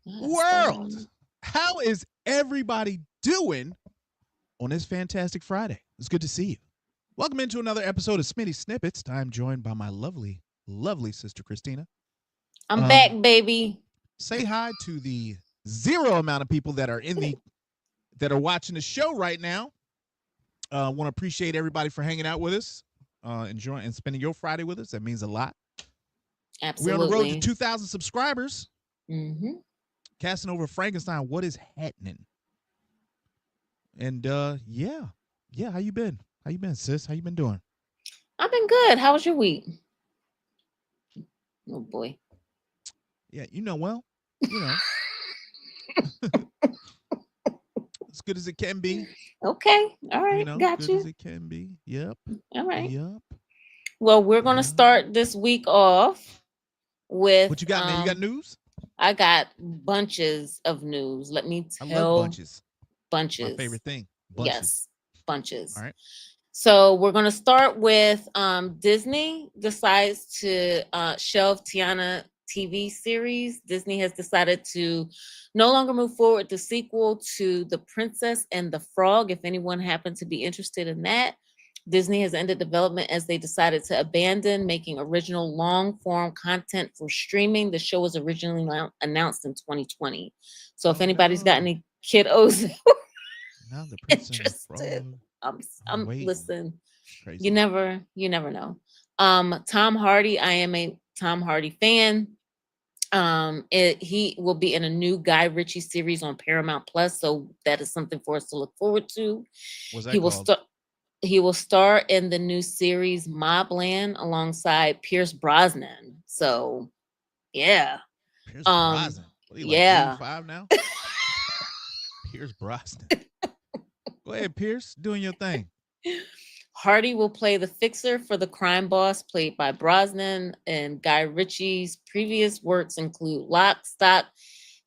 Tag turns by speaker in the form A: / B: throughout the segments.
A: World. How is everybody doing on this fantastic Friday? It's good to see you. Welcome into another episode of Smitty Snippets. I'm joined by my lovely, lovely sister Christina.
B: I'm back,
A: Um,
B: baby.
A: say hi to the zero amount of people that are watching the show right now. Want to appreciate everybody for hanging out with us, enjoying and spending your Friday with us. That means a lot. We're on the road to
B: Absolutely.
A: 2,000 subscribers.
B: hmm
A: Casting over Frankenstein. What is happening? And yeah. How you been? How you been, sis? How you been doing?
B: I've been good. How was your week? Oh boy.
A: Yeah, well, you know, as good as it can be.
B: Okay. All right. Got
A: Good as
B: you.
A: it can be. Yep,
B: All right.
A: yep,
B: Well, we're gonna
A: yeah.
B: start this week off with
A: What you got, man? You got news?
B: I got bunches of news. Let me
A: I love
B: tell
A: bunches. It's my
B: bunches.
A: favorite thing. Bunches.
B: Yes, bunches.
A: All right.
B: So we're gonna start with Disney decides to shelve Tiana TV series. Disney has decided to no longer move forward the sequel to The Princess and the Frog. If anyone happened to be interested in that, Disney has ended development as they decided to abandon making original long form content for streaming. The show was originally announced in 2020. So if
A: Oh
B: anybody's got
A: no.
B: any kiddos
A: Now the Princess and the
B: interested,
A: Frog. I'm
B: I'm
A: waiting.
B: listen.
A: It's
B: You
A: crazy.
B: never know. Tom Hardy, I am a Tom Hardy fan. He will be in a new Guy Ritchie series on Paramount Plus, so that is something for us to look forward to.
A: What's
B: He
A: that
B: will
A: called?
B: start. He will star in the new series Mobland alongside Pierce Brosnan. So, yeah,
A: Pierce
B: um,
A: Brosnan. What are you like
B: yeah.
A: 85 now? Pierce Brosnan. Go ahead, Pierce. Doing your thing.
B: Hardy will play the fixer for the crime boss, played by Brosnan, and Guy Ritchie's previous works include Lock, Stock,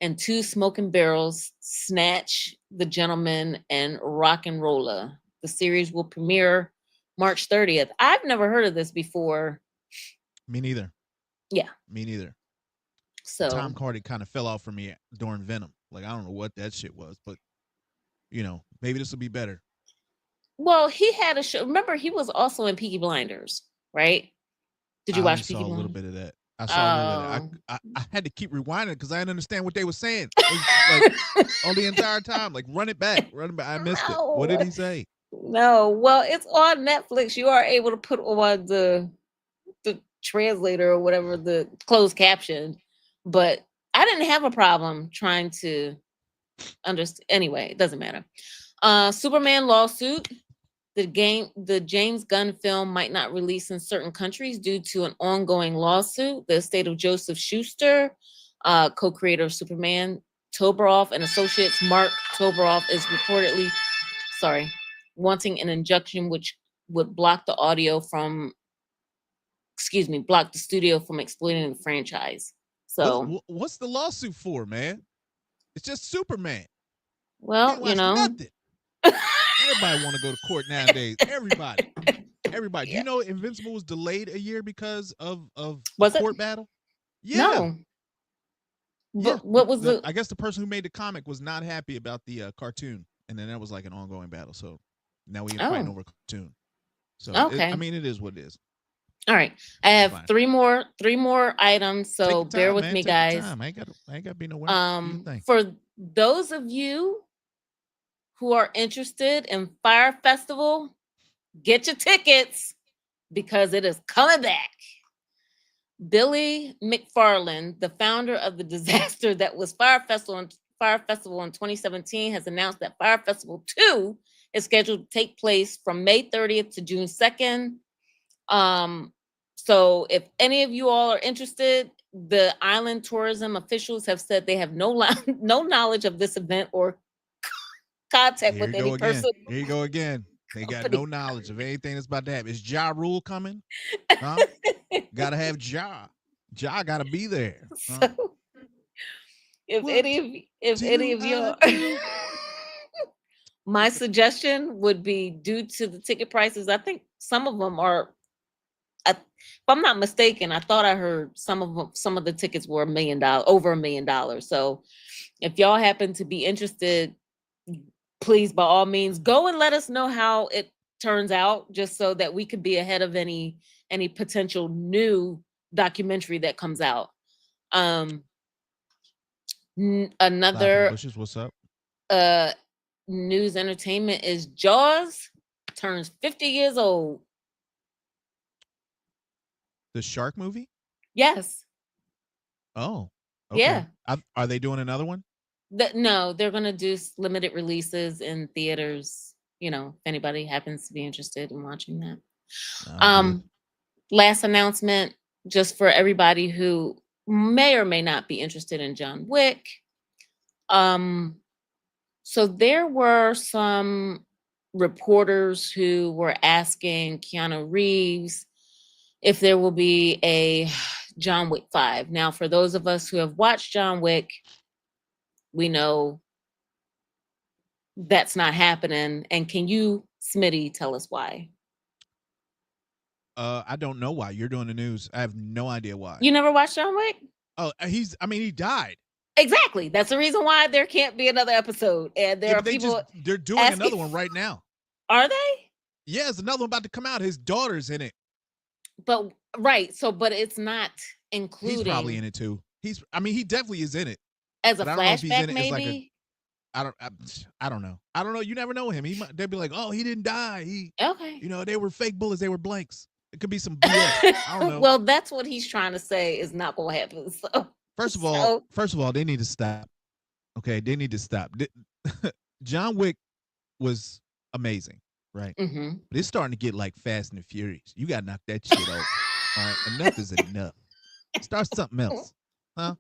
B: and Two Smoking Barrels, Snatch, The Gentleman, and Rock and Roller. The series will premiere March 30th. I've never heard of this before.
A: Me neither.
B: Yeah.
A: Me neither. Tom
B: So,
A: Hardy kind of fell off for me during Venom. Like I don't know what that shit was, but maybe this will be better.
B: well, he had a show. Remember, he was also in Peaky Blinders, right? Did you
A: I only
B: watch
A: saw
B: Peaky
A: a little
B: Blinders?
A: bit of that. I saw a little bit of that.
B: Oh.
A: I had to keep rewinding because I didn't understand what they were saying. It was like all the entire time. Like run it back, run it back. I missed it. What did
B: No.
A: he say?
B: No. Well, it's on Netflix. You are able to put on the translator or whatever, the closed caption. But I didn't have a problem trying to understand. Anyway, it doesn't matter. Superman lawsuit. The James Gunn film might not release in certain countries due to an ongoing lawsuit. The estate of Joseph Schuster, co-creator of Superman, Toberoff and Associates Mark Toberoff is reportedly, sorry, wanting an injunction which would block the audio from, excuse me, block the studio from exploiting the franchise. So,
A: What's the lawsuit for, man? It's just Superman.
B: well,
A: Can't watch nothing. Everybody want to go to court nowadays. Everybody. Everybody. Do
B: yeah.
A: you know Invincible was delayed a year because of the
B: Was it?
A: court battle? Yeah.
B: No.
A: Yeah.
B: But what was the
A: I guess the person who made the comic was not happy about the cartoon, and then that was like an ongoing battle. So now we fighting
B: Oh,
A: over a cartoon. So I
B: okay.
A: mean, it is what it is.
B: All right. I
A: It's
B: have
A: fine.
B: three more items,
A: Take
B: so
A: your
B: bear
A: time,
B: with
A: man.
B: me,
A: Take your
B: guys.
A: time. I ain't got to be nowhere. Do your thing.
B: For those of you who are interested in Fire Festival, get your tickets because it is coming back. Billy McFarland, the founder of the disaster that was Fire Festival in 2017, has announced that Fire Festival 2 is scheduled to take place from May 30th to June 2nd. So if any of you all are interested, the island tourism officials have said they have no knowledge of this event or contact
A: Here
B: with
A: you
B: any
A: go again.
B: person
A: Here you go again. They got no
B: company.
A: knowledge of anything that's about to happen. Is Ja Rule coming? Huh? Gotta have Ja. Ja gotta be there. Huh?
B: So
A: What
B: if any
A: do
B: of
A: I
B: you
A: do?
B: my suggestion would be, due to the ticket prices, I think some of them are If I'm not mistaken, I thought I heard some of the tickets were $1 million, over $1 million. So if y'all happen to be interested, please by all means go and let us know how it turns out, just so that we could be ahead of any potential new documentary that comes out. Um
A: Laughing
B: Another
A: bushes. What's up?
B: uh news entertainment is Jaws turns 50 years old.
A: The shark movie.
B: Yes.
A: Oh, okay.
B: Yeah.
A: Are they doing another one?
B: No, they're gonna do limited releases in theaters. If anybody happens to be interested in watching that.
A: I'm good.
B: Um, Last announcement, just for everybody who may or may not be interested in John Wick. Um, so there were some reporters who were asking Keanu Reeves if there will be a John Wick 5. Now, for those of us who have watched John Wick, we know that's not happening. And can you, Smitty, tell us why?
A: I don't know why you're doing the news. I have no idea why.
B: You never watched John Wick?
A: Oh, he died.
B: Exactly. That's the reason why there can't be another episode. And
A: Yeah,
B: there are
A: but
B: people
A: they're doing
B: asking,
A: another one right now.
B: are they?
A: Yeah, there's another one about to come out. His daughter's in it.
B: But right. So, but it's not
A: He's probably in
B: including
A: it too. He definitely is in it.
B: as a
A: But I don't know if he's
B: flashback,
A: in it as like a
B: maybe.
A: I don't know. I don't know. You never know him. They'd be like, "Oh, he didn't die.
B: Okay.
A: They were fake bullets. They were blanks." It could be some BS. I don't know.
B: Well, that's what he's trying to say is not going to happen. So,
A: First of all, they need to stop. Okay, they need to stop. John Wick was amazing, right?
B: mhm.
A: But it's starting to get like Fast and the Furious. You got to knock that shit off. All right, enough is enough. Start something else, huh?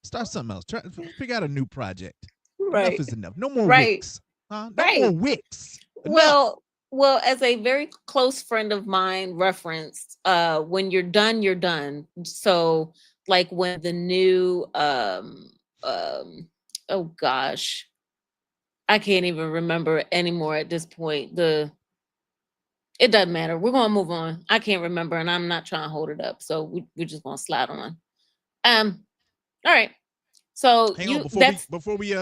A: Start something else. Try figure out a new project. Enough
B: Right.
A: is enough. No more
B: Right.
A: wicks, huh? No more
B: Right.
A: wicks. Enough.
B: Well, as a very close friend of mine referenced, when you're done, you're done. So, like when the new um oh gosh, I can't even remember anymore at this point. It doesn't matter. We're gonna move on. I can't remember, and I'm not trying to hold it up. So we're just gonna slide on. All right. So
A: Hang on
B: that's
A: before we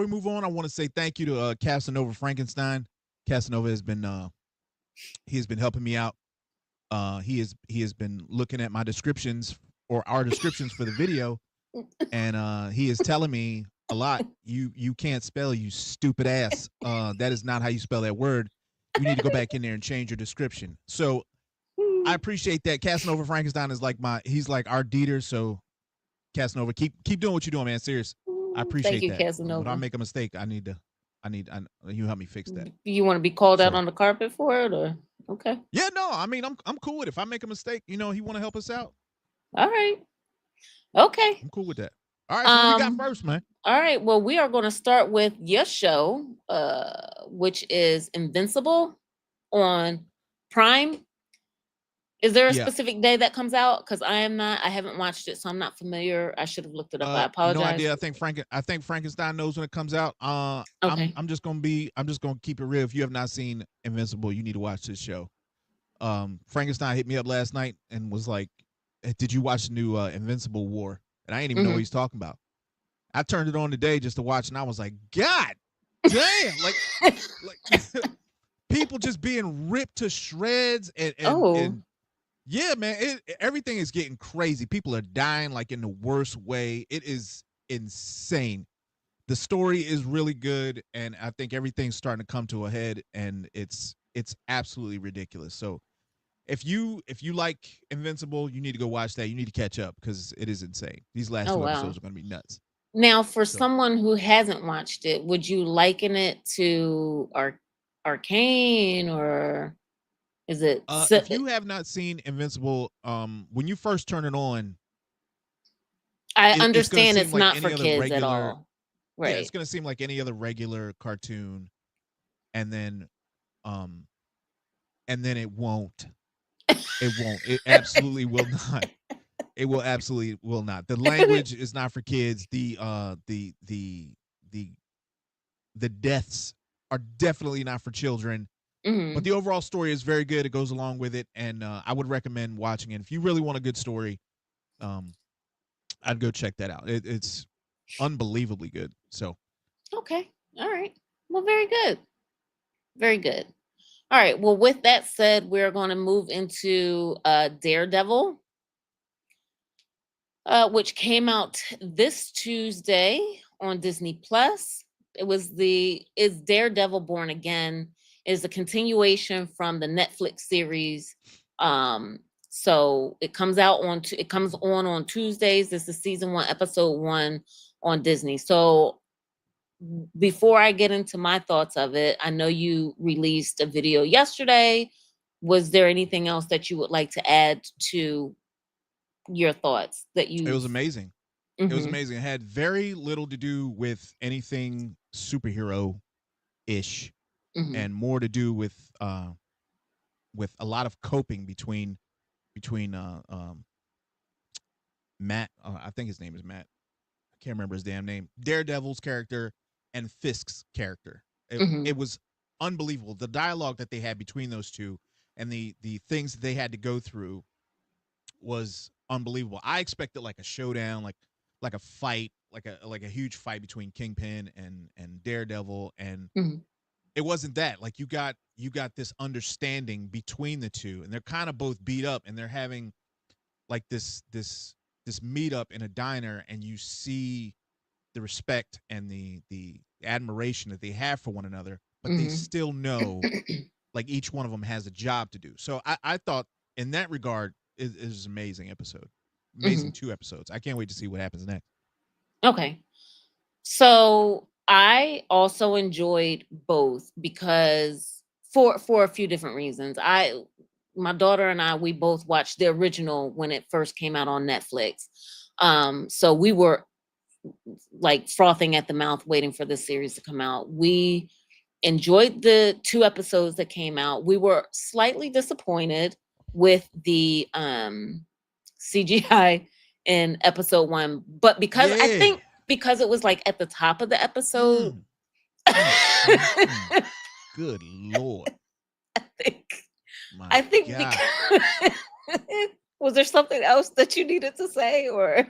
A: move on. I want to say thank you to Casanova Frankenstein. Casanova he has been helping me out. He has been looking at my descriptions or our descriptions for the video, and he is telling me a lot. You can't spell, you stupid ass. That is not how you spell that word. You need to go back in there and change your description. So I appreciate that. Casanova Frankenstein is he's like our Dieter. So Casanova, keep doing what you're doing, man. Serious. I
B: thank
A: appreciate
B: you,
A: that. But if I
B: Casanova.
A: make a mistake, you help me fix that.
B: You want to be called out
A: So
B: on the carpet for it, or okay?
A: yeah, no, I'm cool with it. If I make a mistake, he want to help us out.
B: All right. Okay.
A: I'm cool with that. All right, so what we got
B: Um.
A: first, man?
B: All right. Well, we are going to start with your show, which is Invincible on Prime. Is there a
A: Yeah.
B: specific day that comes out? Because I haven't watched it, so I'm not familiar. I should have looked it up. I
A: No
B: apologize.
A: idea. I think Frankenstein knows when it comes out.
B: Okay.
A: I'm just gonna keep it real. If you have not seen Invincible, you need to watch this show. Frankenstein hit me up last night and was like, "Did you watch the new Invincible War?" And I didn't even know what
B: Mm-hmm.
A: he's talking about. I turned it on today just to watch, and I was like, "God damn!" Like people just being ripped to shreds,
B: Oh.
A: and yeah, man, everything is getting crazy. People are dying like in the worst way. It is insane. The story is really good, and I think everything's starting to come to a head, and it's absolutely ridiculous. So if you like Invincible, you need to go watch that. You need to catch up because it is insane. These last
B: Oh
A: two
B: wow.
A: episodes are going to be nuts.
B: Now, for
A: So
B: someone who hasn't watched it, would you liken it to Arcane, or is it?
A: if you have not seen Invincible, when you first turn it on,
B: I
A: it's going to
B: understand
A: seem
B: it's
A: like
B: not
A: any
B: for
A: other
B: kids at
A: regular.
B: all.
A: Yeah, it's
B: Right.
A: going to seem like any other regular cartoon, and then um it won't. It won't. It absolutely will not. It will absolutely will not. The language is not for kids. The the deaths are definitely not for children. But
B: Mhm.
A: the overall story is very good. It goes along with it, and I would recommend watching it if you really want a good story. Um, I'd go check that out. It's unbelievably good. So
B: Okay. All right. Well, very good. Very good. All right. Well, with that said, we're going to move into Daredevil, which came out this Tuesday on Disney Plus. It was the is Daredevil Born Again is a continuation from the Netflix series. Um, so it comes on Tuesdays. This is season 1, episode 1 on Disney. So before I get into my thoughts of it, I know you released a video yesterday. Was there anything else that you would like to add to your thoughts that
A: it
B: you've
A: was amazing. It was
B: Mhm.
A: amazing. It had very little to do with anything superhero ish,
B: Mhm.
A: and more to do with a lot of coping between Matt. I think his name is Matt. I can't remember his damn name. Daredevil's character and Fisk's character. It
B: Mhm.
A: was unbelievable. The dialogue that they had between those two and the things that they had to go through was unbelievable. I expected like a showdown, like a fight, like a huge fight between Kingpin and Daredevil, and
B: Mhm.
A: it wasn't that. Like you got this understanding between the two, and they're kind of both beat up, and they're having like this meetup in a diner, and you see the respect and the admiration that they have for one another, but they
B: Mhm.
A: still know like each one of them has a job to do. So I thought in that regard it is an amazing episode, amazing
B: Mhm.
A: 2 episodes. I can't wait to see what happens next.
B: Okay. So I also enjoyed both because for a few different reasons. I My daughter and I we both watched the original when it first came out on Netflix. So we were like frothing at the mouth waiting for this series to come out. We enjoyed the 2 episodes that came out. We were slightly disappointed with the CGI in episode 1, but
A: Yeah.
B: because it was like at the top of the episode,
A: Mm, mm, mm, mm.
B: I
A: Good Lord.
B: think
A: My
B: I think
A: God.
B: because was there something else that you needed to say, or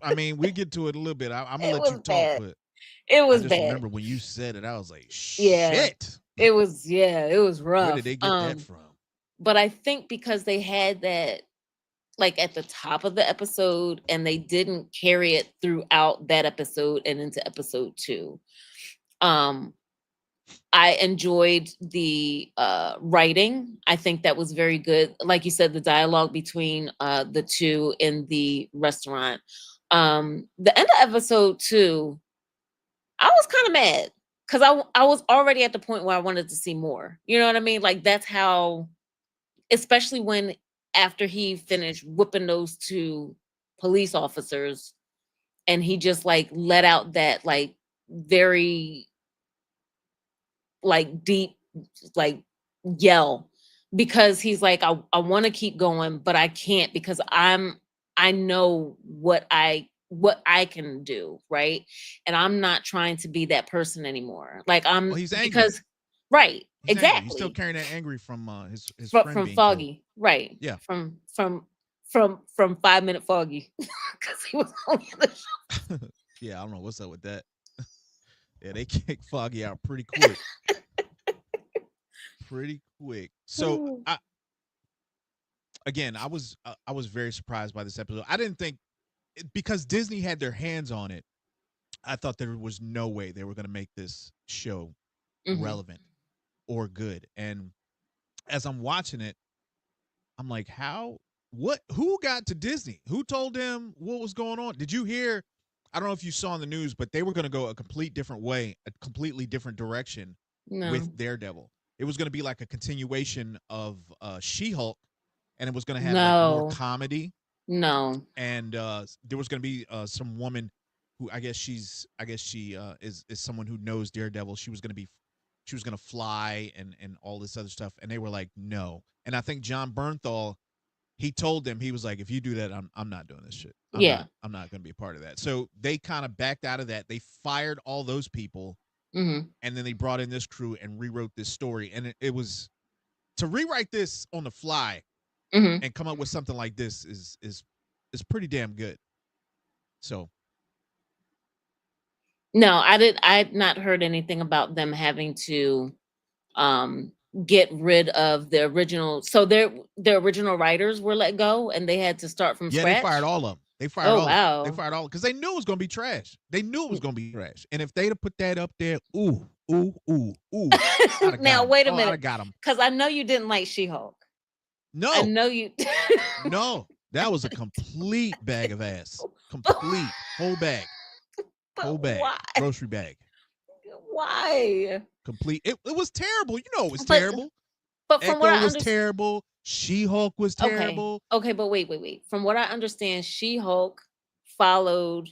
A: I mean, we get to it a little bit. I'm gonna
B: it
A: let you
B: was
A: talk,
B: bad.
A: but
B: It
A: I
B: was
A: just
B: bad.
A: remember when you said it, I was like,
B: Yeah.
A: shit.
B: It was
A: Where did
B: rough.
A: they get that from?
B: But I think because they had that like at the top of the episode and they didn't carry it throughout that episode and into episode 2. Um I enjoyed the writing. I think that was very good. Like you said, the dialogue between the two in the restaurant. The end of episode 2, I was kind of mad because I was already at the point where I wanted to see more. You know what I mean? Like that's how, especially when after he finished whooping those 2 police officers and he just like let out that like very like deep like yell because he's like I want to keep going but I can't because I know what I can do, right? And I'm not trying to be that person anymore. Like
A: Well,
B: I'm
A: he's angry.
B: because right,
A: He's angry. He's still
B: exactly.
A: carrying that angry from his friend
B: From
A: being killed.
B: Foggy, right.
A: Yeah.
B: From 5 minute Foggy because he was only in the
A: Yeah, I don't know what's up with that. Yeah, they kicked Foggy out pretty quick. Pretty quick. So
B: show.
A: I again, I was very surprised by this episode. I didn't think because Disney had their hands on it. I thought there was no way they were going to make this show
B: Mhm.
A: relevant or good. And as I'm watching it, I'm like, how? What? Who got to Disney? Who told them what was going on? Did you hear? I don't know if you saw in the news, but they were going to go a complete different way, a completely different direction with
B: No.
A: Daredevil. It was going to be like a continuation of She-Hulk, and it was going to have like more
B: No.
A: comedy,
B: No.
A: and there was going to be some woman who I guess she is someone who knows Daredevil. She was going to fly and all this other stuff, and they were like no. And I think John Bernthal, he told them, he was like, if you do that, I'm not doing this shit.
B: Yeah.
A: I'm not going to be a part of that. So they kind of backed out of that. They fired all those people,
B: Mhm.
A: and then they brought in this crew and rewrote this story, and it was to rewrite this on the fly
B: Mhm.
A: and come up with something like this is pretty damn good. So
B: No, I'd not heard anything about them having to um get rid of the original. So their original writers were let go and they had to start from
A: yeah, they fired
B: scratch.
A: all of them. They fired
B: Oh
A: all of them. They
B: wow.
A: fired all because they knew it was gonna be trash. They knew it was
B: N-
A: gonna be trash. And if they'd have put that up there, ooh, I'd have got
B: Now
A: them.
B: wait a
A: Oh, I'd
B: minute,
A: have got them.
B: because I know you didn't like She-Hulk. I
A: No,
B: know you.
A: no, that was a complete bag of ass. Complete
B: But
A: whole bag,
B: why?
A: grocery bag.
B: Why?
A: Complete. It was terrible. You know, it was
B: But
A: terrible.
B: from what
A: Echo
B: I
A: was
B: understand,
A: terrible. She-Hulk was
B: okay,
A: terrible.
B: okay, but wait. From what I understand, She-Hulk followed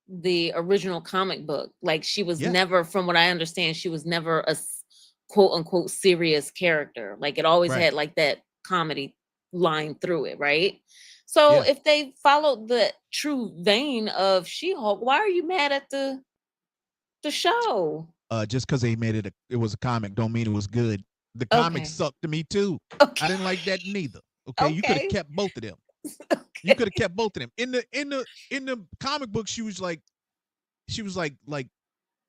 B: the original comic book. Like she was
A: Yeah,
B: never, from what I understand, she was never a quote unquote serious character. Like it always
A: right.
B: had like that comedy line through it, right? So
A: Yeah.
B: if they followed the true vein of She-Hulk, why are you mad at the show?
A: Just because they made it was a comic, don't mean it was good. The comic
B: Okay.
A: sucked to me too. I
B: Okay.
A: didn't like that neither. Okay, you could have
B: Okay.
A: kept both of them. You
B: Okay.
A: could have kept both of them. In the comic book, she was like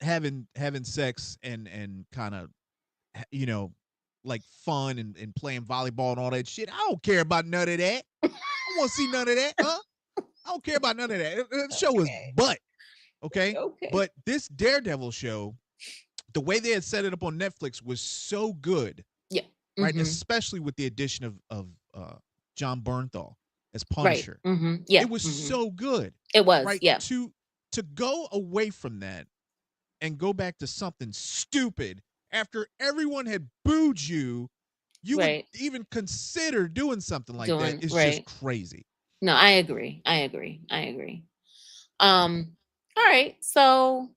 A: having sex and kind of you know like fun and playing volleyball and all that shit. I don't care about none of that. I want to see none of that, huh? I don't care about none of that. The show is
B: Okay.
A: butt, okay?
B: Okay.
A: But this Daredevil show, the way they had set it up on Netflix was so good,
B: Yeah.
A: right?
B: Mhm.
A: Especially with the addition of John Bernthal as
B: Right.
A: Punisher.
B: Mhm. Yeah.
A: It was
B: Mhm.
A: so good,
B: It was.
A: right?
B: Yeah.
A: To go away from that and go back to something stupid after everyone had booed you, you would
B: Right.
A: even consider doing something like that
B: Doing
A: is just
B: right.
A: crazy.
B: No, I agree. I agree. I agree. All right. So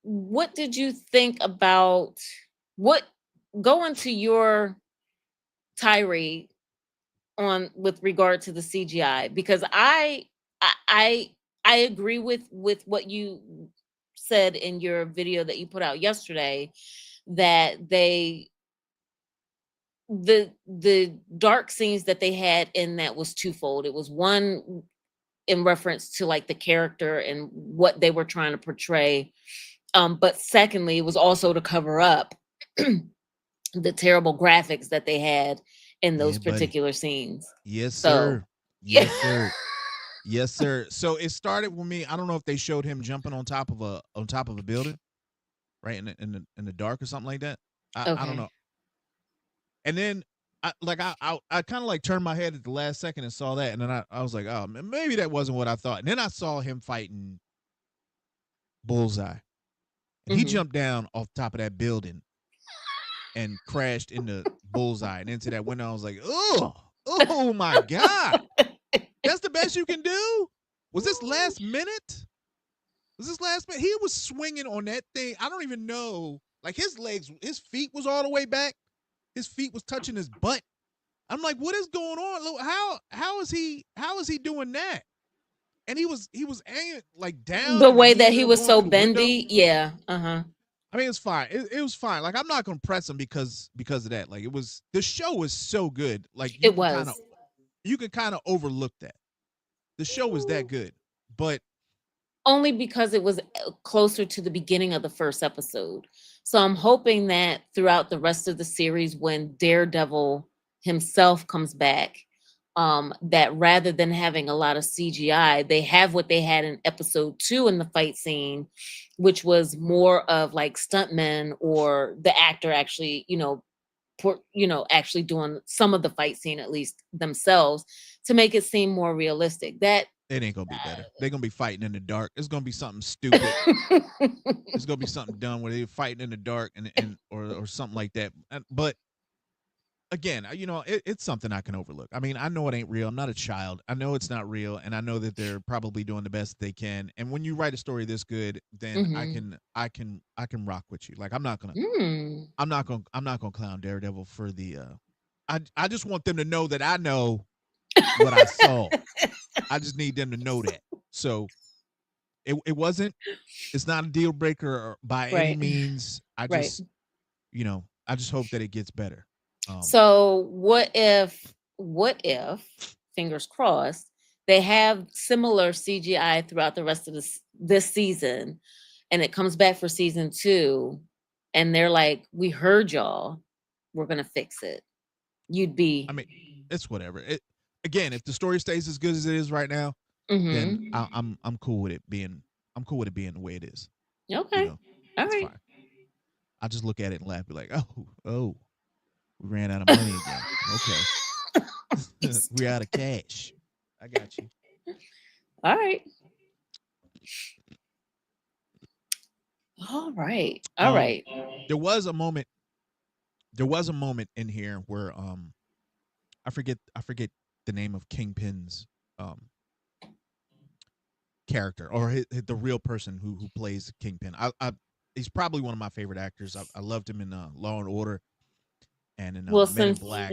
B: what did you think about what go into your tirade on with regard to the CGI, because I I, I agree with what you said in your video that you put out yesterday, that the dark scenes that they had in that was twofold. It was one in reference to like the character and what they were trying to portray, but secondly it was also to cover up the terrible graphics that they had in those
A: Yeah, buddy.
B: particular scenes.
A: Yes,
B: So
A: sir.
B: yeah.
A: Yes, sir. Yes, sir. So it started with me. I don't know if they showed him jumping on top of a building, right in the dark or something like that. I don't
B: Okay.
A: know. And then I kind of like turned my head at the last second and saw that, and then I was like, oh, maybe that wasn't what I thought. And then I saw him fighting Bullseye, and he
B: Hmm.
A: jumped down off the top of that building and crashed into Bullseye and into that window. I was like, oh my god, that's the best you can do. Was this last minute? Was this last minute? He was swinging on that thing. I don't even know. Like his feet was all the way back. His feet was touching his butt. I'm like, what is going on? How is he doing that? And he was aiming like down,
B: The
A: and then
B: way
A: he
B: that
A: ended
B: he
A: up
B: was
A: going
B: so
A: through the window.
B: bendy, yeah. Uh-huh.
A: I mean, it's fine. It was fine. Like I'm not gonna press him because of that. Like the show was so good. Like
B: It was.
A: you can kind of overlook that. The show was that good, but
B: Only because it was closer to the beginning of the first episode. So I'm hoping that throughout the rest of the series, when Daredevil himself comes back, that rather than having a lot of CGI, they have what they had in episode 2 in the fight scene, which was more of like stuntmen or the actor actually, actually doing some of the fight scene at least themselves, to make it seem more realistic. That
A: it ain't gonna be better. They're gonna be fighting in the dark. It's gonna be something stupid. It's gonna be something done where they're fighting in the dark and or something like that. But again, it's something I can overlook. I mean, I know it ain't real. I'm not a child. I know it's not real, and I know that they're probably doing the best they can. And when you write a story this good, then I
B: Mhm.
A: can I can I can rock with you. Like
B: Mm.
A: I'm not gonna clown Daredevil for the. I just want them to know that I know what I saw. I just need them to know that. So it wasn't. It's not a deal breaker by any
B: Right.
A: means.
B: Right.
A: I just hope that it gets better. Um,
B: So what if, fingers crossed, they have similar CGI throughout the rest of this season and it comes back for season 2 and they're like, "We heard y'all. We're going to fix it." You'd
A: I
B: be
A: mean, it's whatever. Again, if the story stays as good as it is right now, then
B: mhm.
A: I'm cool with it being the way it is. You
B: Okay.
A: know,
B: All
A: it's
B: right.
A: fine. I just look at it and laugh, be like, oh, we ran out of money again. Okay, we're out of cash. I got you.
B: All right. All right. All
A: Um,
B: right.
A: there was a moment. There was a moment in here where I forget the name of Kingpin's um character or the real person who plays Kingpin. He's probably one of my favorite actors. I loved him in Law and Order and in Men in Black,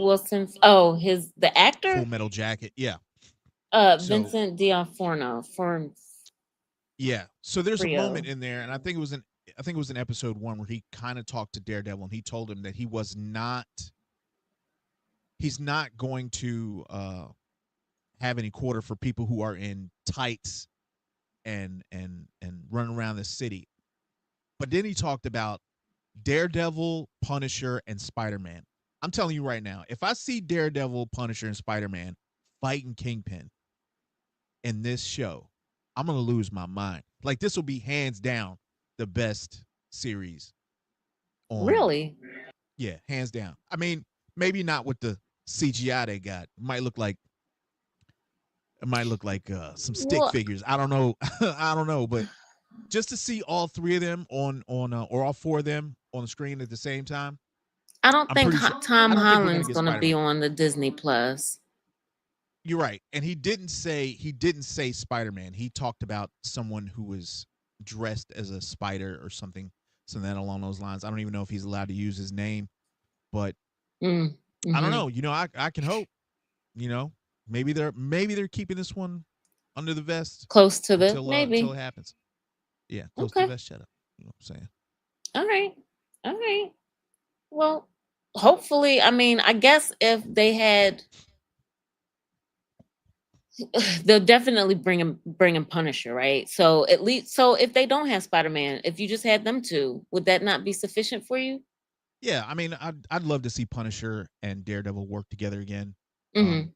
B: His the actor
A: Full Metal Jacket. Yeah. So
B: Vincent D'Onofrio for
A: yeah. So there's a
B: Frio.
A: moment in there, and I think it was in episode 1 where he kind of talked to Daredevil and he told him that he's not going to have any quarter for people who are in tights and run around the city. But then he talked about Daredevil, Punisher, and Spider-Man. I'm telling you right now, if I see Daredevil, Punisher, and Spider-Man fighting Kingpin in this show, I'm gonna lose my mind. Like this will be hands down the best series on.
B: Really?
A: Yeah, hands down. I mean, maybe not with the CGI they got. It might look like some stick
B: Well,
A: figures. I don't know. I don't know, but just to see all three of them on or all four of them on the screen at the same time,
B: I don't
A: I'm
B: think
A: pretty sure. I
B: Tom
A: don't think we're gonna
B: Holland's
A: get
B: going to
A: Spider
B: be
A: Man.
B: on the Disney Plus.
A: You're right, and he didn't say Spider Man. He talked about someone who was dressed as a spider or something along those lines. I don't even know if he's allowed to use his name, but
B: Mm,
A: I don't
B: hmm.
A: know. I can hope. You know, maybe they're keeping this one under the vest
B: Close to the
A: until
B: maybe.
A: it happens. Yeah, close to the
B: Okay.
A: vest. Shut up. You know what I'm saying?
B: All right. All right. Well, hopefully, I mean, I guess if they had, they'll definitely bring him Punisher, right? So at least, so if they don't have Spider Man, if you just had them two, would that not be sufficient for you?
A: Yeah, I mean, I'd love to see Punisher and Daredevil work together again.
B: Hmm.
A: Um,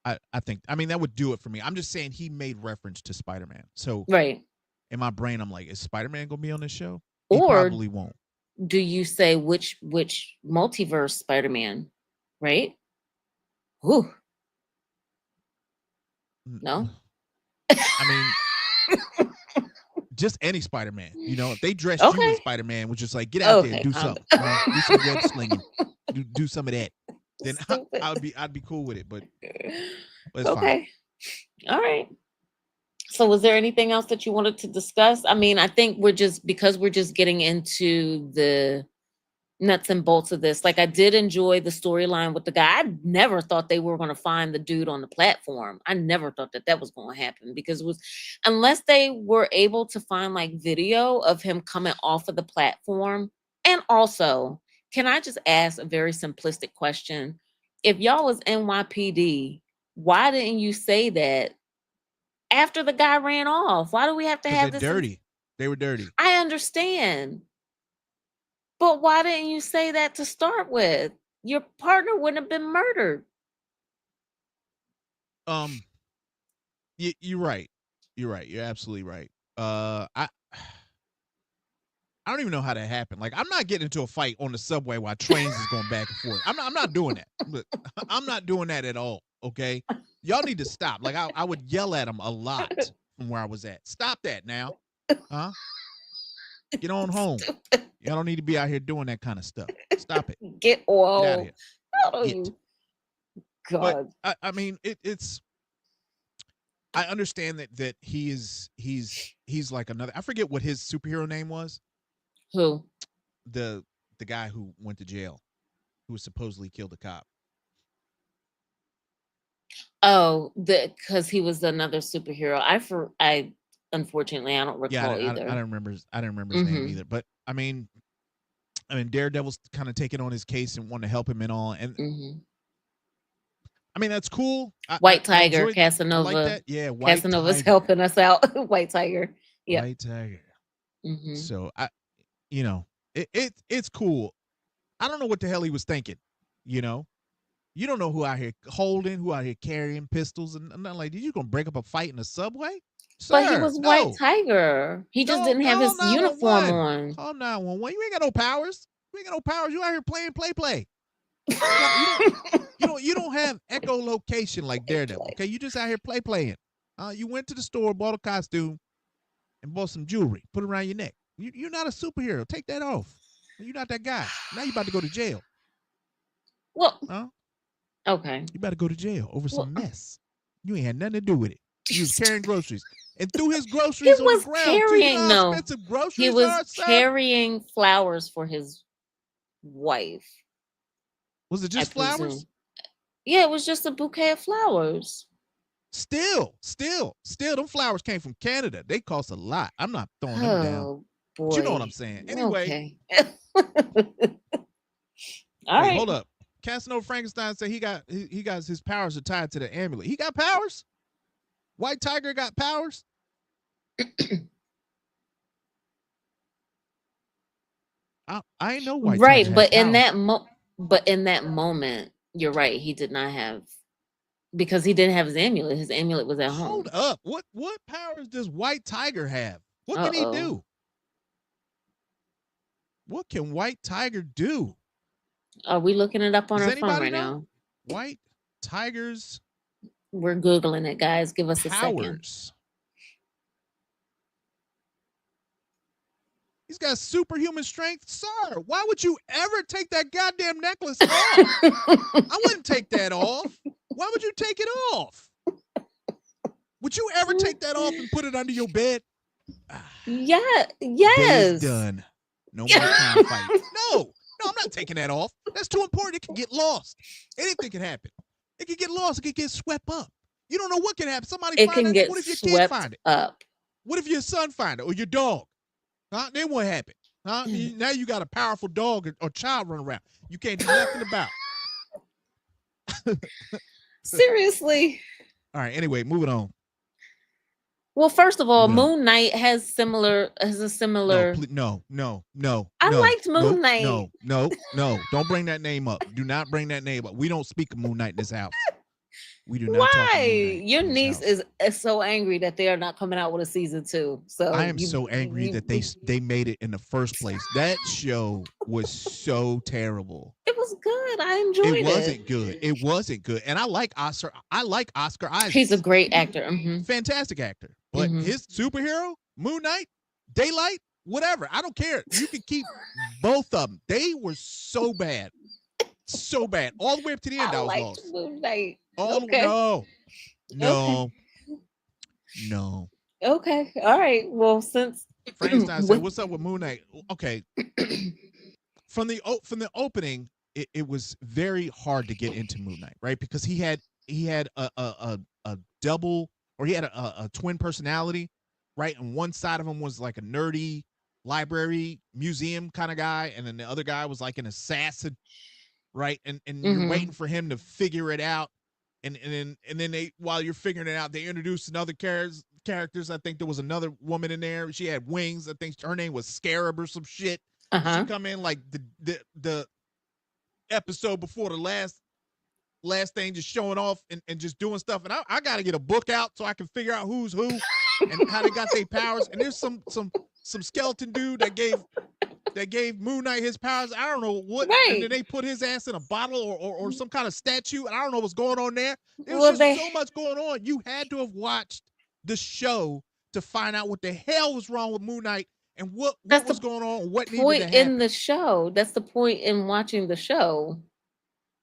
A: I think I mean that would do it for me. I'm just saying he made reference to Spider Man, so
B: Right.
A: in my brain I'm like, is Spider Man gonna be on this show? He
B: Or
A: probably won't.
B: do you say which multiverse Spider Man? Right? Whew. No.
A: I mean, just any Spider Man. If they dressed you as
B: Okay.
A: Spider Man, which is like, get out there and
B: Okay.
A: do
B: Calm
A: something,
B: down.
A: do some web slinging, do some of that, then
B: Stupid.
A: I'd be cool with it. But it's fine.
B: Okay. All right. So was there anything else that you wanted to discuss? I mean, I think we're just getting into the nuts and bolts of this. Like I did enjoy the storyline with the guy. I never thought they were going to find the dude on the platform. I never thought that that was going to happen because it was unless they were able to find like video of him coming off of the platform. And also, can I just ask a very simplistic question? If y'all was NYPD, why didn't you say that after the guy ran off? Why do we have to
A: Because they're
B: have this
A: dirty. They were dirty.
B: I understand. But why didn't you say that to start with? Your partner wouldn't have been murdered.
A: Um, you're right. You're right. You're absolutely right. I don't even know how that happened. Like, I'm not getting into a fight on the subway while trains is going back and forth. I'm not doing that. Look, I'm not doing that at all. Okay, y'all need to stop. Like, I would yell at them a lot from where I was at. Stop that now, huh? Get on home. Y'all don't need to be out here doing that kind of stuff. Stop it.
B: Get
A: Get out of
B: old.
A: here.
B: How do
A: Get.
B: you
A: But
B: God?
A: I mean, it's. I understand that he's like another. I forget what his superhero name was.
B: Who?
A: The the guy who went to jail, who supposedly killed a cop.
B: Oh, the because he was another superhero. I unfortunately I don't
A: Yeah,
B: recall
A: I
B: either.
A: don't remember. I don't remember his name
B: Mm-hmm.
A: either. But I mean, Daredevil's kind of taking on his case and wanting to help him and all. And
B: Mm-hmm.
A: I mean, that's cool.
B: White
A: I
B: Tiger,
A: enjoyed. I like
B: Casanova.
A: that. Yeah, White
B: Casanova's
A: Tiger.
B: helping us out. White Tiger. Yep.
A: White Tiger.
B: Mm-hmm.
A: So you know, it's cool. I don't know what the hell he was thinking. You know, you don't know who out here holding, who out here carrying pistols, and nothing like. Did you gonna break up a fight in the subway,
B: But he
A: sir?
B: was White
A: No.
B: Tiger. He just
A: Call
B: didn't have
A: call
B: his uniform
A: 911.
B: on.
A: Call 911. You ain't got no powers. You ain't got no powers. You out here playing play. You got you don't have echolocation like Daredevil.
B: Play.
A: Okay, you just out here playing. You went to the store, bought a costume, and bought some jewelry, put it around your neck. You're not a superhero. Take that off. You're not that guy. Now you about to go to jail.
B: Well,
A: Huh?
B: okay.
A: You about to go to jail over
B: Well,
A: some mess. You ain't had nothing to do with it. You was carrying groceries and threw his
B: he
A: groceries on the
B: was
A: ground too. You know
B: carrying
A: how
B: no.
A: expensive
B: He
A: groceries
B: was
A: are, sir?
B: carrying flowers for his wife,
A: Was it
B: I
A: just flowers?
B: presume. Yeah, it was just a bouquet of flowers.
A: Still, them flowers came from Canada. They cost a lot. I'm not throwing them down.
B: Oh
A: But you know what I'm
B: boy.
A: saying. Anyway,
B: Okay. All
A: wait,
B: right.
A: hold up. Casanova Frankenstein said he got his powers are tied to the amulet. He got powers? White Tiger got powers? I ain't know White Tiger
B: Right,
A: had powers.
B: but in that moment, you're right. He did not have because he didn't have his amulet. His amulet was at
A: Hold
B: home.
A: up. What powers does White Tiger have? What
B: Uh
A: can he
B: oh.
A: do? What can White Tiger do?
B: Are we looking it up on
A: Does
B: our phone
A: anybody
B: right
A: know?
B: now?
A: White Tiger's
B: We're googling it, guys. Give us a second.
A: powers. He's got superhuman strength. Sir, why would you ever take that goddamn necklace off? I wouldn't take that off. Why would you take it off? Would you ever take that off and put it under your bed?
B: Yeah.
A: Day is
B: Yes.
A: done. No more clown fights. No, I'm not taking that off. That's too important. It can get lost. Anything can happen. It can get lost. It can get swept up. You don't know what can happen. Somebody
B: It
A: find
B: can
A: that.
B: get
A: What if your kid
B: swept
A: find it?
B: up.
A: What if your son find it or your dog? Huh? Then what happened? Huh? Now you got a powerful dog or child running around. You can't do nothing about.
B: Seriously.
A: All right. Anyway, moving on.
B: Well, first of all,
A: Moving on.
B: Moon Knight has a
A: No,
B: similar.
A: please, no.
B: I liked
A: Nope,
B: Moon Knight.
A: no. Don't bring that name up. Do not bring that name up. We don't speak of Moon Knight in this house. We do not talk of Moon
B: Why?
A: Knight
B: Your
A: in this
B: niece
A: house.
B: is so angry that they are not coming out with a season 2.
A: I
B: So
A: am so angry that they made it in the first place. That show was so terrible.
B: it was good. I enjoyed it.
A: It wasn't good. And I like Oscar. I like Oscar
B: He's a
A: Isaacs.
B: great actor. Mm-hmm.
A: Fantastic actor. But
B: Mm-hmm.
A: his superhero, Moon Knight, Daylight, whatever. I don't care. You can keep both of them. They were so bad. So bad. All the way up to the end, I was
B: liked
A: lost.
B: Moon Knight.
A: Okay. No.
B: Okay. All right. Well, since
A: Frankenstein said, "What's up with Moon Knight?" Okay. From the opening, it was very hard to get into Moon Knight, right? Because he had a double, or he had a twin personality, right? And one side of him was like a nerdy library museum kind of guy, and then the other guy was like an assassin, right? And you're waiting for him to figure it out, and then they, while you're figuring it out, they introduced another characters. I think there was another woman in there. She had wings. I think her name was Scarab or some shit. She come in like the episode before the last thing, just showing off and just doing stuff. And I got to get a book out so I can figure out who's who and how they got their powers. And there's some skeleton dude that gave Moon Knight his powers. I don't know what. Right. And then they put his ass in a bottle or some kind of statue. And I don't know what's going on there. There was just so much going on. You had to have watched the show to find out what the hell was wrong with Moon Knight and what was going on, what needed to happen.
B: In the show. That's the point in watching the show.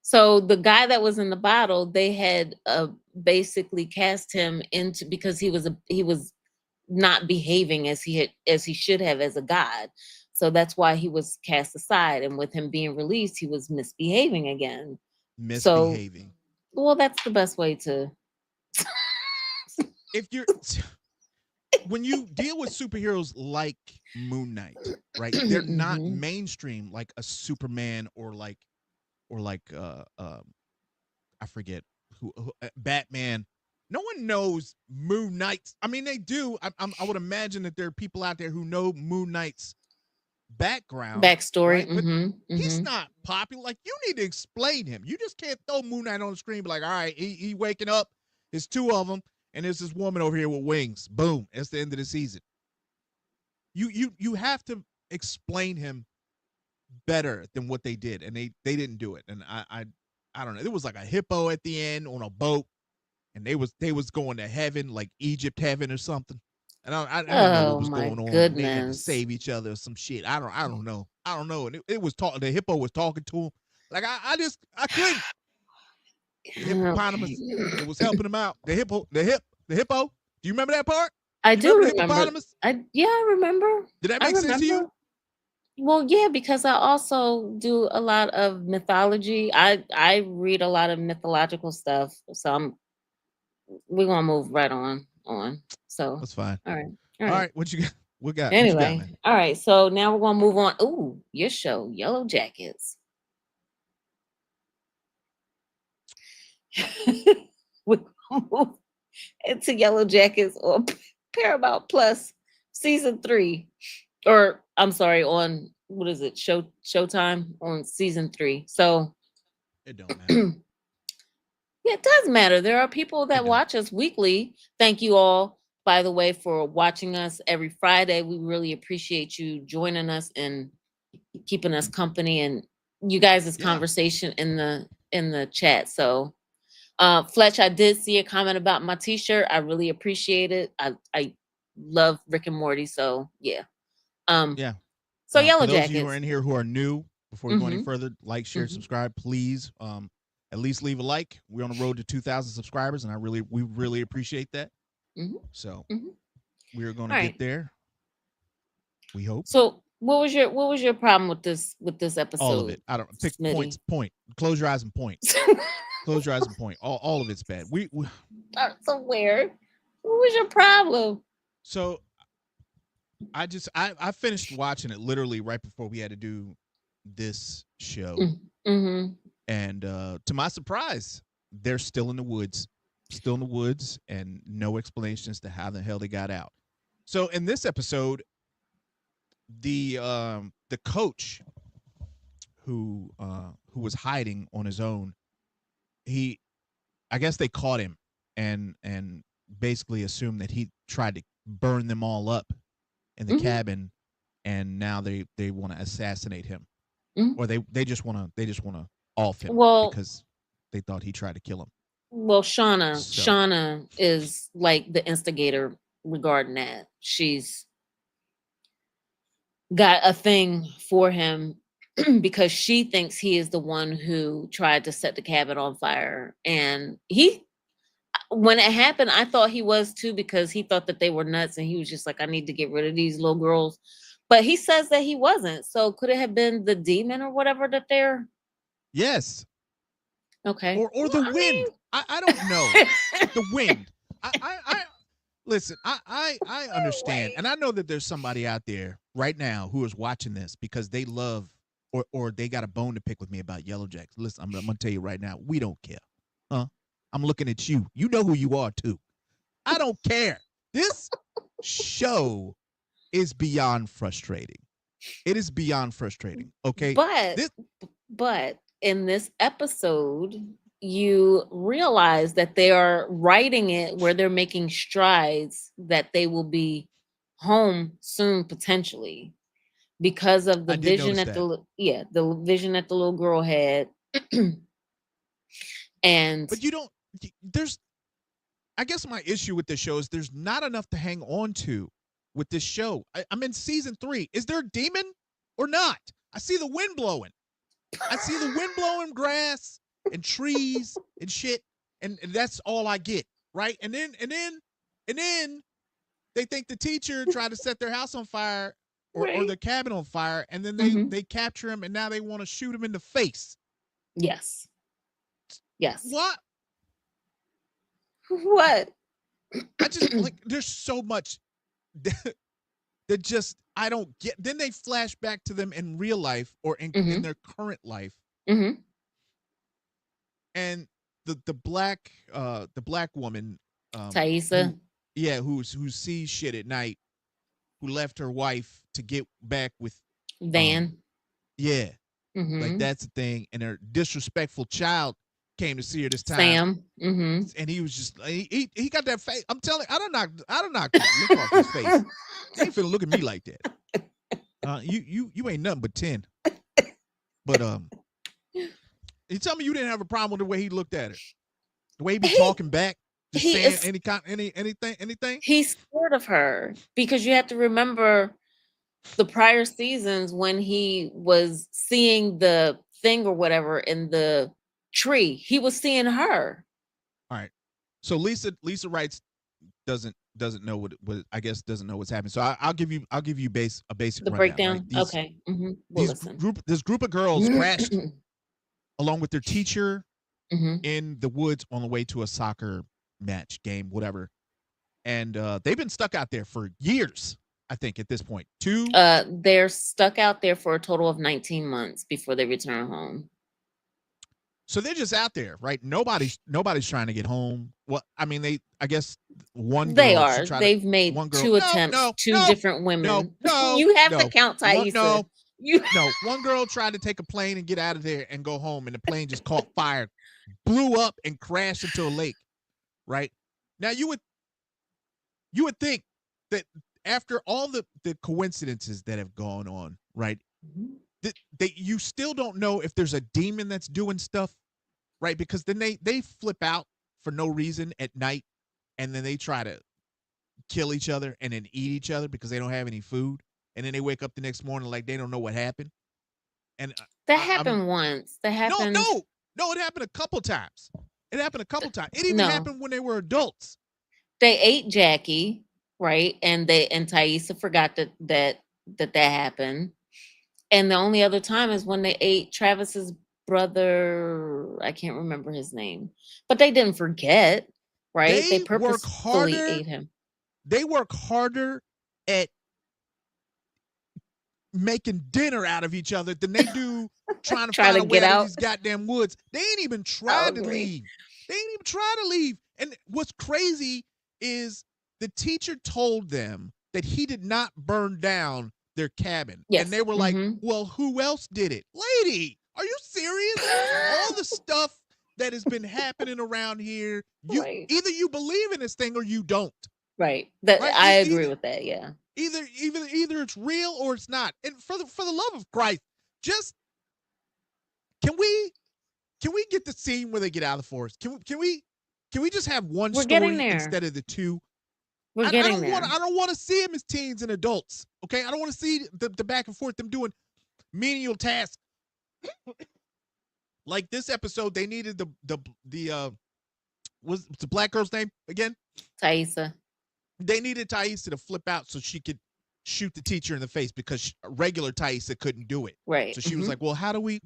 B: So the guy that was in the bottle, they had basically cast him into, because he was not behaving as he should have as a god. So that's why he was cast aside. And with him being released, he was misbehaving again.
A: Misbehaving.
B: So, well, that's the best way to
A: if you're when you deal with superheroes like Moon Knight, right? They're not
B: Mhm.
A: mainstream like a Superman or I forget who Batman. No one knows Moon Knight. I mean, they do. I would imagine that there are people out there who know Moon Knight's background,
B: Backstory.
A: right? But
B: Mhm.
A: he's
B: Mhm.
A: not popular. Like, you need to explain him. You just can't throw Moon Knight on the screen. And be like, all right, he waking up. There's two of them, and there's this woman over here with wings. Boom. It's the end of the season. You have to explain him better than what they did, and they didn't do it. And I don't know. It was like a hippo at the end on a boat, and they was going to heaven, like Egypt heaven or something. And I didn't know what
B: Oh
A: was
B: my
A: going on, and they had to
B: goodness.
A: save each other or some shit. I don't know. And it was talking. The hippo was talking to him. Like I couldn't. The
B: Okay.
A: hippopotamus, it was helping him out. The hippo. Do you remember that part?
B: I
A: You remember
B: do
A: the
B: remember.
A: hippopotamus?
B: I remember.
A: Did that
B: I
A: make sense to you?
B: remember. Well, yeah, because I also do a lot of mythology. I read a lot of mythological stuff. So we're gonna move right on. So
A: That's fine.
B: all right. All
A: All
B: right.
A: right, what you got? What you got,
B: Anyway,
A: man?
B: all right. So now we're gonna move on. Ooh, your show, Yellow Jackets. We're gonna move into Yellow Jackets or Paramount Plus season 3. Or I'm sorry, on what is it? Showtime on season 3. So
A: It don't matter.
B: yeah, it does matter. There are people
A: It
B: that
A: don't.
B: watch us weekly. Thank you all, by the way, for watching us every Friday. We really appreciate you joining us and keeping us company and you guys'
A: Yeah.
B: conversation in the chat. So Fletch, I did see a comment about my t-shirt. I really appreciate it. I love Rick and Morty, so yeah. Um
A: Yeah.
B: so
A: For
B: Yellow
A: those of you who are
B: Jackets.
A: in here who are new, before we go any
B: Mm-hmm.
A: further, like, share,
B: Mm-hmm.
A: subscribe, please. At least leave a like. We're on the road to 2,000 subscribers, and we really appreciate that.
B: Mm-hmm.
A: So
B: Mm-hmm.
A: we're going to
B: All
A: get
B: right.
A: there. We hope.
B: So what was your problem with this
A: All of
B: episode,
A: it. I don't pick points.
B: Smitty?
A: Point. Close your eyes and point. Close your eyes and point. All of it's bad. We
B: Start somewhere. What was your problem?
A: so I finished watching it literally right before we had to do this show,
B: Mm-hmm.
A: and to my surprise, they're still in the woods, and no explanation as to how the hell they got out. So in this episode, the coach who was hiding on his own, he I guess they caught him and basically assumed that he tried to burn them all up in the
B: Mm-hmm.
A: cabin, and now they want to assassinate him,
B: Mm-hmm.
A: or they just want to off him
B: Well,
A: because they thought he tried to kill him.
B: Well, Shauna,
A: So
B: Shauna is like the instigator regarding that. She's got a thing for him because she thinks he is the one who tried to set the cabin on fire. And when it happened, I thought he was too because he thought that they were nuts and he was just like, I need to get rid of these little girls. But he says that he wasn't. So could it have been the demon or whatever that they're
A: yes,
B: okay?
A: or
B: Well,
A: the
B: I
A: wind. I don't know.
B: mean,
A: The wind. I listen. I understand,
B: wait.
A: and I know that there's somebody out there right now who is watching this because they love or they got a bone to pick with me about Yellow Jacks. Listen, I'm gonna tell you right now, we don't care, huh? I'm looking at you. You know who you are too. I don't care. This show is beyond frustrating. It is beyond frustrating. Okay.
B: But
A: This
B: but in this episode, you realize that they are writing it where they're making strides that they will be home soon potentially because of the
A: I did
B: vision
A: notice
B: that
A: that.
B: the vision that the little girl had. And
A: But you don't there's I guess my issue with this show is there's not enough to hang on to with this show. I'm in season 3. Is there a demon or not? I see the wind blowing. I see the wind blowing grass and trees and shit, and that's all I get, right? And then they think the teacher tried to set their house on fire or
B: right.
A: their cabin on fire, and then they
B: Hmm.
A: they capture him, and now they want to shoot him in the face.
B: Yes. Yes.
A: What?
B: What?
A: I just like there's so much that just I don't get. Then they flash back to them in real life or in
B: Mm-hmm.
A: their current life,
B: Mm-hmm.
A: and the black woman,
B: Thaisa.
A: who yeah, who sees shit at night, who left her wife to get back with, um,
B: Van.
A: yeah, like
B: Mm-hmm.
A: that's the thing, and her disrespectful child came to see her this time,
B: Sam. Mm-hmm.
A: and he was just he got that face. I'm telling, I don't knock the look off his face. You ain't finna look at me like that. You ain't nothing but 10. But you tell me you didn't have a problem with the way he looked at her, the way he be
B: he
A: talking back, just
B: he
A: saying
B: is
A: anything.
B: he's scared of her because you have to remember the prior seasons when he was seeing the thing or whatever in the tree, he was seeing her.
A: All right. So Lisa writes doesn't know what I guess doesn't know what's happening. So I'll give you a basic
B: The
A: rundown. Right.
B: breakdown. Okay. We'll listen.
A: This group of girls crashed
B: Mm-hmm.
A: along with their teacher in the woods on the way to a soccer match game, whatever. And they've been stuck out there for years. I think at this point, two.
B: They're stuck out there for a total of 19 months before they return home.
A: So they're just out there, right? Nobody's trying to get home. Well, I mean, I guess one
B: They
A: girl she
B: are.
A: tried to
B: They've made
A: one girl.
B: two
A: No,
B: attempts,
A: no,
B: two
A: no,
B: different
A: no,
B: women.
A: no,
B: You have to
A: no.
B: count
A: One
B: Thaisa. You
A: no. One girl tried to take a plane and get out of there and go home, and the plane just caught fire, blew up, and crashed into a lake. Right now, you would think that after all the coincidences that have gone on, right, that you still don't know if there's a demon that's doing stuff, right? Because then they flip out for no reason at night, and then they try to kill each other and then eat each other because they don't have any food, and then they wake up the next morning like they don't know what happened. And
B: that
A: I'm
B: happened once. That
A: no,
B: happened.
A: no, no. It happened a couple times. It happened a couple times. It even
B: No.
A: happened when they were adults.
B: They ate Jackie, right? And Thaisa forgot that happened. And the only other time is when they ate Travis's brother. I can't remember his name. But they didn't forget, right? They
A: They work
B: purposefully
A: harder.
B: ate him.
A: They work harder at making dinner out of each other than they do trying to
B: Try
A: find
B: to
A: a way
B: get
A: out of
B: out.
A: these goddamn woods. They ain't even
B: I'll
A: tried to
B: agree.
A: leave. They ain't even tried to leave. And what's crazy is the teacher told them that he did not burn down their cabin. And
B: Yes.
A: they were like, well, who else did it? Lady, are you serious? All the stuff that has been happening around here,
B: Right.
A: either you believe in this thing or you don't.
B: Right. That
A: Right?
B: I agree with that. Yeah.
A: Either it's real or it's not. And for the love of Christ, just can we get the scene where they get out of the forest? Can we just have one
B: We're getting
A: story
B: there.
A: instead of the two?
B: We're getting there.
A: I don't want to see them as teens and adults. Okay, I don't want to see the back and forth, them doing menial tasks. Like this episode, they needed the what's the black girl's name again?
B: Thaisa.
A: They needed Thaisa to flip out so she could shoot the teacher in the face because regular Thaisa couldn't do it.
B: Right.
A: So she was like, "Well, how do we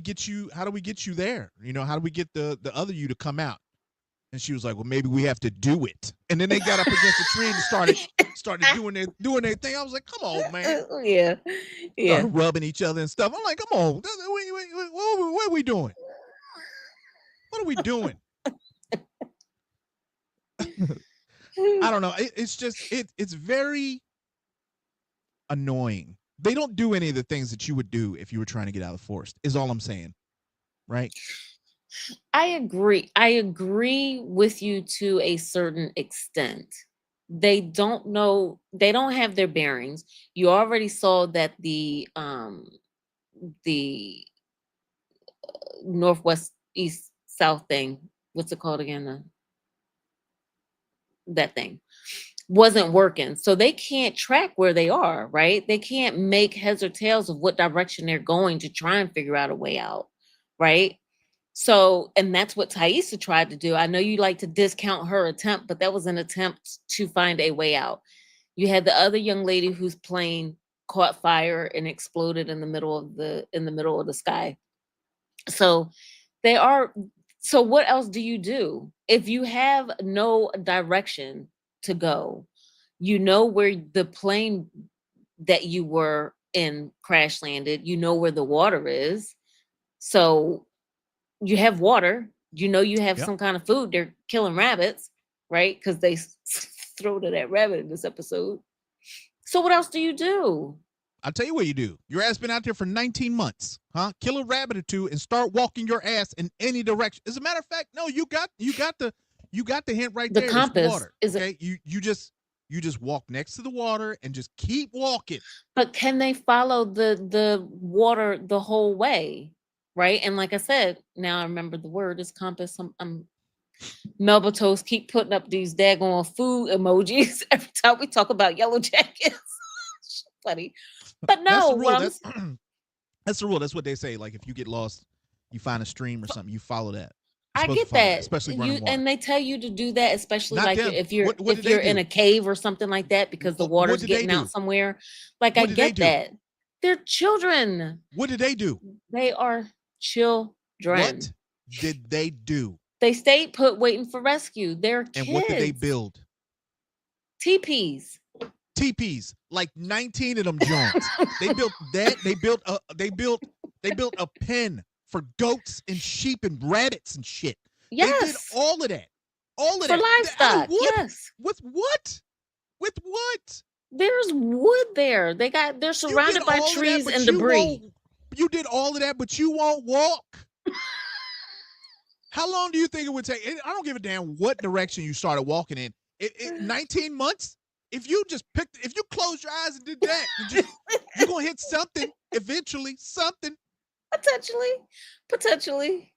A: get you there? You know, how do we get the other you to come out?" And she was like, "Well, maybe we have to do it." And then they got up against the tree and started doing their thing. I was like, "Come on, man!"
B: Yeah. Yeah.
A: Started rubbing each other and stuff. I'm like, "Come on, what are we doing? What are we doing?" I don't know. It's just it's very annoying. They don't do any of the things that you would do if you were trying to get out of the forest. Is all I'm saying, right?
B: I agree. I agree with you to a certain extent. They don't know, they don't have their bearings. You already saw that the northwest east south thing, what's it called again? That thing wasn't working. So they can't track where they are, right? They can't make heads or tails of what direction they're going to try and figure out a way out, right? So, and that's what Thaisa tried to do. I know you like to discount her attempt, but that was an attempt to find a way out. You had the other young lady whose plane caught fire and exploded in the middle of the sky. So they are So what else do you do if you have no direction to go? You know where the plane that you were in crash landed. You know where the water is. So you have water. You know you have
A: Yep.
B: some kind of food. They're killing rabbits, right? Because they throw to that rabbit in this episode. So what else do you do?
A: I'll tell you what you do. Your ass been out there for 19 months, huh? Kill a rabbit or two and start walking your ass in any direction. As a matter of fact, no, you got the hint right
B: The
A: there. It's
B: compass
A: water.
B: is it,
A: Okay. You just walk next to the water and just keep walking.
B: but can they follow the water the whole way? Right. And like I said, now I remember the word is compass. I'm Melba Toast keep putting up these daggone food emojis every time we talk about yellow jackets. Funny. But
A: That's
B: no,
A: the
B: what
A: rule.
B: I'm
A: That's the rule. That's what they say. Like if you get lost, you find a stream or something, you follow that. You're
B: I
A: supposed to
B: get
A: follow that,
B: that.
A: especially running
B: You
A: water.
B: and they tell you to do that, especially
A: Not
B: like
A: them.
B: if you're
A: What
B: if
A: did they
B: you're in
A: do?
B: a cave or something like that because the
A: What
B: water's
A: did they
B: getting out
A: do?
B: somewhere. Like I
A: What did they
B: get
A: do?
B: that. They're children.
A: What did they do?
B: They are children.
A: What did they do?
B: They stayed put waiting for rescue. They're
A: And what did they
B: kids.
A: build?
B: TPs.
A: TPs, like 19 of them joints. They built that. They built a pen for goats and sheep and rabbits and shit. They did
B: Yes.
A: all of that. All of
B: For
A: that. Out of
B: livestock.
A: wood?
B: Yes.
A: With what? With what?
B: There's wood there. They're
A: You did
B: surrounded by
A: all of that,
B: trees and
A: but you
B: debris.
A: won't. You did all of that, but you won't walk. How long do you think it would take? I don't give a damn what direction you started walking in. 19 months? If you closed your eyes and did that, you're gonna hit something eventually. Something.
B: Potentially.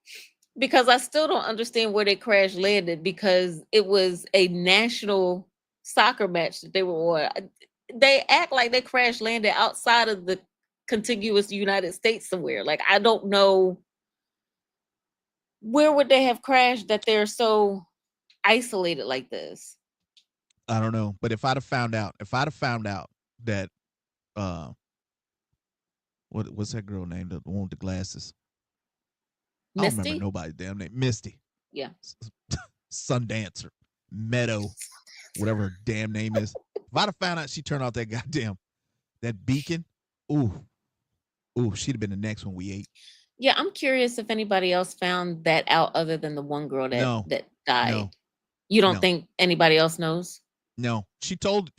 B: Because I still don't understand where they crash landed because it was a national soccer match that they were on. They act like they crash landed outside of the contiguous United States somewhere. Like I don't know where would they have crashed that they're so isolated like this.
A: I don't know, but if I'd have found out that uh, what's that girl named? The one with the glasses. I don't remember
B: Misty?
A: nobody's damn name. Misty,
B: Yeah.
A: Sundancer, Meadow, whatever her damn name is. If I'd have found out she turned off that beacon, ooh, she'd have been the next one we ate.
B: Yeah, I'm curious if anybody else found that out other than the one girl that
A: No,
B: that died.
A: no,
B: You don't
A: no,
B: think anybody else knows?
A: no. She told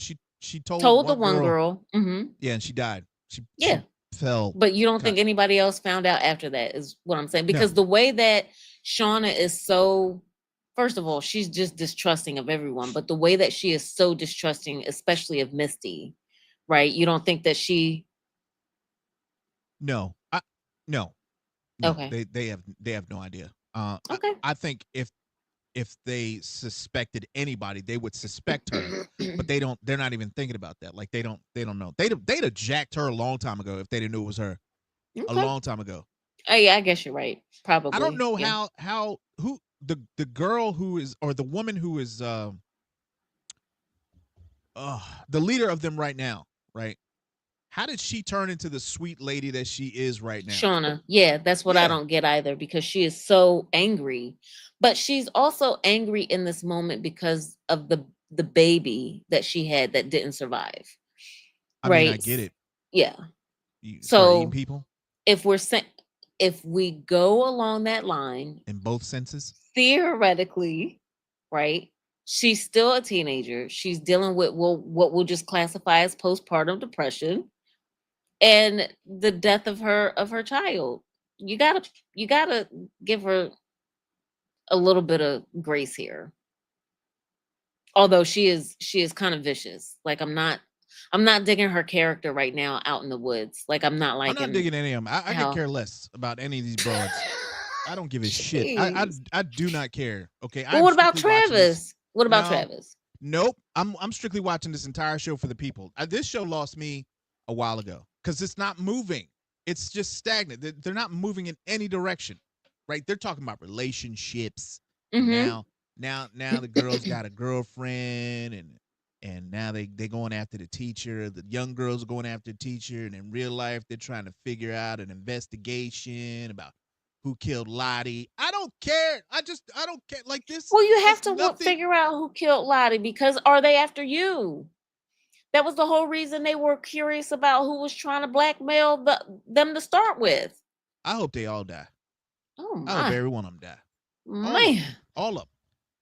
B: Told the
A: one
B: one
A: girl,
B: girl.
A: yeah, and she died. She
B: Yeah.
A: fell.
B: But you don't
A: Cut.
B: think anybody else found out after that is what I'm saying.
A: No,
B: Because the way that Shauna is so, first of all, she's just distrusting of everyone. But the way that she is so distrusting, especially of Misty, right? You don't think that she
A: no, no, no.
B: okay.
A: They have no idea.
B: Okay.
A: I think if they suspected anybody, they would suspect her, but they don't. They're not even thinking about that. Like they don't know. They'd have jacked her a long time ago if they didn't know it was her. A
B: Okay.
A: long time ago.
B: Oh yeah, I guess you're right.
A: I don't
B: Probably.
A: know
B: Yeah.
A: how who the girl who is, or the woman who is the leader of them right now, right? How did she turn into the sweet lady that she is right now?
B: Shauna. Yeah, that's what I
A: Yeah,
B: don't get either because she is so angry. But she's also angry in this moment because of the baby that she had that didn't survive.
A: I mean, I
B: Right?
A: get it.
B: Yeah.
A: You start eating
B: So
A: people
B: if we're saying if we go along that line,
A: in both senses.
B: theoretically, right? She's still a teenager. She's dealing with what we'll just classify as postpartum depression and the death of her child. You gotta give her a little bit of grace here. Although she is kind of vicious. Like I'm not digging her character right now out in the woods. Like I'm not
A: I'm not
B: liking
A: digging any of them. I could
B: how
A: care less about any of these broads. I don't give a shit. I
B: Jeez.
A: I do not care. Okay,
B: Well,
A: I'm
B: what about
A: strictly watching this.
B: Travis? What about
A: No,
B: Travis?
A: nope. I'm strictly watching this entire show for the people. This show lost me a while ago because it's not moving. It's just stagnant. They're not moving in any direction, right? They're talking about relationships, and
B: Mm-hmm.
A: now the girl's got a girlfriend, and now they going after the teacher. The young girls are going after the teacher, and in real life they're trying to figure out an investigation about who killed Lottie. I don't care. I don't care. Like this,
B: Well, you have
A: there's
B: to
A: nothing.
B: figure out who killed Lottie, because are they after you? That was the whole reason they were curious about who was trying to blackmail them to start with.
A: I hope they all die.
B: Oh
A: I hope
B: my
A: every one of them die. All of them.
B: man!
A: All of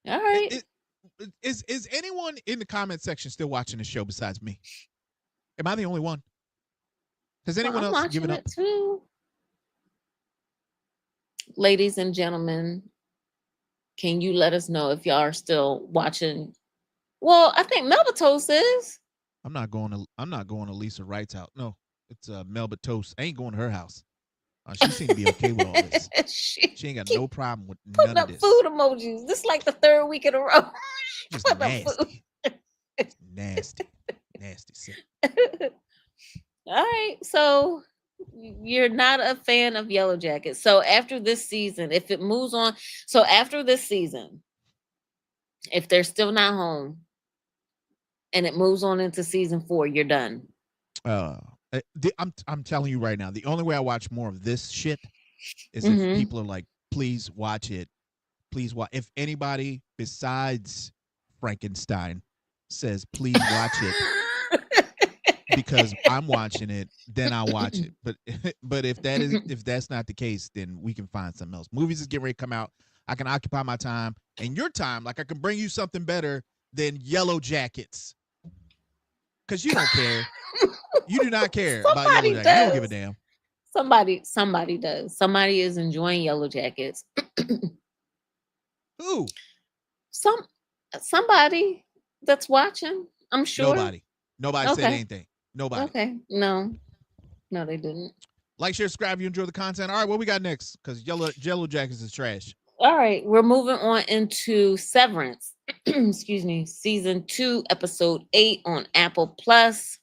B: All
A: them.
B: right.
A: Is anyone in the comment section still watching the show besides me? Am I the only one? Has
B: Well,
A: anyone
B: I'm
A: else given
B: watching
A: up?
B: it too. Ladies and gentlemen, can you let us know if y'all are still watching? Well, I think Melbatos is.
A: I'm not going to Lisa Wright's house. No, it's Melba Toast. I ain't going to her house. She seemed to be okay with all this.
B: She
A: She ain't got
B: keep
A: no problem with
B: putting
A: none of
B: up
A: this.
B: food emojis. This is like the third week in a row.
A: Just
B: Putting up food.
A: nasty. It's nasty. Nasty sick.
B: All right. So you're not a fan of Yellowjackets. So after this season, if it moves on, so after this season, if they're still not home and it moves on into season 4, you're done.
A: I'm telling you right now, the only way I watch more of this shit is if
B: Mm-hmm.
A: people are like, please watch it. Please watch. If anybody besides Frankenstein says, please watch it because I'm watching it, then I'll watch it. But if that's not the case, then we can find something else. Movies is getting ready to come out. I can occupy my time and your time. Like I can bring you something better than Yellowjackets. Because you don't care. You do not care about
B: Somebody
A: Yellowjackets. You don't give a
B: does.
A: damn.
B: Somebody does. Somebody is enjoying Yellowjackets.
A: Who?
B: Somebody that's watching, I'm sure.
A: Nobody said
B: Okay.
A: anything. Nobody.
B: Okay. No, they didn't.
A: Like, share, subscribe. You enjoy the content. All right, what we got next? Because Yellowjackets is trash.
B: All right, we're moving on into Severance. Excuse me, season 2, episode 8 on Apple Plus.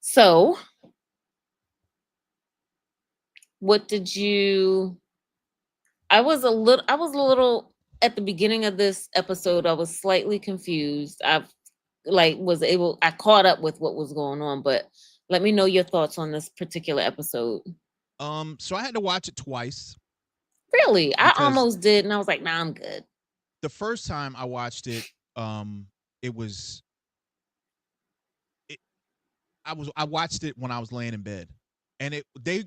B: So, what did you? I was a little at the beginning of this episode. I was slightly confused. I caught up with what was going on, but let me know your thoughts on this particular episode.
A: So I had to watch it twice.
B: Really, I almost did, and I was like, "Nah, I'm good."
A: The first time I watched it, it was. I watched it when I was laying in bed, and they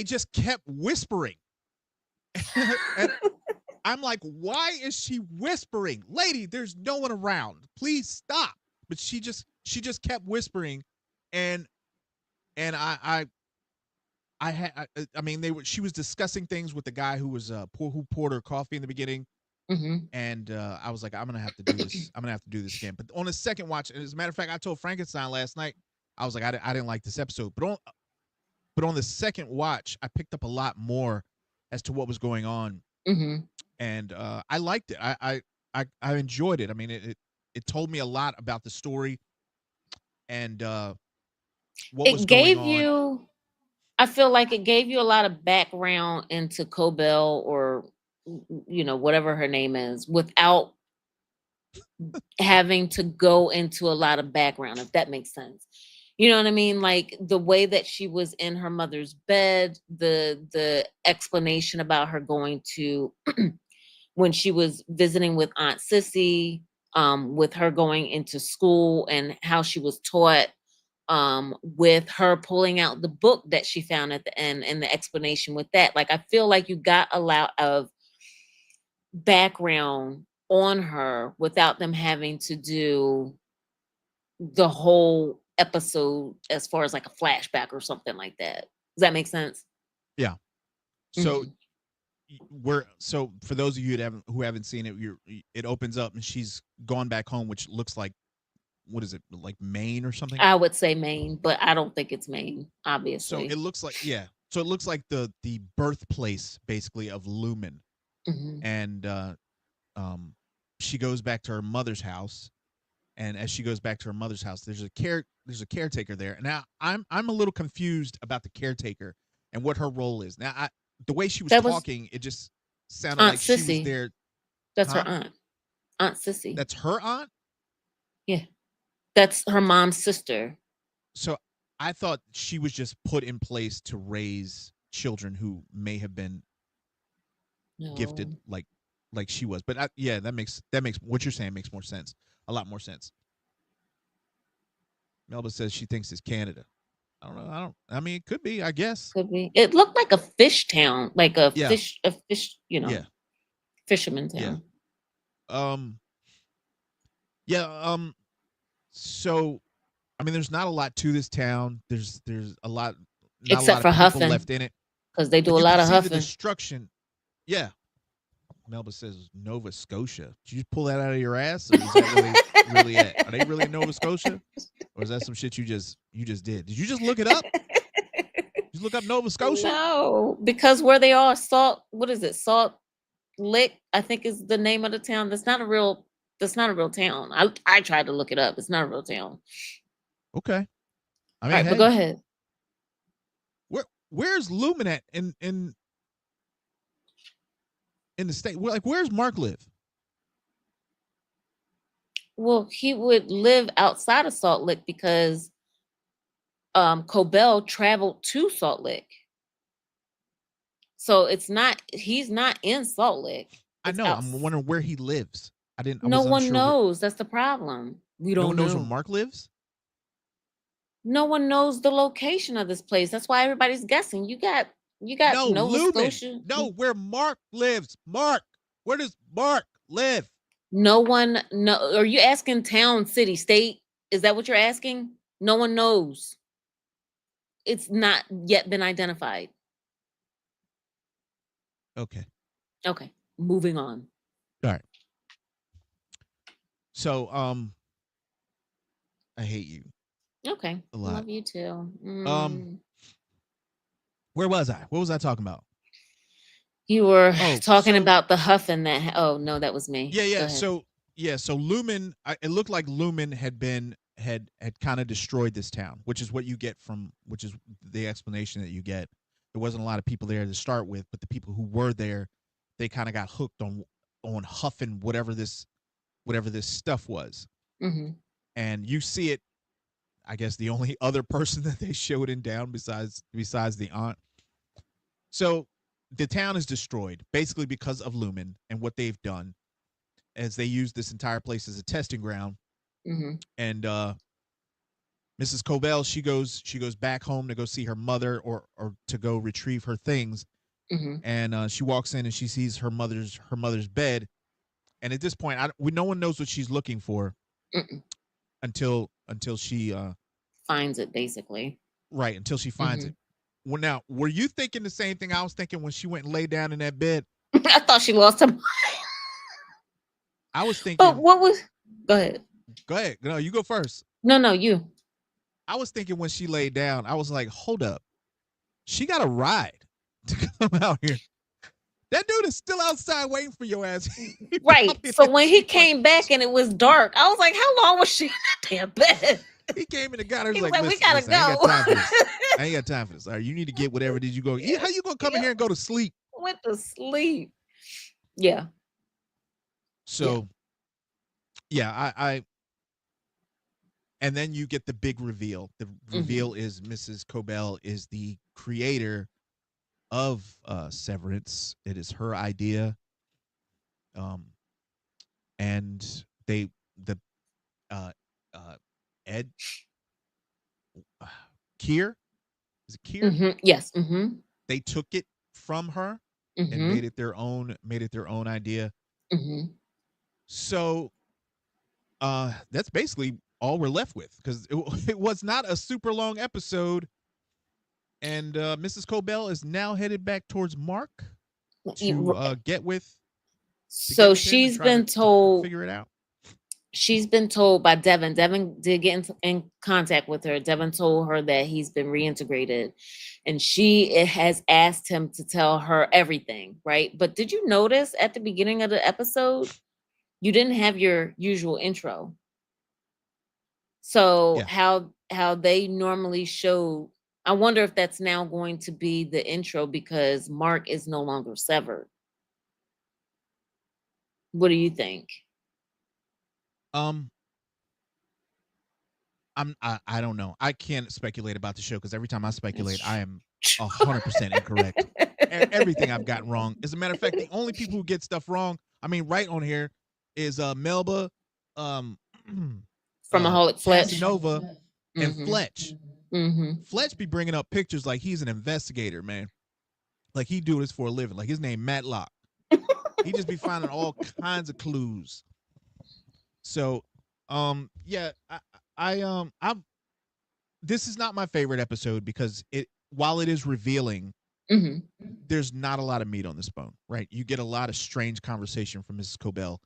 A: just kept whispering. And I'm like, why is she whispering? Lady, there's no one around. Please stop. But she just kept whispering, and she was discussing things with the guy who was who poured her coffee in the beginning.
B: Mm-hmm.
A: And I was like, I'm gonna have to do this. I'm gonna have to do this again. But on the second watch, and as a matter of fact, I told Frankenstein last night, I was like, I didn't like this episode. But on the second watch, I picked up a lot more as to what was going on.
B: Mm-hmm.
A: And I liked it. I enjoyed it. I mean, it told me a lot about the story and what was going on.
B: I feel like it gave you a lot of background into Cobell, or whatever her name is, without having to go into a lot of background, if that makes sense. You know what I mean? Like the way that she was in her mother's bed, the explanation about her going to when she was visiting with Aunt Sissy, with her going into school and how she was taught, with her pulling out the book that she found at the end and the explanation with that. Like I feel like you got a lot of background on her without them having to do the whole episode as far as like a flashback or something like that. Does that make sense?
A: Yeah. So so for those of you who haven't seen it, it opens up and she's gone back home, which looks like, what is it, like Maine or something?
B: I would say Maine, but I don't think it's Maine,
A: So
B: obviously.
A: it looks like, so it looks like the birthplace basically of Lumen. And she goes back to her mother's house, and as she goes back to her mother's house, there's a caretaker there. Now I'm a little confused about the caretaker and what her role is. Now the way she was talking, it just sounded
B: Aunt
A: like
B: Sissy.
A: she was there.
B: That's her aunt. Aunt Sissy.
A: That's her aunt?
B: Yeah. That's her mom's sister.
A: So I thought she was just put in place to raise children who may have been gifted
B: No.
A: like she was. But yeah, that makes what you're saying makes more sense, a lot more sense. Melba says she thinks it's Canada. I don't know. I mean, it could be. I guess.
B: Could be. It looked like a fish town, like
A: Yeah.
B: a fish,
A: Yeah.
B: fisherman
A: Yeah.
B: town.
A: Um. Yeah. So, I mean, there's not a lot to this town. There's not a
B: Except
A: lot of
B: for
A: people
B: huffing,
A: left in it,
B: because they
A: but
B: do a
A: you
B: lot
A: can
B: of
A: see the
B: huffing.
A: destruction. Yeah. Melba says Nova Scotia. Did you just pull that out of your ass, or is that where they really at? Are they really in Nova Scotia, or is that some shit you just did? Did you just look it up? Just look up Nova Scotia.
B: No, because where they are, what is it? Salt Lick, I think is the name of the town. That's not a real town. I tried to look it up. It's not a real town.
A: Okay. I
B: All
A: mean,
B: right, but go
A: hey,
B: ahead.
A: where's Lumen at in the state? Where's Mark live?
B: Well, he would live outside of Salt Lick because Cobell traveled to Salt Lick. So he's not in Salt Lick.
A: I
B: It's
A: know.
B: out.
A: I'm wondering where he lives. I
B: No
A: was
B: one
A: unsure where.
B: knows. That's the problem. We
A: No one
B: don't
A: knows where
B: know.
A: Mark lives.
B: No one knows the location of this place. That's why everybody's guessing. You got
A: No,
B: Nova
A: Lumen.
B: Scotia.
A: No, where Mark lives. Mark. Where does Mark live?
B: No one no are you asking town, city, state? Is that what you're asking? No one knows. It's not yet been identified.
A: Okay.
B: Okay, moving on.
A: All right. So, I hate you
B: Okay,
A: a lot.
B: love you too.
A: Where was I? What was I talking about?
B: You were
A: Oh,
B: talking about the huffing that. Oh no, that was me. Go
A: yeah.
B: ahead.
A: So Lumen. It looked like Lumen had kind of destroyed this town, which is what you get from, which is the explanation that you get. There wasn't a lot of people there to start with, but the people who were there, they kind of got hooked on huffing whatever this stuff was,
B: Mm-hmm.
A: and you see it. I guess the only other person that they showed in down besides the aunt. So the town is destroyed basically because of Lumen and what they've done, as they use this entire place as a testing ground.
B: Mm-hmm.
A: And Mrs. Cobell, she goes back home to go see her mother, or to go retrieve her things.
B: Mm-hmm.
A: And she walks in and she sees her mother's bed. And at this point, no one knows what she's looking for
B: Mm-mm.
A: until she
B: Finds it basically.
A: right, until she finds
B: Mm-hmm.
A: it. Well, now, were you thinking the same thing I was thinking when she went and laid down in that bed?
B: I thought she lost her.
A: I was
B: But
A: thinking.
B: what was? Go ahead.
A: Go ahead. No, you go first.
B: No, you.
A: I was thinking when she laid down, I was like, hold up. She got a ride to come out here. That dude is still outside waiting for your ass.
B: Right. So when he came back and it was dark, I was like, how long was she in that damn bed?
A: He came in and got her.
B: He
A: He's
B: was
A: like,
B: like, we
A: listen,
B: gotta
A: I ain't got time for this.
B: go.
A: I ain't got time for this. All right, you need to get whatever did you go. How you gonna come in here and go to sleep?
B: Went to sleep. Yeah.
A: So, yeah, I and then you get the big reveal. The reveal is Mrs. Cobell is the creator of Severance. It is her idea. And the Ed Kier, is it Kier?
B: Mm-hmm. Yes.
A: They took it from her and made it their own idea. So that's basically all we're left with, because it was not a super long episode. And Mrs. Cobell is now headed back towards Mark to get with.
B: So she's been told.
A: Figure it out.
B: She's been told by Devin. Devin did get in contact with her. Devin told her that he's been reintegrated, and she has asked him to tell her everything, right? But did you notice at the beginning of the episode, you didn't have your usual intro? So how they normally show, I wonder if that's now going to be the intro because Mark is no longer severed. What do you think?
A: I don't know. I can't speculate about the show because every time I speculate, I am 100% incorrect. Everything I've gotten wrong. As a matter of fact, the only people who get stuff wrong, I mean, right on here, is Melba, um,
B: From a Holic Fletch.
A: Casanova, and
B: Mm-hmm.
A: Fletch.
B: Mm-hmm.
A: Fletch be bringing up pictures like he's an investigator, man. Like he do this for a living. Like his name Matlock. He just be finding all kinds of clues. So, yeah, I'm. This is not my favorite episode because while it is revealing,
B: Mm-hmm.
A: there's not a lot of meat on this bone, right? You get a lot of strange conversation from Mrs. Cobell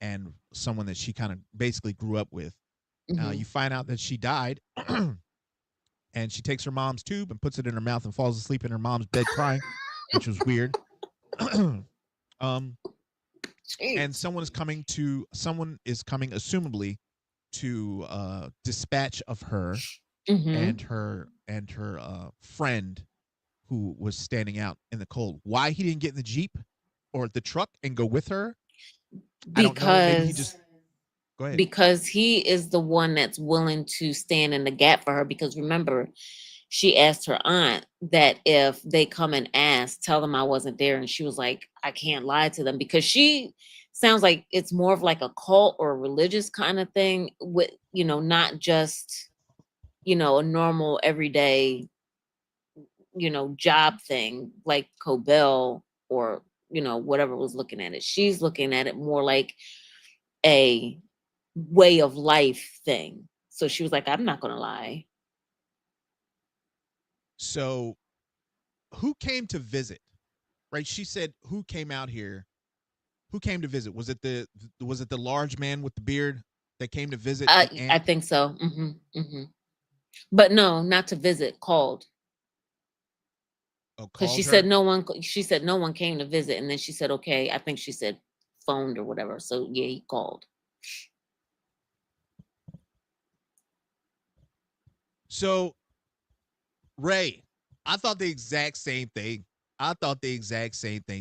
A: and someone that she kind of basically grew up with.
B: Mm-hmm.
A: You find out that she died, and she takes her mom's tube and puts it in her mouth and falls asleep in her mom's bed crying, which was weird. And someone is coming, assumably, to dispatch of her
B: Mm-hmm.
A: and her friend who was standing out in the cold. Why he didn't get in the Jeep or the truck and go with her, I don't know. Maybe he just go ahead.
B: Because he is the one that's willing to stand in the gap for her. Because remember, she asked her aunt that if they come and ask, tell them I wasn't there. And she was like, I can't lie to them, because she sounds like it's more of like a cult or a religious kind of thing with, not just, a normal everyday, job thing like Cobell or, whatever was looking at it. She's looking at it more like a way of life thing. So she was like, I'm not going to lie.
A: So who came to visit? Right? She said, who came out here? Who came to visit? Was it the large man with the beard that came to visit the
B: I
A: aunt?
B: think so. Mm-hmm, mm-hmm. But no, not to visit, called.
A: Oh,
B: Because
A: called her?
B: she said no one came to visit. And then she said, okay, I think she said phoned or whatever. So yeah, he called.
A: So, Ray, I thought the exact same thing.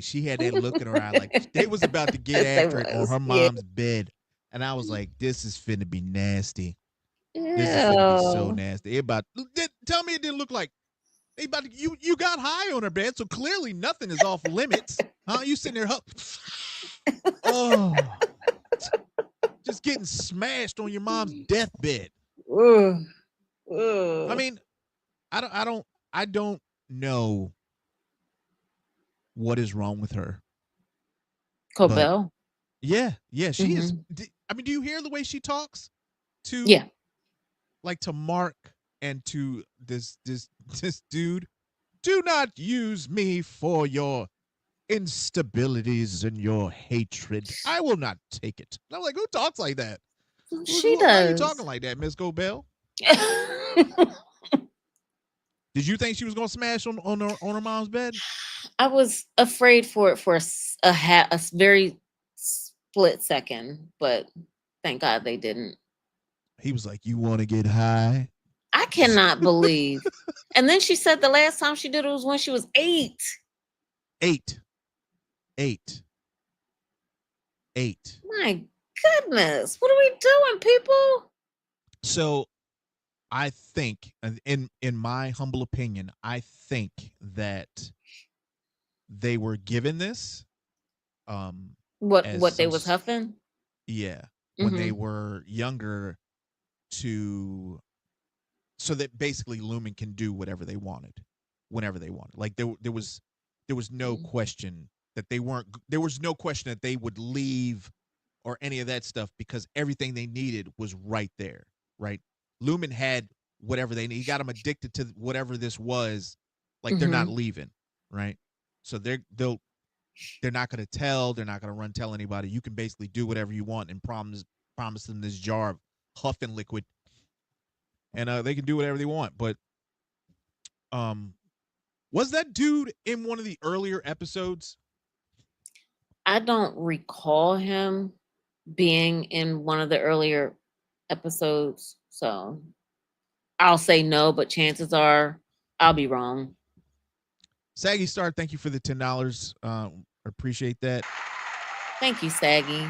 A: She had that look in her eye like they was about to get
B: Yes, they
A: after it on
B: was.
A: her
B: Yeah.
A: mom's bed. And I was like, this is finna be nasty. This is finna be so
B: Ew.
A: nasty. Tell me it didn't look like they about to, you got high on her bed, so clearly nothing is off limits. Huh? You sitting there oh, just getting smashed on your mom's deathbed.
B: Ugh.
A: I
B: Ugh.
A: mean, I don't know what is wrong with her. But
B: Cobell.
A: yeah, she is.
B: Mm-hmm.
A: I mean, do you hear the way she talks to
B: Yeah.
A: to Mark and to this dude? Do not use me for your instabilities and your hatred. I will not take it. And I'm like, who talks like that?
B: She
A: Why are you talking
B: does.
A: like that, Miss Cobell? Did you think she was gonna smash on her mom's bed?
B: I was afraid for it for a very split second, but thank God they didn't.
A: He was like, "You want to get high?"
B: I cannot believe. And then she said the last time she did it was when she was 8.
A: 8, 8, 8.
B: My goodness, what are we doing, people?
A: So I think, in my humble opinion, I think that they were given this as
B: What they was huffing?
A: yeah, when they
B: Mm-hmm.
A: were younger, to so that basically Lumen can do whatever they wanted whenever they wanted. Like there was no question that there was no question that they would leave or any of that stuff, because everything they needed was right there, right? Lumen had whatever they need. He got them addicted to whatever this was. Like they're not
B: Mm-hmm.
A: leaving, right? So they're not going to tell. They're not going to run tell anybody. You can basically do whatever you want and promise them this jar of huffing liquid, and they can do whatever they want. But um, was that dude in one of the earlier episodes?
B: I don't recall him being in one of the earlier episodes, so I'll say no, but chances are I'll be wrong.
A: Saggy Star, thank you for the $10. Appreciate that.
B: Thank you, Saggy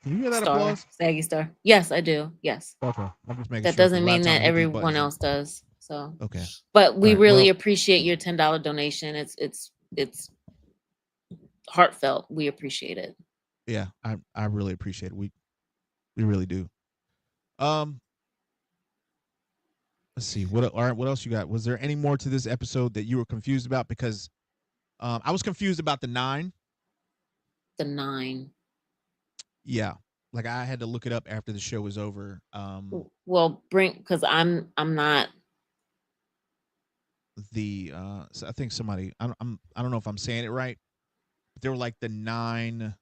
A: Can you hear that
B: Star.
A: applause?
B: Saggy Star. Yes, I do. Yes.
A: Okay, I'm just making
B: That
A: sure because
B: doesn't
A: a lot
B: mean
A: of
B: that
A: times I hit these
B: everyone
A: buttons.
B: else does. So,
A: Okay.
B: but
A: All
B: we
A: right.
B: really
A: Well,
B: appreciate your $10 donation. It's heartfelt. We appreciate it.
A: yeah, I really appreciate it. We really do. Um, let's see. All right, what else you got? Was there any more to this episode that you were confused about? Because I was confused about the 9.
B: The 9.
A: Yeah. Like I had to look it up after the show was over.
B: Well, bring because I'm not.
A: So I think somebody I don't know if I'm saying it right, but they were like the nine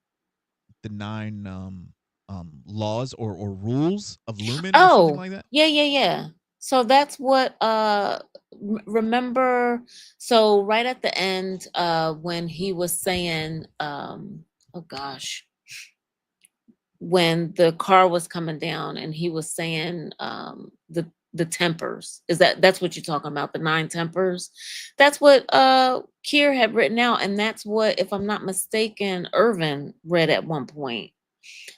A: laws or rules of Lumen or something
B: Oh,
A: like that.
B: yeah, yeah, yeah. So that's what remember, so right at the end when he was saying oh gosh, when the car was coming down and he was saying the tempers, that's what you're talking about, the 9 tempers. That's what Kier had written out, and that's what, if I'm not mistaken, Irvin read at one point.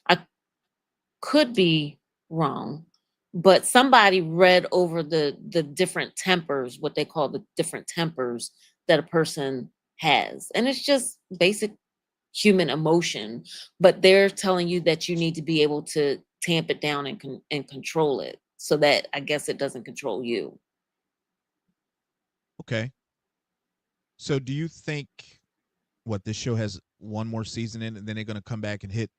B: I could be wrong, but somebody read over the different tempers, what they call the different tempers that a person has, and it's just basic human emotion, but they're telling you that you need to be able to tamp it down and control it, so that I guess it doesn't control you.
A: Okay. So do you think what this show has one more season in, and then they're going to come back and hit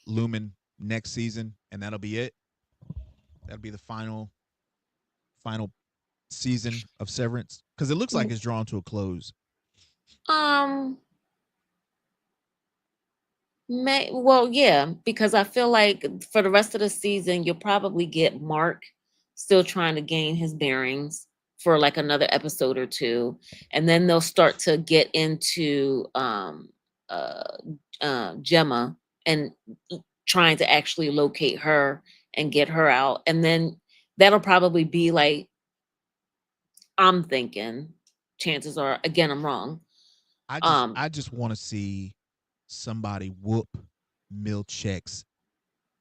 A: Lumen next season, and that'll be it? That'll be the final season of Severance because it looks like it's drawn to a close.
B: um well, yeah, because I feel like for the rest of the season, you'll probably get Mark still trying to gain his bearings for like another episode or two, and then they'll start to get into uh, Gemma and trying to actually locate her and get her out, and then that'll probably be like, I'm thinking, chances are, again, I'm wrong. Um,
A: I just want to see somebody whoop Milchek's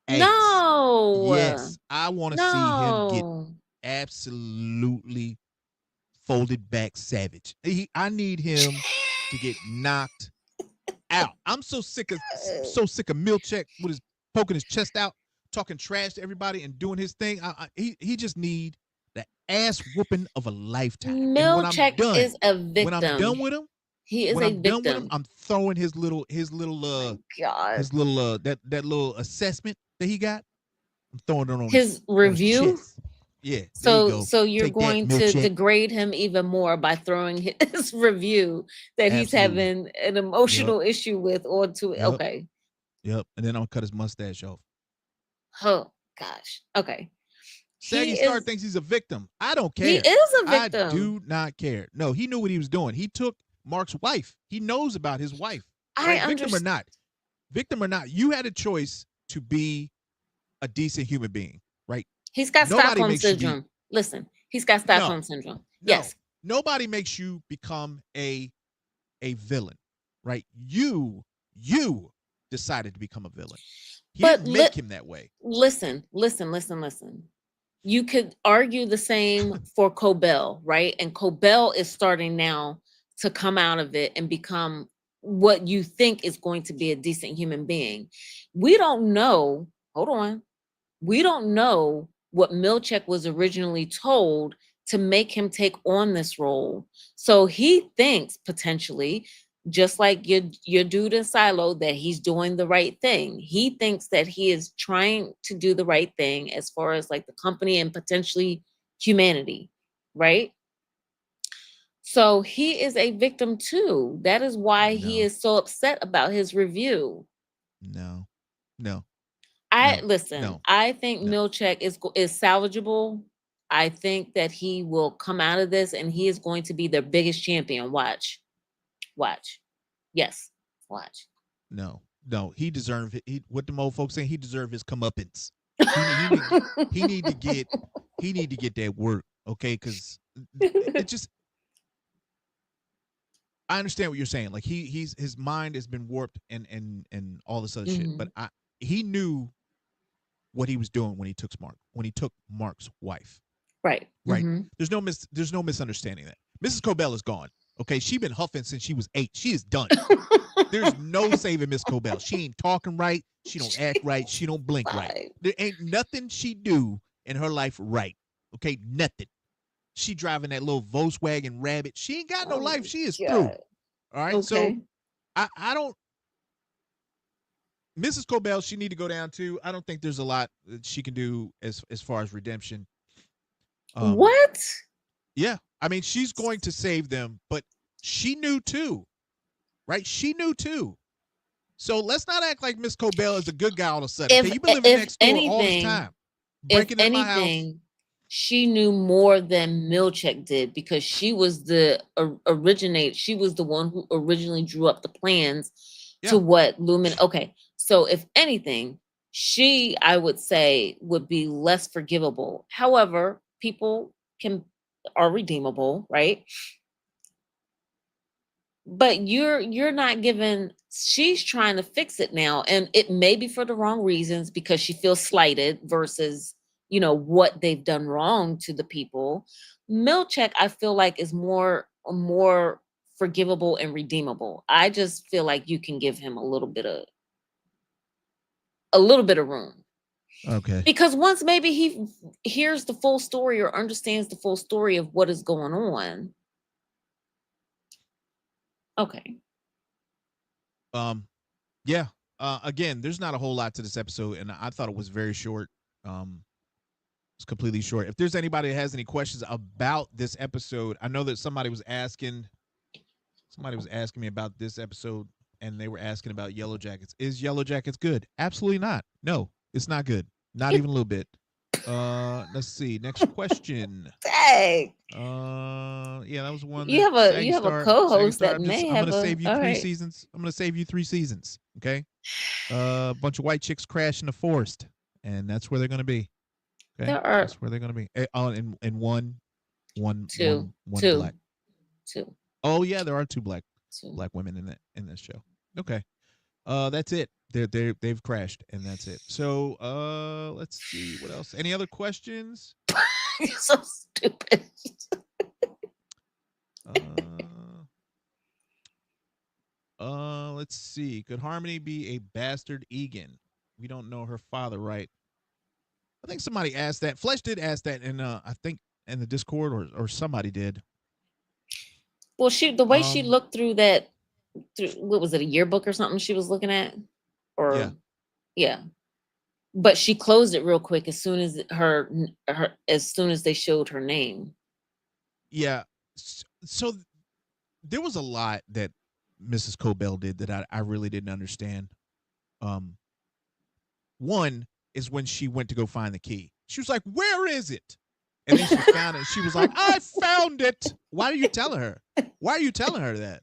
A: ass.
B: no,
A: Yes, I want to see him get
B: no.
A: absolutely folded back savage. I need him to get knocked out. I'm so sick of Milchek with his poking his chest out, talking trash to everybody and doing his thing. He just need the ass whooping of a lifetime. And
B: Milchek is a
A: when I'm
B: victim.
A: done with him,
B: He is
A: when
B: a
A: I'm done with him,
B: victim.
A: I'm throwing
B: My God.
A: his little that little assessment that he got. I'm throwing it
B: His
A: on his
B: review.
A: chest. Yeah, there you
B: So
A: go.
B: so you're
A: Take that,
B: going to
A: Milchek.
B: degrade him even more by throwing his review that he's
A: Absolutely.
B: having an
A: Yep.
B: emotional issue with, or to,
A: Yep.
B: okay.
A: Yep. And then I'm gonna cut his mustache off.
B: Oh gosh. Okay.
A: Saggy
B: He
A: Star
B: is
A: thinks he's a victim. I don't
B: he
A: care.
B: is a
A: I
B: victim.
A: do not care. No, he knew what he was doing. He took Mark's wife. He knows about his wife,
B: I
A: right?
B: understand.
A: Victim or not, you had a choice to be a decent human being, right?
B: He's got
A: Nobody
B: Stockholm
A: makes you be
B: syndrome. Listen, he's got
A: no,
B: Stockholm syndrome.
A: no.
B: Yes.
A: Nobody makes you become a villain, right? You decided to become a villain. He
B: But
A: didn't make him that way.
B: listen. You could argue the same for Cobell, right? And Cobell is starting now to come out of it and become what you think is going to be a decent human being. We don't know. Hold on. We don't know what Milchek was originally told to make him take on this role. So he thinks potentially, just like your dude in Silo, that he's doing the right thing. He thinks that he is trying to do the right thing as far as like the company and potentially humanity, right? So he is a victim too. That is why he
A: No,
B: is so upset about his review.
A: no, no,
B: I
A: no,
B: listen,
A: no,
B: I think
A: no.
B: Milchek is salvageable. I think that he will come out of this and he is going to be their biggest champion. Watch. Watch. Yes. Watch.
A: No, no, he deserved it. What the old folks saying, he deserved his comeuppance. He need he need to get he need to get that work, okay? Because it just I understand what you're saying. Like he's his mind has been warped and all this other shit. But
B: Mhm.
A: he knew what he was doing when he took Mark's wife.
B: Right.
A: Right. There's no misunderstanding that. Mrs. Cobell is gone. Okay. She been huffing since she was 8. She is done. There's no saving Miss Cobell. She ain't talking right. She don't act right. She don't blink right.
B: Fine.
A: There ain't nothing she do in her life right. Okay, nothing. She driving that little Volkswagen Rabbit. She ain't got no
B: Oh
A: life.
B: my
A: She is through.
B: God.
A: All right. So
B: Okay.
A: I don't. Mrs. Cobell, she need to go down too. I don't think there's a lot that she can do as far as redemption. Um,
B: What?
A: yeah. I mean, she's going to save them, but she knew too, right? She knew too. So let's not act like Miss Cobell is a good guy all of a sudden. Okay,
B: If
A: you've been living
B: if
A: next door all this
B: anything,
A: time, breaking in my house.
B: she knew more than Milchek did because she was the originate. She was the one who originally drew up the plans to
A: Yeah.
B: what Lumen. Okay, so if anything, she, I would say, would be less forgivable. However, people can are redeemable, right? But you're not given, she's trying to fix it now, and it may be for the wrong reasons because she feels slighted versus, what they've done wrong to the people. Milchek, I feel like, is more forgivable and redeemable. I just feel like you can give him a little bit of room,
A: Okay.
B: because once maybe he hears the full story or understands the full story of what is going on. Okay.
A: Yeah. Again, there's not a whole lot to this episode, and I thought it was very short. It's completely short. If there's anybody that has any questions about this episode, I know that somebody was asking me about this episode, and they were asking about Yellowjackets. Is Yellowjackets good? Absolutely not. No, it's not good. Not even a little bit. Let's see. Next question.
B: Dang.
A: Yeah, that was one
B: You
A: that
B: have a
A: Saggy
B: you have a
A: Star. Saggy
B: co-host
A: Star.
B: that may
A: I'm
B: have
A: gonna
B: a
A: save you
B: all
A: 3
B: right.
A: seasons. I'm gonna save you 3 seasons. Okay. A bunch of white chicks crash in the forest, and that's where they're gonna be. Okay,
B: There are
A: that's where they're gonna be. In one
B: two,
A: one
B: two,
A: black.
B: two,
A: Oh yeah, there are 2 black
B: two.
A: women in this show. Okay. That's it. They've crashed, and that's it. So let's see what else. Any other questions?
B: You're so stupid.
A: Let's see. Could Harmony be a bastard Egan? We don't know her father, right? I think somebody asked that. Flesh did ask that, in I think in the Discord, or somebody did.
B: Well, the way she
A: Um,
B: looked through what was it, a yearbook or something she was looking at?
A: yeah,
B: Or yeah. But she closed it real quick as soon as as soon as they showed her name.
A: yeah. So there was a lot that Mrs. Cobell did that I really didn't understand. Um, One is when she went to go find the key. She was like, "Where is it?" And then she found it. She was like, "I found it." Why are you telling her? Why are you telling her that?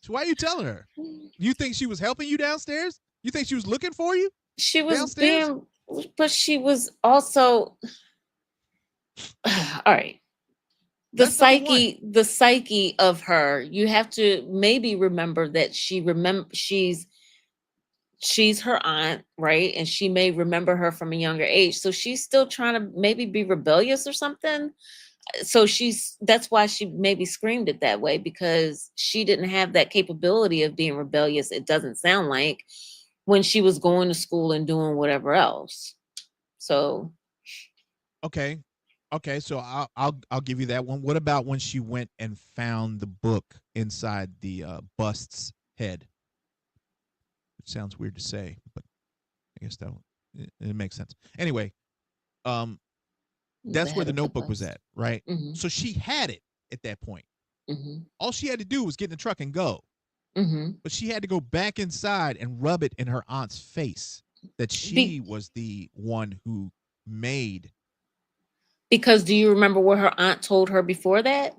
A: So why are you telling her? You think she was helping you downstairs? You think she was looking for you
B: She was
A: downstairs?
B: but she was also all right. The
A: That's number one.
B: psyche of her, you have to maybe remember that she's her aunt, right? And she may remember her from a younger age. So she's still trying to maybe be rebellious or something. So that's why she maybe screamed it that way, because she didn't have that capability of being rebellious, it doesn't sound like, when she was going to school and doing whatever else. So
A: Okay. Okay, so I'll give you that one. What about when she went and found the book inside the bust's head? It sounds weird to say, but I guess it makes sense. Anyway, um,
B: the
A: that's where
B: head
A: the
B: of the
A: notebook was
B: bus.
A: at, right?
B: Hmm.
A: So she had it at that point.
B: Hmm.
A: All she had to do was get in the truck and go.
B: Hmm.
A: But she had to go back inside and rub it in her aunt's face that she was the one who made.
B: Because do you remember what her aunt told her before that?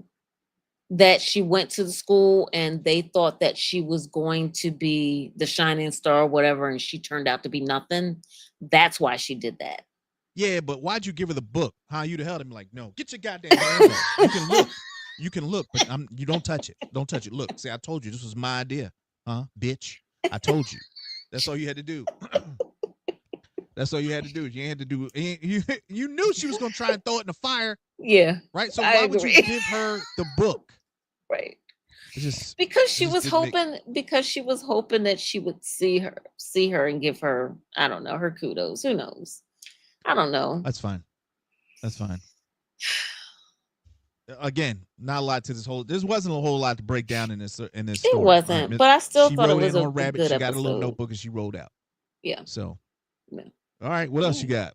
B: That she went to the school and they thought that she was going to be the shining star or whatever, and she turned out to be nothing. That's why she did that.
A: Yeah, but why'd you give her the book? How you the hell? I'm like, no, get your goddamn hands off. You can look. You can look, but you don't touch it. Don't touch it. Look, see, I told you this was my idea. Huh, bitch? I told you. That's all you had to do. That's all you had to do. You had to do. You knew she was gonna try and throw it in the fire,
B: Yeah,
A: right? So
B: I
A: why would you
B: agree.
A: give her the book?
B: Right.
A: It just
B: Because
A: it
B: she
A: just
B: was
A: didn't make.
B: hoping that she would see her and give her, I don't know, her kudos. Who knows? I don't know.
A: That's fine. That's fine. Again, not a lot to this whole. This wasn't a whole lot to break down in this
B: It
A: story. All right,
B: wasn't, but I still
A: she
B: thought it
A: rode
B: was
A: in on a
B: a
A: rabbit.
B: good
A: She got a little
B: episode.
A: notebook and she rolled out.
B: Yeah.
A: So,
B: Yeah.
A: all right, what else you got?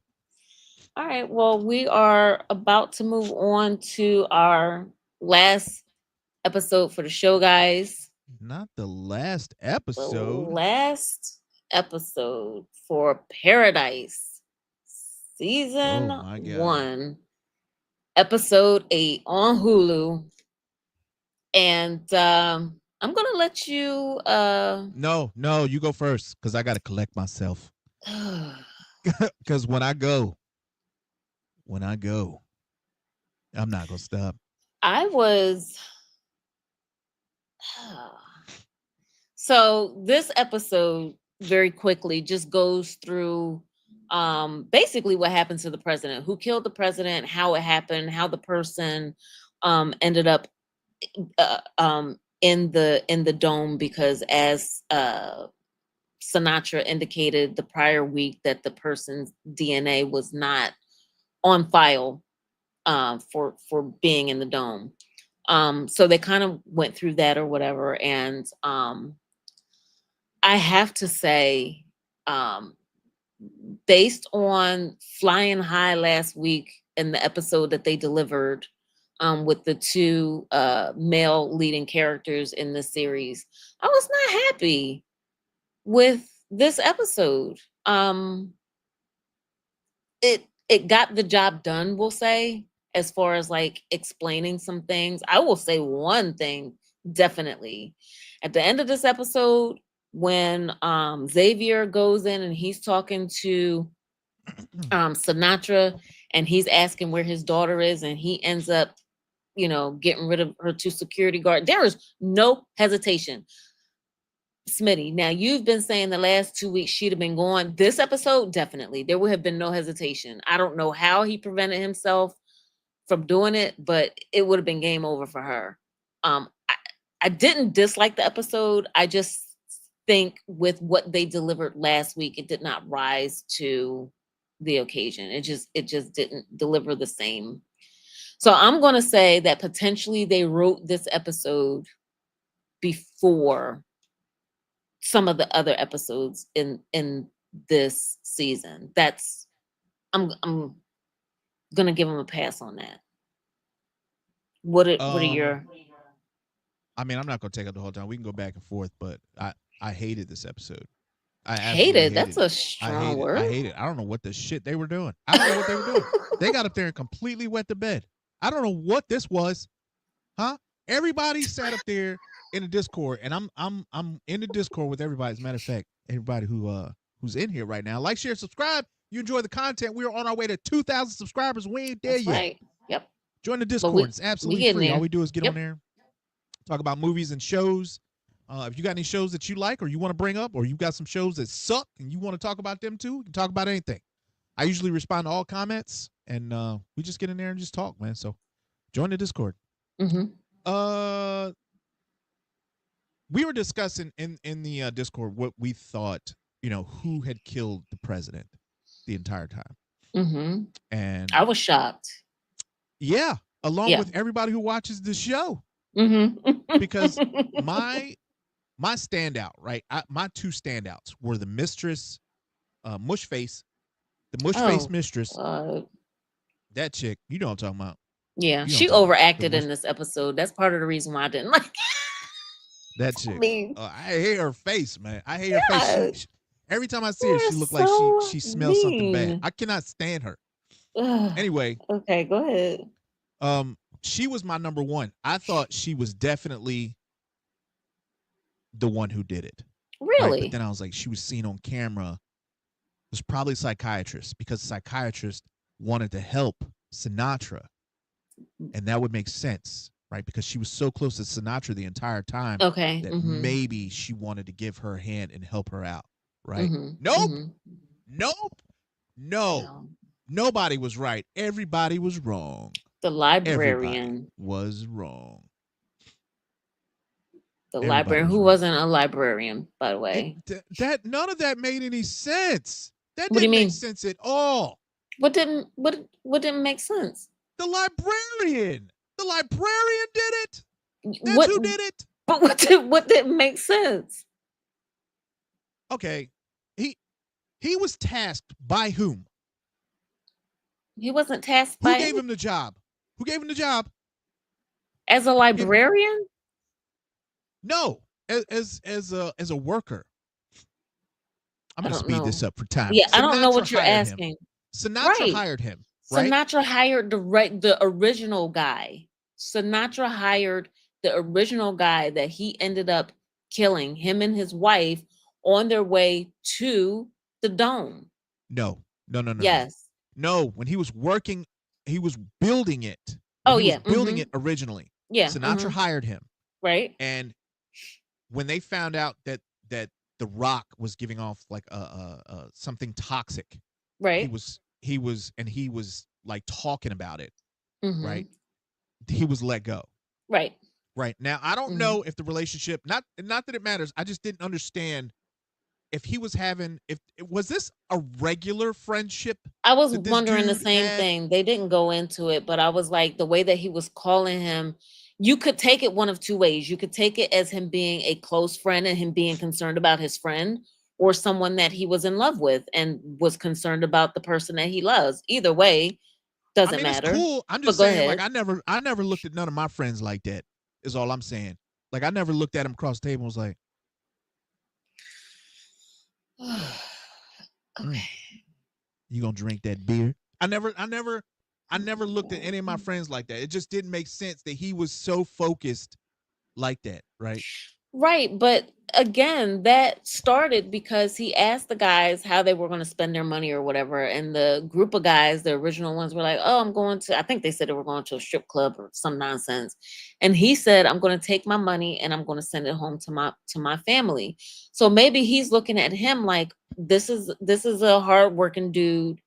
B: All right. Well, we are about to move on to our last episode for the show, guys.
A: Not the last
B: The
A: episode.
B: last episode for Paradise, season
A: Oh my god.
B: 1, episode 8 on Hulu. And I'm gonna let you
A: No, you go first because I got to collect myself. Because when I go, I'm not gonna stop.
B: I was so this episode very quickly just goes through basically what happened to the president, who killed the president, how it happened, how the person ended up in the dome, because as Sinatra indicated the prior week that the person's DNA was not on file for being in the dome. So they kind of went through that or whatever, and I have to say, um, based on flying high last week in the episode that they delivered with the two male leading characters in the series, I was not happy with this episode. It got the job done, we'll say, as far as like explaining some things. I will say one thing definitely. At the end of this episode, when Xavier goes in and he's talking to Sinatra and he's asking where his daughter is, and he ends up, getting rid of her two security guard. There is no hesitation. Smitty, now you've been saying the last 2 weeks she'd have been gone. This episode, definitely, there would have been no hesitation. I don't know how he prevented himself from doing it, but it would have been game over for her. I didn't dislike the episode. I just think with what they delivered last week, it did not rise to the occasion. It just didn't deliver the same. So I'm going to say that potentially they wrote this episode before some of the other episodes in this season. That's I'm gonna give them a pass on that. What are
A: Um,
B: your
A: I mean, I'm not gonna take up the whole time. We can go back and forth, but I hated this episode. I absolutely
B: hated?
A: hated
B: That's
A: it.
B: a strong
A: I
B: word.
A: hate it. I don't know what the shit they were doing. I don't know what they were doing. They got up there and completely wet the bed. I don't know what this was, huh? Everybody sat up there in the Discord, and I'm in the Discord with everybody. As a matter of fact, everybody who's in here right now, like, share, subscribe. You enjoy the content. We are on our way to 2,000 subscribers. We ain't there
B: That's
A: yet.
B: right. Yep.
A: Join the
B: But
A: Discord.
B: we
A: It's
B: we
A: absolutely
B: getting
A: free. All
B: there.
A: we do is get on
B: Yep.
A: there, talk about movies and shows. If you got any shows that you like or you want to bring up, or you got some shows that suck and you want to talk about them too, you can talk about anything. I usually respond to all comments, and we just get in there and just talk, man. So join the Discord.
B: Mm-hmm.
A: We were discussing in the Discord what we thought, who had killed the president the entire time,
B: Mm-hmm.
A: and
B: I was shocked.
A: yeah, along
B: Yeah.
A: with everybody who watches the show, because
B: Mm-hmm.
A: my standout, right? My two standouts were the mistress, mush face, the mush face
B: Oh,
A: mistress,
B: uh,
A: that chick. You know what I'm talking about.
B: yeah.
A: You know what I'm
B: She
A: talking about. The
B: overacted
A: mush,
B: in this episode. That's part of the reason why I didn't like it.
A: that
B: I
A: chick.
B: mean,
A: I hate her face, man. I hate her face.
B: yeah,
A: Every time I see her,
B: you're
A: she look like she
B: so
A: she smells something bad.
B: mean.
A: I cannot stand her.
B: Ugh.
A: Anyway,
B: Okay, go ahead.
A: she was my number one. I thought she was definitely the one who did it, right? But
B: Really?
A: then I was like, she was seen on camera. It was probably a psychiatrist, because the psychiatrist wanted to help Sinatra, and that would make sense, right? Because she was so close to Sinatra the entire time
B: Okay.
A: that
B: Mm-hmm.
A: maybe she wanted to give her a hand and help her out, right?
B: Mm-hmm.
A: Nope,
B: Mm-hmm.
A: nope. No,
B: No.
A: nobody was right. Everybody was wrong.
B: The
A: Everybody
B: librarian.
A: was wrong.
B: The
A: Everybody
B: librarian
A: was
B: who
A: wrong.
B: wasn't a librarian, by the way.
A: That none of that made any sense. That
B: What do you
A: didn't make
B: mean?
A: sense at all.
B: What didn't make sense?
A: The librarian. The librarian did it. That's
B: What
A: who did it.
B: but what didn't make sense?
A: Okay. He was tasked by whom?
B: He wasn't tasked
A: Who
B: by
A: gave him the job? Who gave him the job?
B: as a librarian?
A: No, as a worker. I'm
B: I
A: gonna
B: don't
A: speed this
B: know.
A: up for time.
B: Yeah, I don't know
A: Sinatra
B: what you're
A: hired him.
B: asking.
A: Sinatra
B: Right.
A: hired him, right?
B: Sinatra hired the original guy. Sinatra hired the original guy that he ended up killing, him and his wife, on their way to the dome.
A: No.
B: Yes.
A: No, when he was working, he was building it. When
B: Oh
A: he was
B: yeah.
A: building it originally,
B: Yeah.
A: Sinatra hired him.
B: Right.
A: And when they found out that The Rock was giving off like something toxic,
B: Right.
A: he was like talking about it, right?
B: Mm-hmm.
A: He was let go.
B: Right.
A: Right. Now, I don't
B: Mhm.
A: know if the relationship, not that it matters. I just didn't understand if he was having, if was this a regular friendship
B: I was
A: that this
B: wondering the
A: dude
B: same
A: had?
B: thing. They didn't go into it, but I was like, the way that he was calling him, you could take it one of two ways. You could take it as him being a close friend and him being concerned about his friend, or someone that he was in love with and was concerned about the person that he loves. Either way,
A: I
B: doesn't
A: mean, it's
B: matter.
A: cool. I'm
B: But
A: just
B: go
A: saying, like,
B: ahead.
A: I never looked at none of my friends like that, is all I'm saying. Like, I never looked at him across the table and was like,
B: Okay.
A: you gonna drink that beer? I never looked at any of my friends like that. It just didn't make sense that he was so focused like that, right?
B: Right, but again, that started because he asked the guys how they were going to spend their money or whatever, and the group of guys, the original ones, were like, "Oh, I'm going to." I think they said they were going to a strip club or some nonsense, and he said, "I'm going to take my money and I'm going to send it home to my family." So maybe he's looking at him like this is a hardworking dude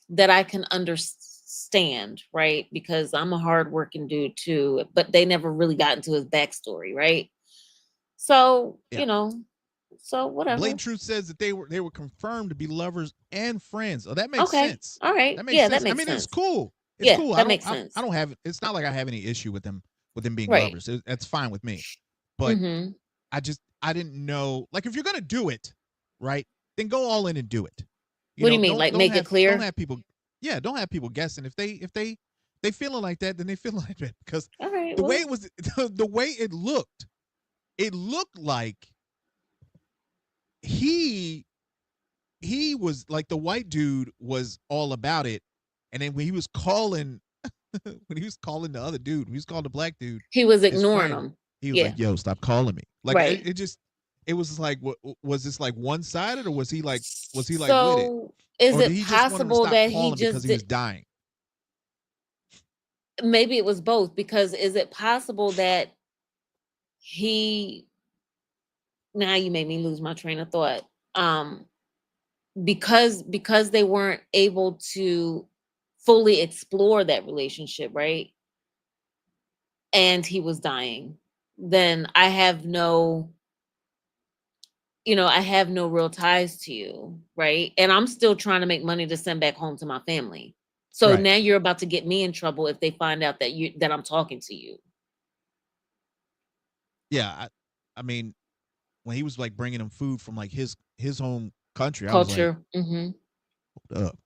B: that I can understand, right? Because I'm a hardworking dude too, but they never really got into his backstory, right? So,
A: Yeah.
B: so whatever.
A: Blatant Truth says that they were confirmed to be lovers and friends. Oh, that makes
B: Okay.
A: sense.
B: All right.
A: That makes
B: Yeah, that
A: sense. I
B: makes
A: mean, it's
B: sense.
A: cool. It's
B: Yeah,
A: cool.
B: that makes sense.
A: I don't have. It's not like I have any issue with them being
B: Right.
A: lovers. That's fine with me. But
B: Mm-hmm.
A: I didn't know. Like, if you're gonna do it, right, then go all in and do it.
B: What do you mean? Like make it clear?
A: Don't have people. Yeah, don't have people guessing. If they feeling like that, then they feel like that, because
B: All right.
A: the way
B: Well,
A: it was, the way it looked like he was like, the white dude was all about it, and then when he was calling the other dude, when he was calling the black dude
B: he was
A: his
B: ignoring
A: friend,
B: them.
A: he was
B: Yeah.
A: like, "Yo, stop calling me." Like,
B: Right.
A: it was like, what was this, like one sided, or was he like with it,
B: So is
A: or did
B: it
A: he just want him to
B: possible
A: stop
B: that he
A: calling because
B: just
A: he was
B: did?
A: dying?
B: Maybe it was both, because is it possible that he? Now you made me lose my train of thought. Um, because they weren't able to fully explore that relationship, right? And he was dying. Then I have no real ties to you, right? And I'm still trying to make money to send back home to my family. So
A: Right.
B: now you're about to get me in trouble if they find out that I'm talking to you.
A: Yeah. I mean, when he was like bringing him food from like his home country, I was like,
B: Culture. Mm-hmm.
A: hold up.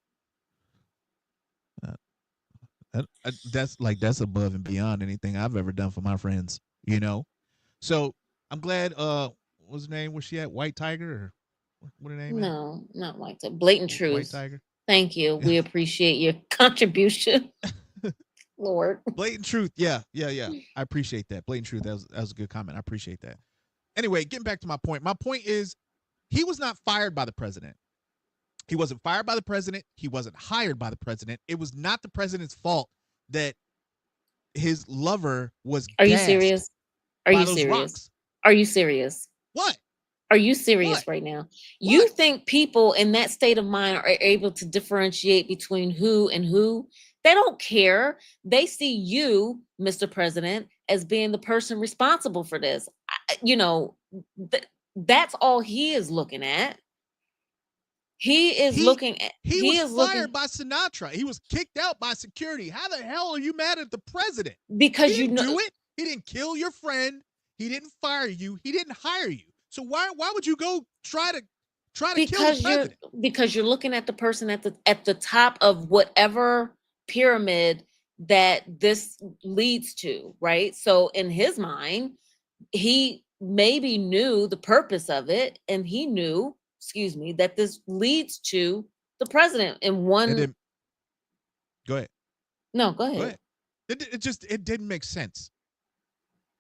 A: That's above and beyond anything I've ever done for my friends, you know. So I'm glad. What's her name? Where's she at? White Tiger, or what her name is?
B: No, not like that. Blatant
A: White
B: truth.
A: Tiger.
B: Thank you. We appreciate your contribution, Lord.
A: Blatant Truth. Yeah. I appreciate that. Blatant Truth. That was a good comment. I appreciate that. Anyway, getting back to my point. My point is, he was not fired by the president. He wasn't fired by the president. He wasn't hired by the president. It was not the president's fault that his lover was
B: Are you
A: gassed
B: serious? Are
A: by
B: you
A: those
B: serious?
A: rocks.
B: Are you serious?
A: What?
B: Are you serious
A: What?
B: right now? You
A: What?
B: think people in that state of mind are able to differentiate between who and who? They don't care. They see you, Mr. President, as being the person responsible for this. You know, that's all he is looking at. He is
A: He
B: looking at,
A: he
B: he
A: was
B: is
A: fired
B: looking
A: by Sinatra. He was kicked out by security. How the hell are you mad at the president? He
B: because you
A: didn't
B: know
A: do it. He didn't kill your friend. He didn't fire you. He didn't hire you. So why would you go try to kill the
B: because you're
A: president?
B: because you're looking at the person at the top of whatever pyramid that this leads to, right? So in his mind, he maybe knew the purpose of it, and he knew, excuse me, that this leads to the president in
A: And
B: one.
A: then go ahead.
B: No, go
A: Go
B: ahead.
A: ahead. It didn't make sense.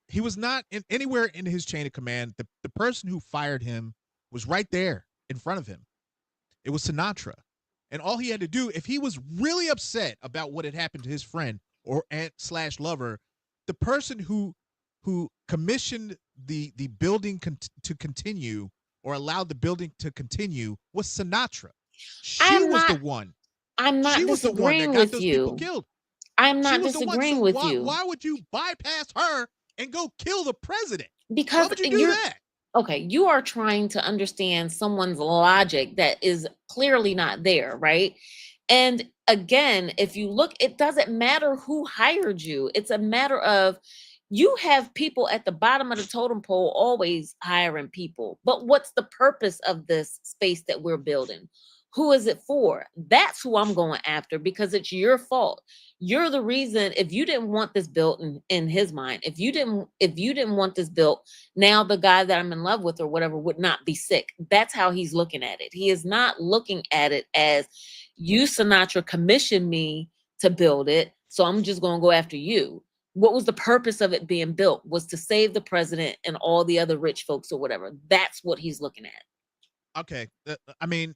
A: He was not anywhere in his chain of command. The person who fired him was right there in front of him. It was Sinatra. And all he had to do, if he was really upset about what had happened to his friend or aunt slash lover, the person who commissioned the building to continue or allowed the building to continue was Sinatra. She
B: i'm
A: was the
B: not
A: one.
B: I'm
A: She
B: not
A: was the one that
B: disagreeing
A: got
B: with
A: those people
B: you.
A: killed.
B: I'm
A: She
B: not
A: was the one.
B: disagreeing
A: So
B: with you
A: why would you bypass her and go kill the president? Why
B: because
A: would you do
B: you're
A: that?
B: okay. You are trying to understand someone's logic that is clearly not there, right? And again, if you look, it doesn't matter who hired you. It's a matter of, you have people at the bottom of the totem pole always hiring people. But what's the purpose of this space that we're building? Who is it for? That's who I'm going after, because it's your fault. You're the reason. If you didn't want this built, in his mind, if you didn't want this built, now the guy that I'm in love with or whatever would not be sick. That's how he's looking at it. He is not looking at it as, you, Sinatra, commissioned me to build it, so I'm just going to go after you. What was the purpose of it being built? Was to save the president and all the other rich folks or whatever. That's what he's looking at.
A: Okay, I mean,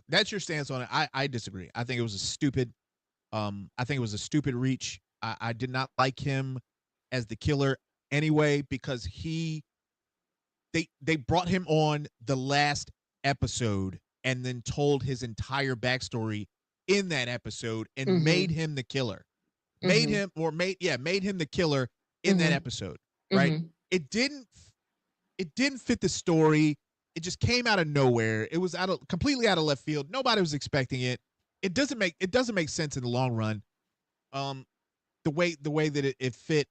A: that's your stance on it. I disagree. I think it was a stupid. I think it was a stupid reach. I did not like him as the killer anyway because they brought him on the last episode and then told his entire backstory in that episode and made
B: Mm-hmm.
A: him the killer. Made
B: Mm-hmm.
A: him or made him the killer in that
B: Mm-hmm.
A: episode, right?
B: Mm-hmm.
A: It didn't fit the story. It just came out of nowhere. It was completely out of left field. Nobody was expecting it. It doesn't make sense in the long run. Um, the way that it fit.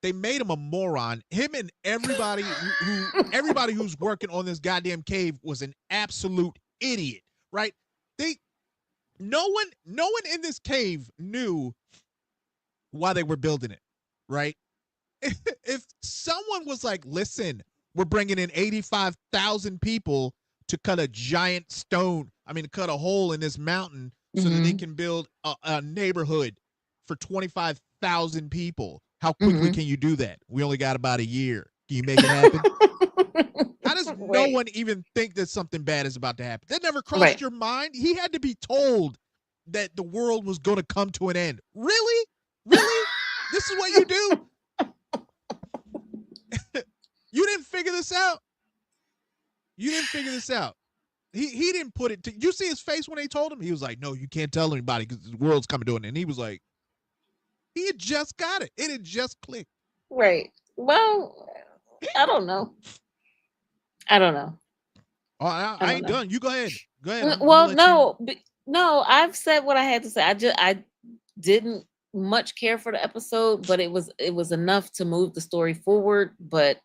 A: They made him a moron. Him and everybody who everybody who's working on this goddamn cave was an absolute idiot, right? They no one in this cave knew why they were building it, right? If someone was like, listen, we're bringing in 85,000 people to cut a giant stone, to cut a hole in this mountain so that they
B: Mm-hmm.
A: can build a neighborhood for 25,000 people. How quickly
B: Mm-hmm.
A: can you do that? We only got about a year. Can you make it happen? How does no
B: Right.
A: one even think that something bad is about to happen? That never crossed
B: Right.
A: your mind? He had to be told that the world was going to come to an end. Really? Really? This is what you do? You didn't figure this out. You didn't figure this out. He didn't put it. You see his face when they told him. He was like, "No, you can't tell anybody because the world's coming to an end." And he was like, he had just got it. It had just clicked.
B: Right. Well, I don't know. I don't know.
A: Oh,
B: I
A: I
B: don't
A: ain't
B: know.
A: done. You go ahead. Go ahead. I'm gonna
B: Well,
A: let you.
B: no, I've said what I had to say. I didn't much care for the episode, but it was enough to move the story forward. But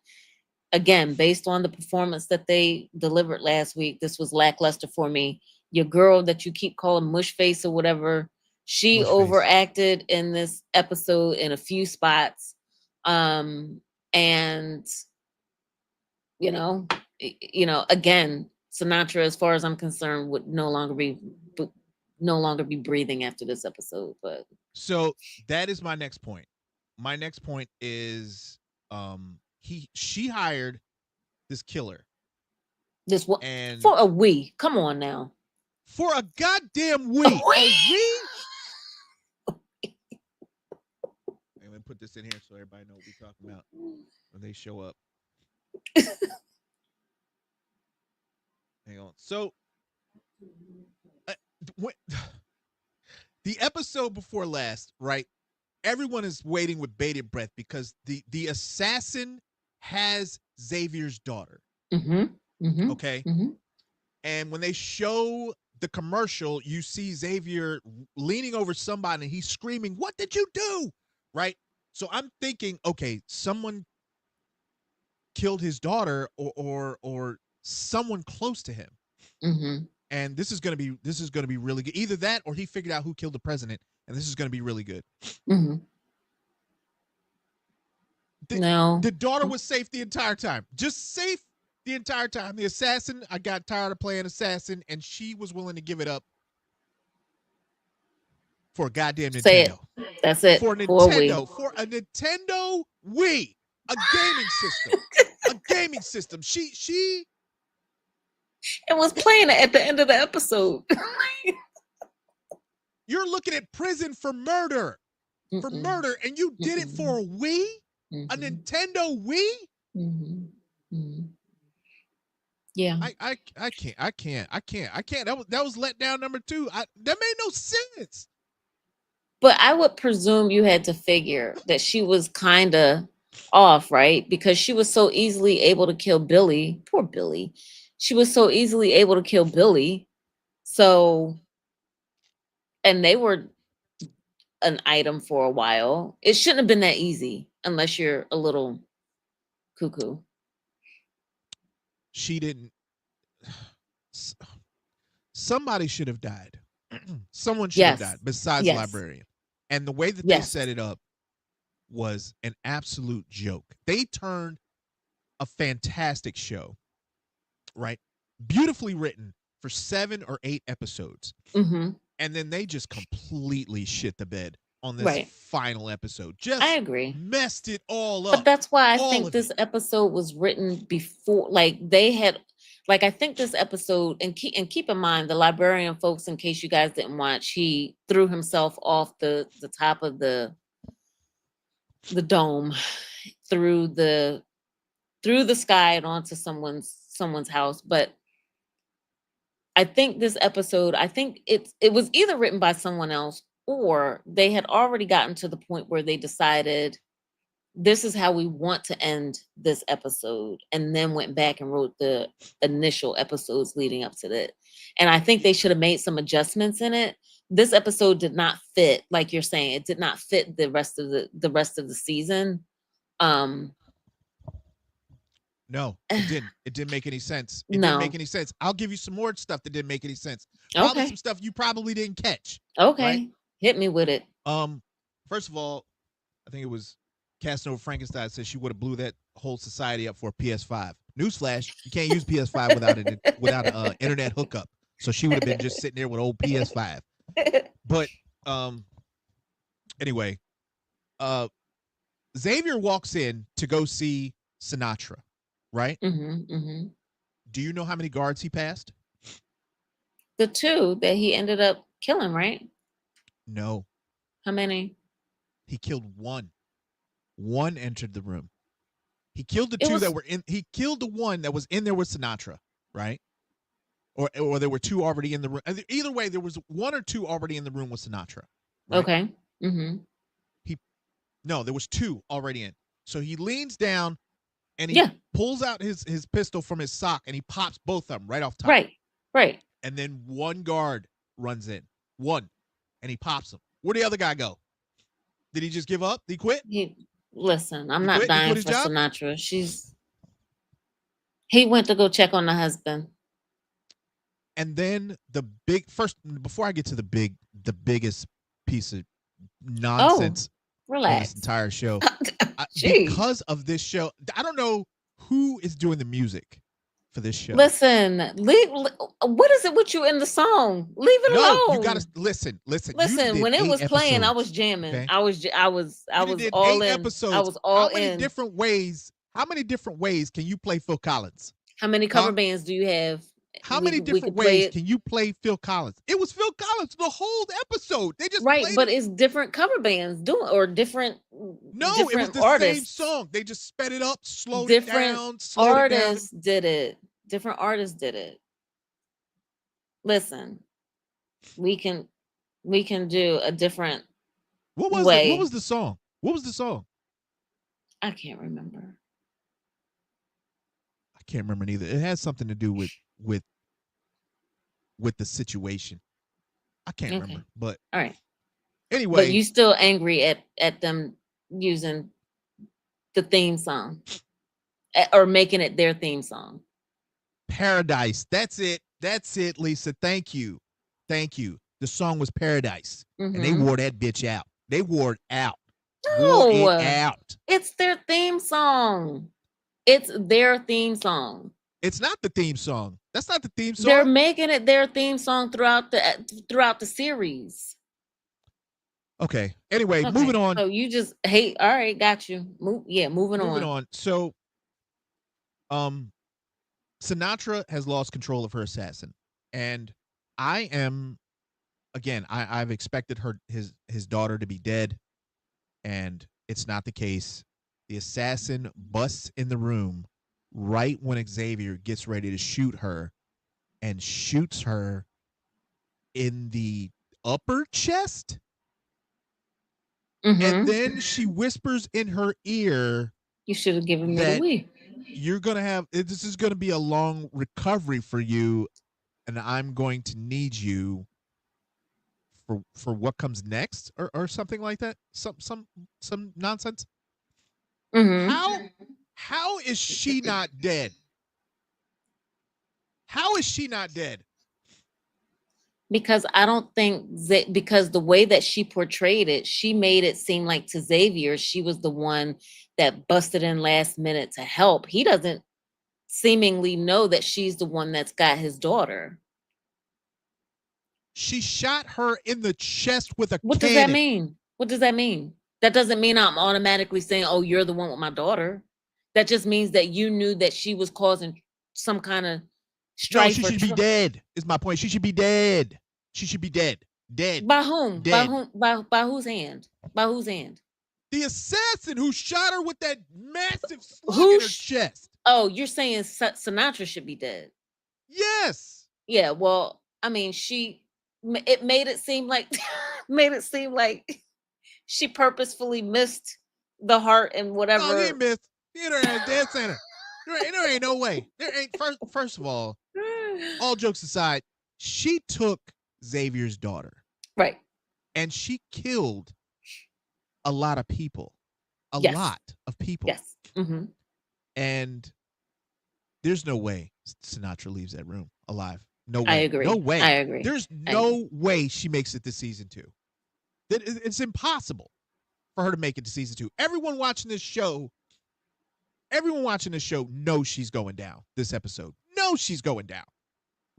B: again, based on the performance that they delivered last week, this was lackluster for me. Your girl that you keep calling mush face or whatever, she
A: Mush face.
B: overacted in this episode in a few spots. And you know, again, Sinatra, as far as I'm concerned, would no longer be breathing after this episode. But
A: So that is my next point. My next point is, she hired this killer,
B: this one
A: and
B: for a we. Come on now.
A: for a goddamn
B: A
A: we,
B: we.
A: I'm gonna put this in here so everybody know what we're talking about when they show up. hang on. So uh, when, the episode before last, right? Everyone is waiting with bated breath because the assassin has Xavier's daughter.
B: Mm-hmm. Mm-hmm.
A: Okay.
B: Mm-hmm.
A: And when they show the commercial, you see Xavier leaning over somebody and he's screaming, "What did you do?" Right? So I'm thinking, okay, someone killed his daughter or someone close to him.
B: Mm-hmm.
A: And this is gonna be really good. Either that or he figured out who killed the president, and this is gonna be really good.
B: Mm-hmm. No.
A: The daughter was safe the entire time. Just safe the entire time. The assassin, I got tired of playing assassin, and she was willing to give it up for a goddamn
B: Say it.
A: Nintendo.
B: That's it.
A: For a Nintendo Wii, a gaming system. A gaming system. She
B: It was playing it at the end of the episode.
A: You're looking at prison for murder. For murder, and you did it for a Wii? A Nintendo Wii?
B: Yeah.
A: I can't. That was letdown number 2. That made no sense.
B: But I would presume you had to figure that she was kind of off, right? Because she was so easily able to kill Billy. Poor Billy. She was so easily able to kill Billy. So, and they were an item for a while. It shouldn't have been that easy unless you're a little cuckoo.
A: She didn't. Somebody should have died. Someone should have died besides the librarian. And the way that they set it up was an absolute joke. They turned a fantastic show, right? Beautifully written for 7 or 8 episodes.
B: Mm-hmm.
A: And then they just completely shit the bed on this final episode.
B: I agree.
A: Messed it all up.
B: But that's why I think this episode was written before, like they had, like I think this episode, and keep in mind the librarian, folks, in case you guys didn't watch, he threw himself off the top of the dome through the sky and onto someone's house. But I think this episode, it was either written by someone else or they had already gotten to the point where they decided this is how we want to end this episode, and then went back and wrote the initial episodes leading up to that. And I think they should have made some adjustments in it. This episode did not fit, like you're saying, it did not fit the rest of the season.
A: No, it didn't. It didn't make any sense. It didn't make any sense. I'll give you some more stuff that didn't make any sense. Probably some stuff you probably didn't catch.
B: Okay. Right? Hit me with it.
A: First of all, I think it was Casanova Frankenstein said she would have blew that whole society up for a PS5. Newsflash, you can't use PS5 without an internet hookup. So she would have been just sitting there with old PS5. But anyway, Xavier walks in to go see Sinatra, right? Do you know how many guards he passed?
B: The 2 that he ended up killing, right?
A: No.
B: How many?
A: He killed 1. 1 entered the room. He killed the 2 that were in. He killed the 1 that was in there with Sinatra, right? Or there were 2 already in the room. Either way, there was 1 or 2 already in the room with Sinatra. Right?
B: Okay.
A: No, there was 2 already in. So he leans down and he pulls out his pistol from his sock and he pops both of them right off top.
B: Right.
A: And then 1 guard runs in. 1. And he pops him. Where'd the other guy go? Did he just give up? Did he quit?
B: Listen, I'm not dying for Sinatra. He went to go check on the husband.
A: And then before I get to the biggest piece of nonsense in this entire show, because of this show, I don't know who is doing the music for this show.
B: Listen, what is it with you in the song? Leave it alone.
A: You gotta listen.
B: Listen, when it was playing, I was jamming. Okay? I was all in.
A: Episodes.
B: I was all
A: in. How many different ways can you play Phil Collins?
B: How many cover bands do you have?
A: How many different ways can you play Phil Collins? It was Phil Collins the whole episode. They just
B: but it's different cover bands doing or different.
A: No,
B: different
A: it was the
B: artists.
A: same song. They just sped it up, slowed
B: different
A: it down.
B: Artists did it. Different artists did it. listen, we can do a different
A: What was it? What
B: way.
A: was the song? What was the song?
B: I can't remember.
A: I can't remember neither. It has something to do with with the situation. I can't
B: Okay.
A: remember. But
B: All right. But
A: anyway,
B: you still angry at them using the theme song or making it their theme song.
A: Paradise. That's it. That's it, Lisa. Thank you. Thank you. The song was Paradise. And they
B: Mm-hmm.
A: wore that bitch out. They wore it out. Wore it
B: No,
A: out.
B: it's their theme song. It's their theme song.
A: It's not the theme song. That's not the theme
B: They're
A: song.
B: making it their theme song throughout the series.
A: Okay. Anyway, moving
B: Okay,
A: on.
B: so you just hate. All right, got you. Moving
A: Moving
B: on.
A: on. So, um, Sinatra has lost control of her assassin, and I am again. I've expected his daughter to be dead, and it's not the case. The assassin busts in the room right when Xavier gets ready to shoot her, and shoots her in the upper chest, and
B: Mm-hmm.
A: then she whispers in her ear
B: You should have given me the
A: that
B: Wii.
A: you're gonna have this is gonna be a long recovery for you, and I'm going to need you for what comes next, or something like that. Some nonsense.
B: Mm-hmm.
A: How is she not dead? How is she not dead?
B: Because I don't think because the way that she portrayed it, she made it seem like to Xavier, she was the one that busted in last minute to help. He doesn't seemingly know that she's the one that's got his daughter.
A: She shot her in the chest with a
B: What does that
A: cannon.
B: mean? What does that mean? That doesn't mean I'm automatically saying, "Oh, you're the one with my daughter." That just means that you knew that she was causing some kind of
A: No, she
B: strife or
A: should be dead. Is my point. She should be dead. She should be dead. Dead.
B: by whom? By
A: Dead.
B: whom? By whose hand? By whose hand?
A: The assassin who shot her with that massive slug
B: Who?
A: in her chest.
B: Oh, you're saying Sinatra should be dead?
A: Yes.
B: Yeah. Well, I mean, it made it seem like made it seem like she purposefully missed the heart and
A: No, he
B: whatever.
A: missed. He hit her in a dead center. There ain't no way. There ain't first of all jokes aside, she took Xavier's daughter
B: Right.
A: and she killed a lot of people. A
B: Yes.
A: lot of people.
B: Yes. Mm-hmm.
A: And there's no way Sinatra leaves that room alive. No
B: I
A: way. No
B: agree. I
A: way.
B: agree.
A: There's
B: I agree.
A: no way she makes it to season 2. It's impossible for her to make it to season 2. Everyone watching this show knows she's going down this episode. Knows she's going down.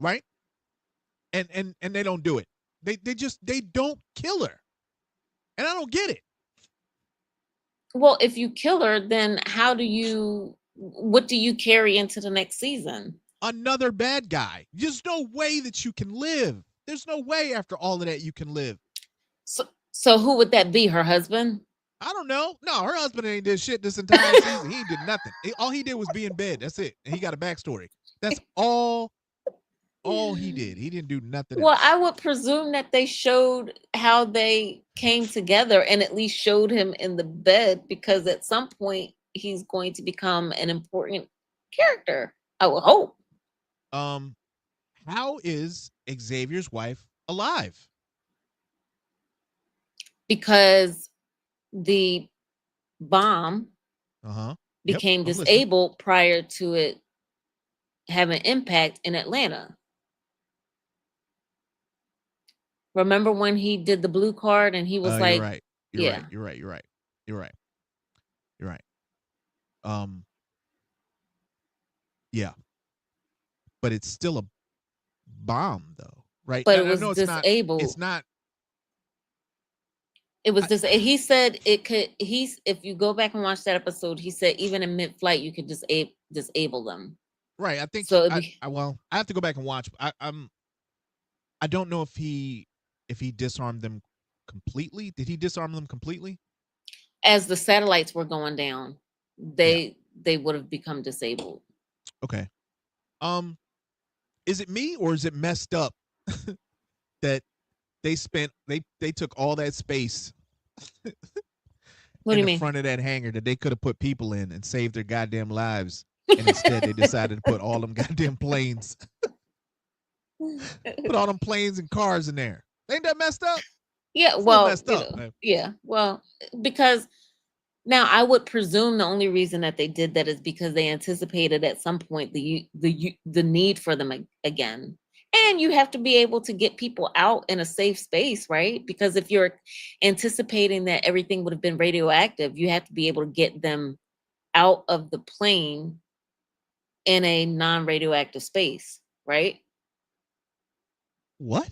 A: Right? And they don't do it. They don't kill her. And I don't get it.
B: Well, if you kill her, then what do you carry into the next season?
A: Another bad guy. There's no way that you can live. There's no way after all of that you can live.
B: So who would that be? Her husband?
A: I don't know. No, her husband ain't did shit this entire season. He ain't did nothing. All he did was be in bed. That's it. And he got a backstory. That's all he did. He didn't do nothing
B: Well,
A: else.
B: I would presume that they showed how they came together and at least showed him in the bed because at some point he's going to become an important character. I would hope.
A: Um, how is Xavier's wife alive?
B: Because the bomb
A: Uh-huh. Yep.
B: became
A: I'm listening.
B: disabled prior to it having impact in Atlanta. Remember when he did the blue card and he was
A: Oh, you're
B: like,
A: right. You're
B: yeah.
A: right. You're right. You're right. You're right. You're right. Um, yeah. But it's still a bomb though, right?
B: But it
A: I
B: was
A: know it's
B: disabled.
A: not
B: It was
A: I,
B: this. He said it could. If you go back and watch that episode, he said even in mid-flight you could disable them.
A: right. I think
B: So it'd be
A: well, I have to go back and watch. I don't know if he disarmed them completely. Did he disarm them completely?
B: as the satellites were going down,
A: Yeah.
B: they would have become disabled.
A: Okay. Um, is it me or is it messed up that they took all that space
B: What do
A: in
B: you
A: the
B: mean?
A: front of that hangar that they could have put people in and saved their goddamn lives, and instead they decided to put all them goddamn planes, put all them planes and cars in there. Ain't that messed up?
B: Yeah,
A: It's a little
B: well,
A: messed up, man.
B: yeah, well, because now I would presume the only reason that they did that is because they anticipated at some point the need for them again. And you have to be able to get people out in a safe space, right? Because if you're anticipating that everything would have been radioactive, you have to be able to get them out of the plane in a non-radioactive space, right?
A: What?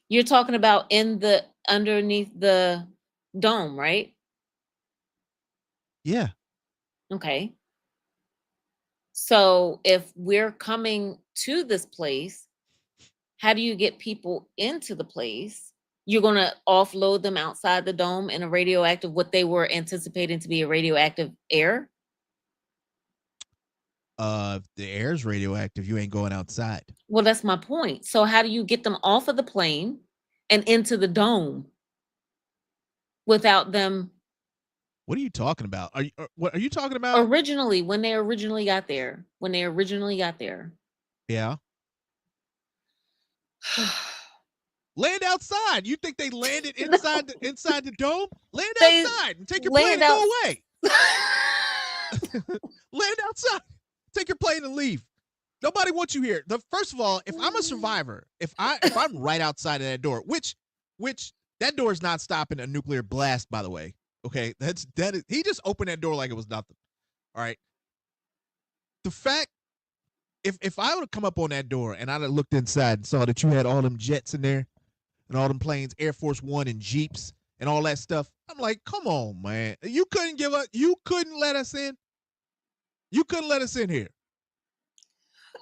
B: You're talking about in the underneath the dome, right?
A: Yeah.
B: Okay. So if we're coming to this place, how do you get people into the place? You're going to offload them outside the dome in a radioactive, what they were anticipating to be a radioactive air?
A: If the air's radioactive, you ain't going outside.
B: Well, that's my point. So how do you get them off of the plane and into the dome without them
A: What are you talking about? What are you talking about?
B: originally when they originally got there? When they originally got there.
A: Yeah. Land outside. You think they landed inside the dome? Land
B: They
A: outside and take your plane
B: land
A: and
B: out.
A: go away. Land outside. Take your plane and leave. Nobody wants you here. First of all, if I'm a survivor, if I'm right outside of that door, which that door is not stopping a nuclear blast, by the way. Okay, that is he just opened that door like it was nothing. All right. The fact if I would have come up on that door and I'd have looked inside and saw that you had all them jets in there and all them planes, Air Force One and Jeeps and all that stuff, I'm like, come on, man. You couldn't let us in. You couldn't let us in here.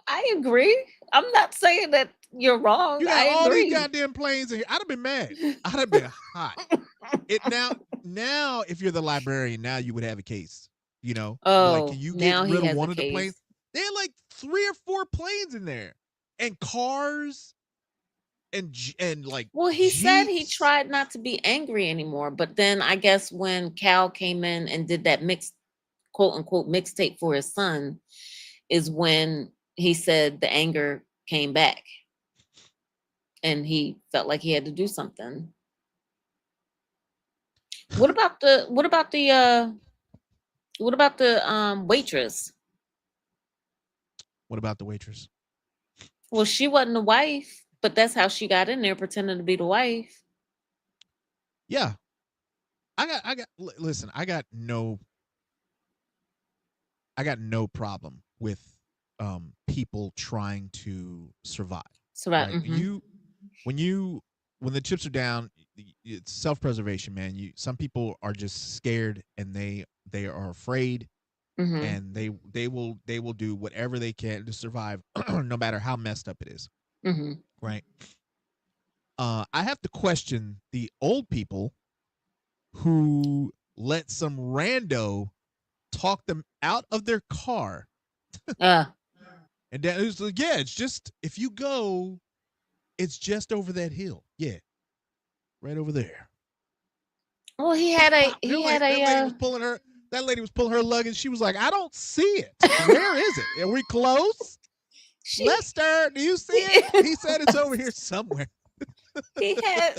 B: I agree. I'm not saying that you're wrong.
A: You got
B: I
A: all these
B: agree.
A: goddamn planes in here. I'd have been mad. I'd have been hot. It now if you're the librarian, now you would have a case. You know, like,
B: Oh,
A: can you get
B: now he
A: rid of
B: has a
A: one of the planes?
B: case.
A: They had like 3 or 4 planes in there, and cars, and like
B: Well, he said he
A: Jeeps.
B: tried not to be angry anymore, but then I guess when Cal came in and did that mix quote unquote mixtape for his son is when he said the anger came back and he felt like he had to do something. What about the waitress?
A: What about the waitress?
B: Well, she wasn't the wife, but that's how she got in there pretending to be the wife.
A: Yeah, listen. I got no problem with people trying to survive.
B: So about
A: Right? When the chips are down, it's self-preservation, man. Some people are just scared and they are afraid,
B: mm-hmm,
A: and they will do whatever they can to survive, no matter how messed up it is.
B: mm-hmm.
A: Right? I have to question the old people who let some rando talk them out of their car.
B: Uh
A: And then it was like, yeah, it's just if you go, it's just over that hill. Yeah, right over there.
B: well, he
A: Pop,
B: had a
A: pop.
B: he had
A: That
B: a
A: lady was pulling her. That lady was pulling her luggage. She was like, I don't see it. Where is it? Are we close?
B: she
A: Lester, do you see it? He said it's over here somewhere.
B: he had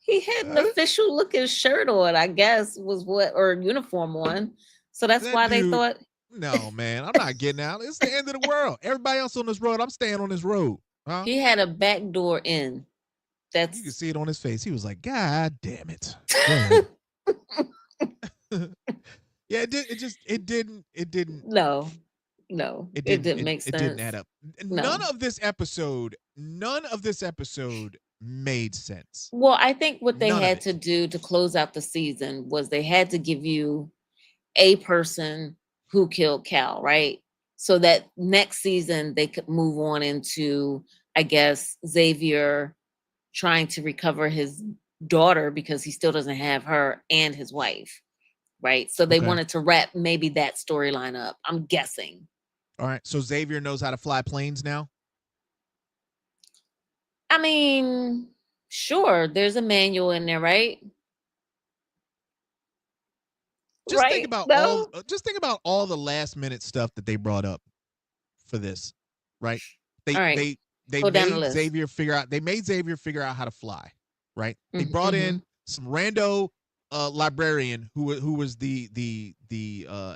B: he had an official looking shirt on, I guess, was what or uniform on. So that's
A: That
B: why they
A: dude,
B: thought
A: no, man, I'm not getting out. It's the end of the world. Everybody else on this road, I'm staying on this road. Huh?
B: he had a back door in.
A: You can
B: That's
A: see it on his face. He was like, God damn it. Go ahead. Yeah,
B: no, no, it didn't make
A: it didn't add
B: sense.
A: up.
B: No.
A: None of this episode made sense.
B: Well, I think what they
A: None of
B: had to
A: it.
B: do to close out the season was they had to give you a person who killed Cal, right? So that next season they could move on into, I guess, Xavier trying to recover his daughter because he still doesn't have her and his wife, right? So they
A: Okay.
B: wanted to wrap maybe that storyline up. I'm guessing.
A: All right. So Xavier knows how to fly planes now.
B: I mean, sure, there's a manual in there, right?
A: Just think
B: Right?
A: about all.
B: No?
A: Just think about all the last minute stuff that they brought up for this, right? They
B: All right.
A: they they
B: Go down the
A: made
B: list.
A: Xavier figure out. They made Xavier figure out how to fly, right? They brought
B: Mm-hmm.
A: in some rando librarian who was the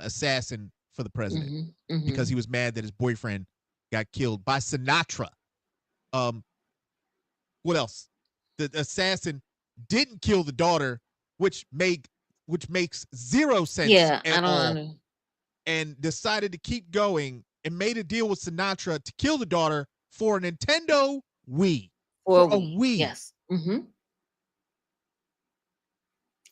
A: assassin for the president
B: Mm-hmm.
A: because
B: Mm-hmm.
A: he was mad that his boyfriend got killed by Sinatra. Um, what else? The assassin didn't kill the daughter, which makes zero sense
B: Yeah, I
A: at
B: don't
A: all,
B: know.
A: and decided to keep going and made a deal with Sinatra to kill the daughter for a Nintendo Wii.
B: For
A: For
B: a
A: a
B: week.
A: Wii.
B: Yes. Mm-hmm.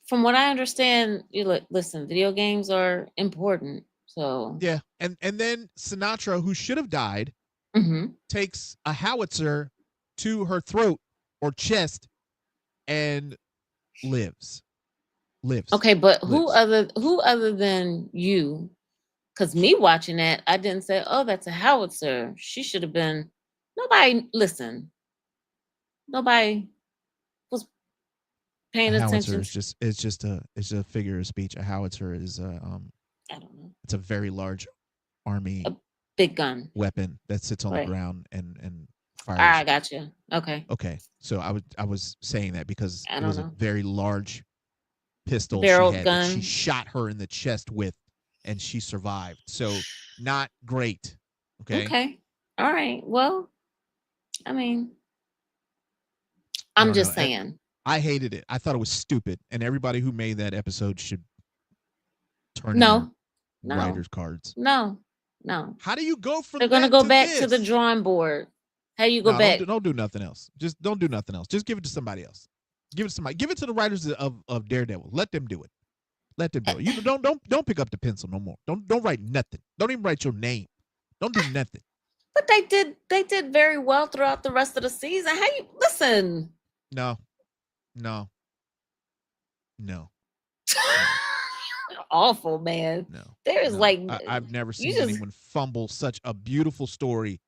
B: From what I understand, you look, listen, video games are important. So,
A: Yeah. And then Sinatra, who should have died,
B: mm-hmm.
A: takes a howitzer to her throat or chest and lives. Lives.
B: Okay, but
A: Lives.
B: who other than you? Because me watching that, I didn't say, "Oh, that's a howitzer." She should have been. Nobody listen. Nobody was
A: A
B: paying
A: howitzer
B: attention.
A: is just it's a figure of speech. A howitzer is
B: I don't know.
A: it's a very large army
B: A big gun,
A: weapon that sits on the
B: right?
A: ground and
B: I
A: fires.
B: got you. Okay,
A: Okay, so I was saying that because
B: I
A: it
B: don't
A: was a
B: know.
A: very large pistol she
B: Barreled
A: had that she
B: gun.
A: shot her in the chest with, and she survived. So not great. Okay,
B: Okay. All right. Well, I mean,
A: I
B: I'm
A: don't know.
B: just saying.
A: I hated it. I thought it was stupid, and everybody who made that episode should turn in their
B: No, no,
A: writers cards.
B: no, no.
A: How do you go
B: They're
A: from
B: gonna
A: that
B: go
A: to
B: back to the
A: this?
B: drawing board. How you go
A: No,
B: back?
A: don't do nothing else. Just don't do nothing else. Just give it to somebody else. Give it to somebody. Give it to the writers of Daredevil. Let them do it. Let them do it. You don't pick up the pencil no more. Don't write nothing. Don't even write your name. Don't do nothing.
B: But they did very well throughout the rest of the season. How you listen?
A: No, no, no, no,
B: Awful, man.
A: no,
B: There's
A: no.
B: like
A: I've never
B: you
A: seen
B: just
A: anyone fumble such a beautiful story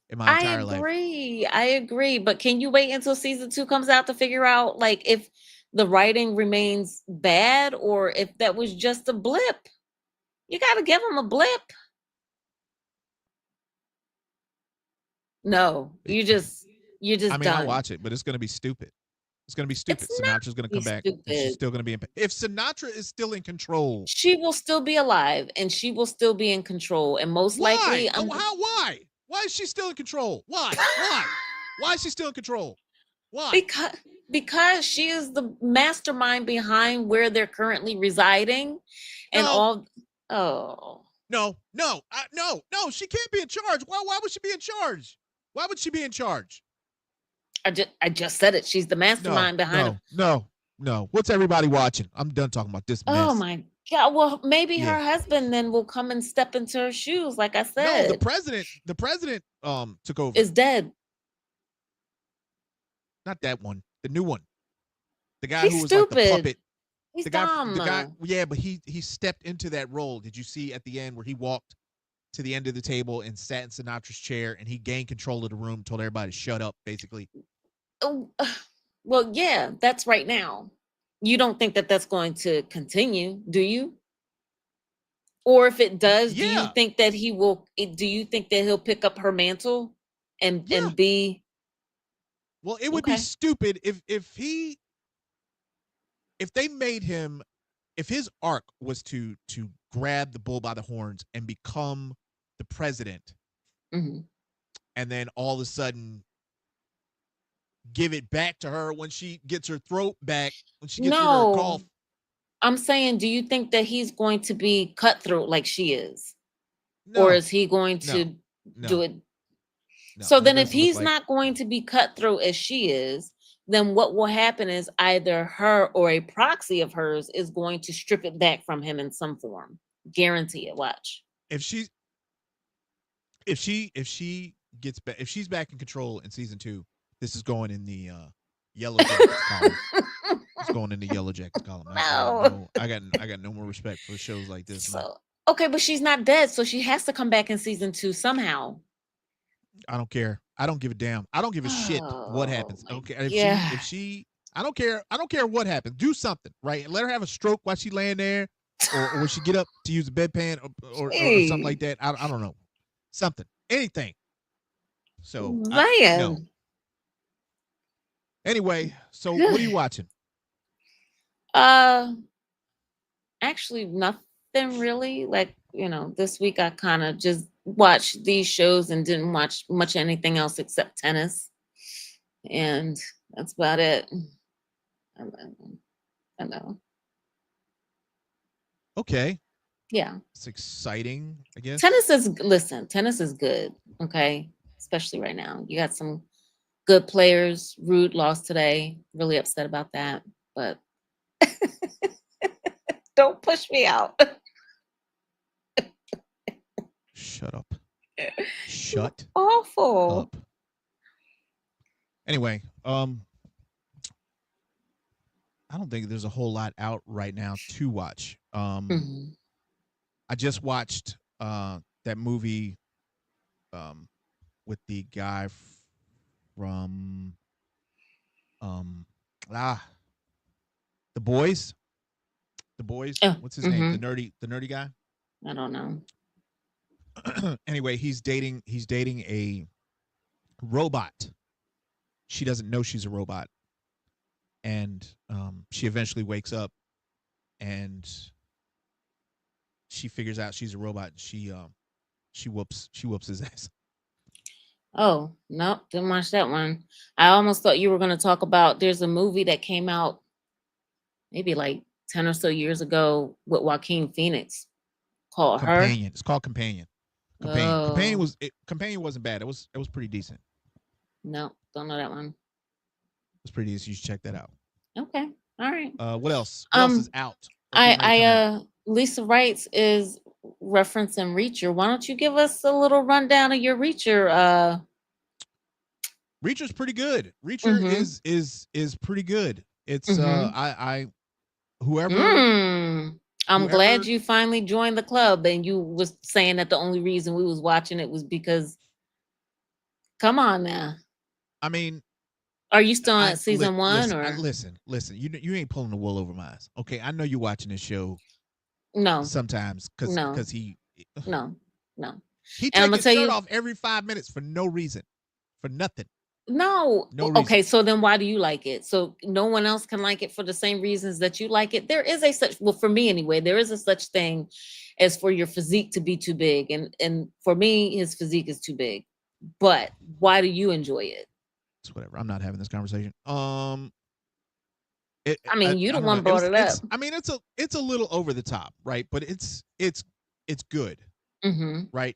A: in my
B: I
A: entire life.
B: agree. I agree. But can you wait until season 2 comes out to figure out like if the writing remains bad or if that was just a blip? You got to give them a blip. No, you're
A: I
B: just
A: mean, I'll
B: done.
A: watch it, but it's going to be stupid. It's going to be
B: It's
A: stupid.
B: not
A: Sinatra's going to
B: be
A: come back, and she's
B: stupid.
A: still going to be in. If Sinatra is still in control,
B: She will still be alive and she will still be in control and most
A: why?
B: likely I'm
A: How? Why? Why is she still in control? Why? Why? Why is she still in control? Why?
B: because because she is the mastermind behind where they're currently residing and
A: No,
B: all oh
A: no, no, no, no. She can't be in charge. Why would she be in charge? Why would she be in charge?
B: I just said it. She's the
A: No,
B: mastermind behind it.
A: no, no, no. What's everybody watching? I'm done talking about this
B: Oh
A: mess.
B: my god. Well, maybe
A: Yeah.
B: her husband then will come and step into her shoes, like I
A: No,
B: said.
A: the president took over.
B: Is dead.
A: Not that one. The new one. The guy
B: He's
A: who was like the
B: stupid.
A: puppet.
B: He's
A: The guy,
B: dumb.
A: yeah, but he stepped into that role. Did you see at the end where he walked to the end of the table and sat in Sinatra's chair and he gained control of the room, told everybody to shut up, basically.
B: Oh, well, yeah, that's right now. You don't think that that's going to continue, do you? Or if it does, do you
A: Yeah,
B: think that he will? Do you think that he'll pick up her mantle
A: yeah.
B: and be
A: Well, it would be
B: okay?
A: stupid if they made him if his arc was to grab the bull by the horns and become the president,
B: Mhm.
A: and then all of a sudden give it back to her when she gets her throat back, when she gets rid of her
B: No,
A: cough.
B: I'm saying, do you think that he's going to be cutthroat like she is, or
A: No,
B: is he going
A: no,
B: to do
A: no,
B: it?
A: no.
B: So
A: He
B: then, if
A: doesn't look
B: he's
A: like.
B: not going to be cutthroat as she is, then what will happen is either her or a proxy of hers is going to strip it back from him in some form. Guarantee it. Watch.
A: If she if she gets back, if she's back in control in season 2, this is going in the Yellow Jackets column. It's going in the Yellow Jackets column.
B: No.
A: I got no more respect for shows like this, man.
B: So Okay, but she's not dead, so she has to come back in season 2 somehow.
A: I don't care. I don't give a damn. I don't give a shit what
B: Oh
A: happens.
B: my
A: Okay,
B: god.
A: if she, I don't care. I don't care what happens. Do something, right? Let her have a stroke while she laying there, or when she get up to use the bedpan, or something like
B: Hey,
A: that. I don't know, something, anything. So no.
B: man.
A: Anyway, so what are you
B: Good.
A: watching?
B: Uh, actually, nothing really. Like, this week I kind of just watched these shows and didn't watch much anything else except tennis, and that's about it. I know. I know.
A: Okay,
B: Yeah,
A: it's exciting, I guess.
B: tennis is good. Okay, especially right now. You got some good players. Rude lost today. Really upset about that, but don't push me out.
A: Shut up.
B: You're
A: Shut
B: awful.
A: up. Anyway, I don't think there's a whole lot out right now to watch.
B: Mhm.
A: I just watched that movie um with the guy from um ah the boys. The boys.
B: Oh,
A: What's his name?
B: mhm.
A: The nerdy guy.
B: I don't know.
A: Anyway, he's dating a robot. She doesn't know she's a robot, and she eventually wakes up and she figures out she's a robot. And she whoops his ass.
B: Oh, no, didn't watch that one. I almost thought you were going to talk about there's a movie that came out maybe like 10 or so years ago with Joaquin Phoenix called Her.
A: Companion. It's called Companion. Companion.
B: Oh,
A: Companion wasn't bad. It was pretty decent.
B: no, don't know that one.
A: It was pretty decent. You should check that out.
B: Okay. All right.
A: What else? What else is
B: Um,
A: out or
B: I
A: getting ready to come out?
B: Lisa Wrights is referencing Reacher. Why don't you give us a little rundown of your Reacher?
A: Reacher's pretty good. Reacher
B: Mm-hmm.
A: is pretty good. It's
B: Mm-hmm.
A: I whoever
B: Mm. I'm glad
A: whoever
B: you finally joined the club and you was saying that the only reason we was watching it was because come on now.
A: I mean
B: Are you still on season one
A: listen,
B: or
A: listen. You ain't pulling the wool over my eyes. Okay, I know you're watching this show
B: no?
A: sometimes because
B: No,
A: because he
B: no, no.
A: he
B: And I'm
A: take
B: gonna
A: his
B: tell
A: shirt
B: you,
A: off every 5 minutes for no reason, for nothing,
B: no.
A: no reason.
B: Okay, so then why do you like it? So no one else can like it for the same reasons that you like it. There is a such well for me anyway. There is a such thing as for your physique to be too big, and for me, his physique is too big. But why do you enjoy it?
A: It's whatever. I'm not having this conversation.
B: I mean, you
A: I
B: the
A: don't know.
B: one brought it up.
A: I mean it's a little over the top, right? But it's good,
B: Mm-hmm.
A: right?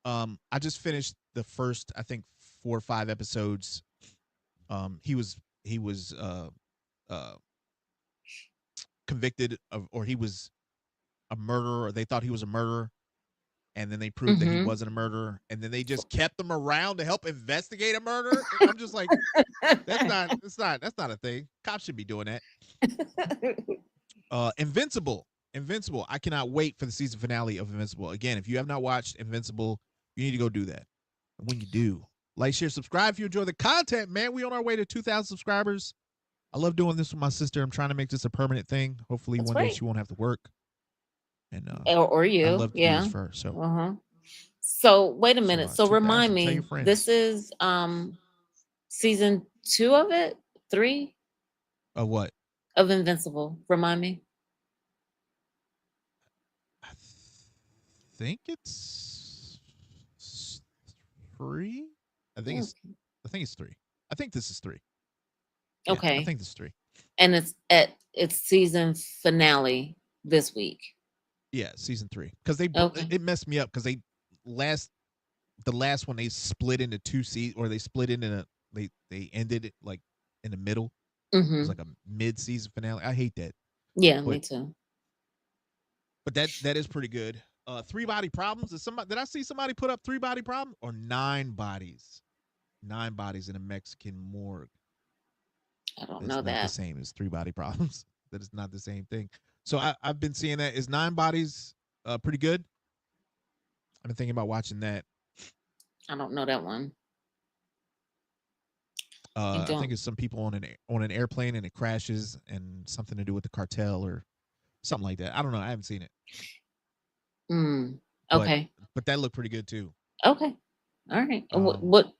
A: I just finished the first I think 4 or 5 episodes. He was uh convicted of, or he was a murderer, or they thought he was a murderer, and then they proved that he
B: Mm-hmm.
A: wasn't a murderer, and then they just kept him around to help investigate a murder. I'm just like, that's not a thing. Cops should be doing that. Invincible. Invincible. I cannot wait for the season finale of Invincible. Again, if you have not watched Invincible, you need to go do that. And when you do, like, share, subscribe if you enjoy the content, man. We on our way to 2,000 subscribers. I love doing this with my sister. I'm trying to make this a permanent thing. Hopefully
B: That's
A: one day
B: right.
A: she won't have to work. And
B: Or
A: I
B: you,
A: love to do this
B: yeah.
A: for her. So
B: Uh-huh. So wait a
A: so
B: minute. So remind
A: 2,000. Tell your
B: me, this
A: friends.
B: is season 2 of it? 3
A: What?
B: of Invincible. Remind me.
A: I think it's three. I think it's
B: Okay.
A: I think it's three. I think this is three. Yeah, I
B: Okay.
A: think this is three.
B: And it's at its season finale this week.
A: Yeah, season three. Because
B: Okay.
A: it messed me up because last the last one they split into two seasons, or they split it in a they ended it like in the middle. It was
B: Mm-hmm.
A: like a mid season finale. I hate that,
B: Yeah,
A: but
B: me too.
A: that is pretty good. Three body problems. Did I see somebody put up three body problem or nine bodies? Nine bodies in a Mexican morgue.
B: I don't
A: That's
B: know
A: not the
B: that.
A: same as three body problems. That is not the same thing. So I've been seeing that. Is nine bodies? pretty good. I've been thinking about watching that.
B: I don't know that one. I
A: I think
B: don't.
A: it's some people on an airplane and it crashes and something to do with the cartel or something like that. I don't know. I haven't seen it,
B: Mm.
A: but
B: Okay.
A: that looked pretty good too.
B: Okay. All right. And What
A: Um,
B: what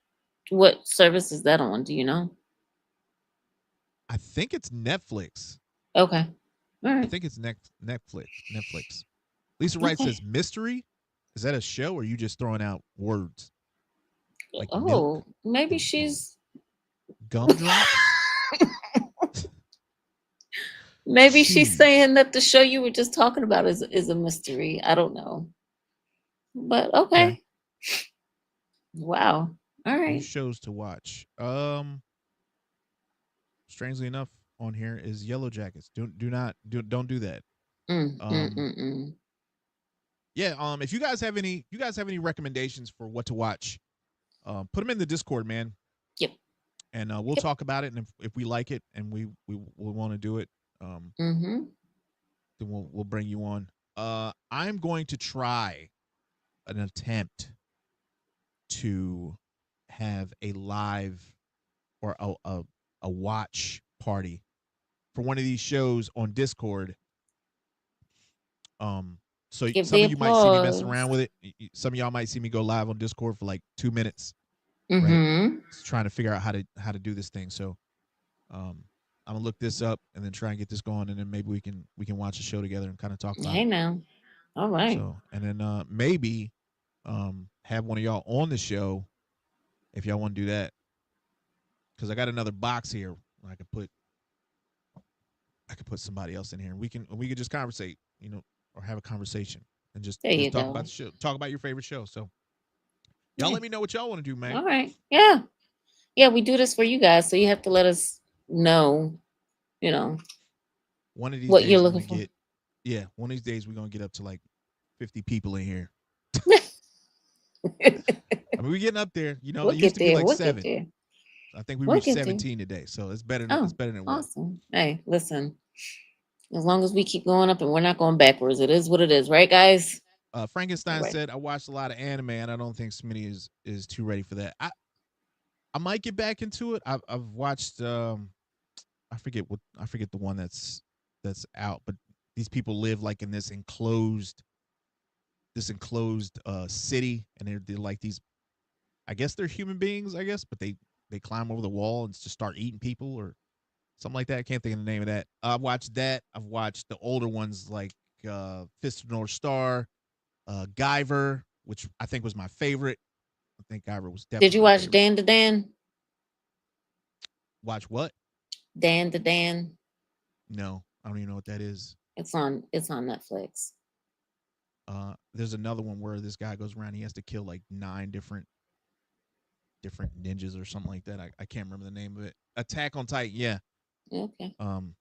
B: what service is that on? Do you know?
A: I think it's Netflix.
B: Okay. All
A: I
B: right.
A: think it's Netflix. Netflix. Lisa Wright
B: Okay.
A: says mystery. Is that a show or are you just throwing out words like milk
B: Oh, maybe
A: and
B: she's
A: gumdrops?
B: maybe she's
A: Sheesh.
B: saying that the show you were just talking about is a mystery. I don't know. But
A: Okay.
B: okay. Wow. All
A: New
B: right.
A: shows to watch. Strangely enough, on here is Yellowjackets. Don't do that.
B: Mm, mm,
A: Um,
B: mm, mm.
A: yeah. If you guys have any recommendations for what to watch, put them in the Discord, man,
B: Yep.
A: and we'll
B: Yep.
A: talk about it. And if we like it and we want to do it,
B: Mm-hmm.
A: then we'll bring you on. I'm going to try an attempt to have a live or a watch party for one of these shows on Discord. Um, so
B: Give
A: some
B: the
A: of you might see me messing
B: applause.
A: around with it. Some of y'all might see me go live on Discord for like 2 minutes, right?
B: Mm-hmm.
A: Just trying to figure out how to do this thing. So I'm gonna look this up and then try and get this going, and then maybe we can watch a show together and kind of talk about
B: Hey
A: it.
B: now. All right.
A: So and then maybe have one of y'all on the show if y'all want to do that because I got another box here. I could put somebody else in here, and we could just conversate, or have a conversation and
B: There you
A: just talk about
B: go.
A: the show, talk about your favorite show. So y'all
B: Yeah.
A: let me know what y'all want to do, man.
B: All right. Yeah. Yeah, we do this for you guys, so you have to let us know, you know,
A: One of these
B: what you're
A: days we're
B: looking
A: gonna
B: for.
A: get, yeah, one of these days we're gonna get up to like 50 people in here. I mean, we're getting up there.
B: We'll
A: It used
B: get
A: to be
B: there.
A: like
B: We'll get
A: 7.
B: there.
A: I think we
B: We'll
A: reached
B: get there.
A: 17 today, so it's
B: Oh,
A: better than it was.
B: awesome. Hey, listen, as long as we keep going up and we're not going backwards, it is what it is, right, guys? All
A: Frankenstein
B: right.
A: said, "I watched a lot of anime, and I don't think Smitty is too ready for that. I might get back into it. I've watched I forget the one that's out, but these people live like in this enclosed city, and they're like these. I guess they're human beings, I guess, but they climb over the wall and just start eating people or something like that. I can't think of the name of that. I've watched that. I've watched the older ones like Fist of North Star, Guyver, which I think was my favorite. I think Guyver was
B: Did
A: definitely
B: you
A: my
B: watch
A: favorite.
B: Dan to Dan?
A: Watch what?
B: Dan to Dan.
A: No, I don't even know what that is.
B: It's on Netflix.
A: There's another one where this guy goes around. He has to kill like 9 different ninjas or something like that. I can't remember the name of it. Attack on Titan. Yeah.
B: Okay.
A: Um.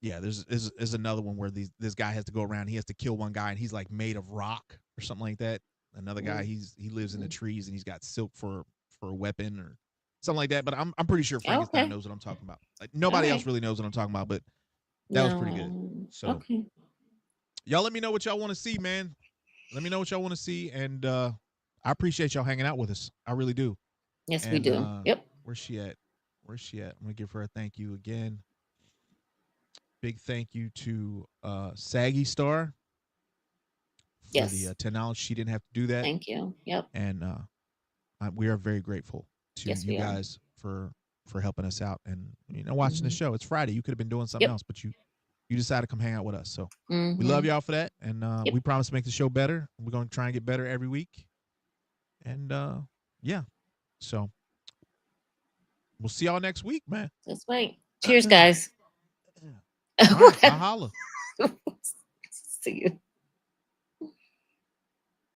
A: Yeah. There's another one where this guy has to go around. He has to kill one guy, and he's like made of rock or something like that. Another guy,
B: Mm,
A: he lives in the
B: mm.
A: trees, and he's got silk for a weapon or something like that. But I'm pretty sure Frankenstein
B: Okay.
A: knows what I'm talking about. Like
B: All
A: nobody else
B: right.
A: really knows what I'm talking about, but that was pretty good.
B: No.
A: So
B: Okay.
A: y'all let me know what y'all want to see, man. Let me know what y'all want to see, and I appreciate y'all hanging out with us. I really do.
B: Yes, we
A: And
B: do. Yep.
A: where's she at? Where's she at? I'm gonna give her a thank you again. Big thank you to Saggy Star for the
B: Yes.
A: 10 dollars. She didn't have to do that,
B: Thank you. Yep.
A: and we are very grateful to
B: Yes,
A: you
B: we are.
A: guys for helping us out and watching the
B: Mm-hmm.
A: show. It's Friday. You could have been doing something
B: Yep.
A: else, but you decided to come hang out with us. So we love
B: Mm-hmm.
A: y'all for that, and
B: Yep.
A: we promise to make the show better. We're gonna try and get better every week, and yeah. So we'll see y'all next week, man.
B: Let's wait. Cheers, guys.
A: All right, I'll holla.
B: See you.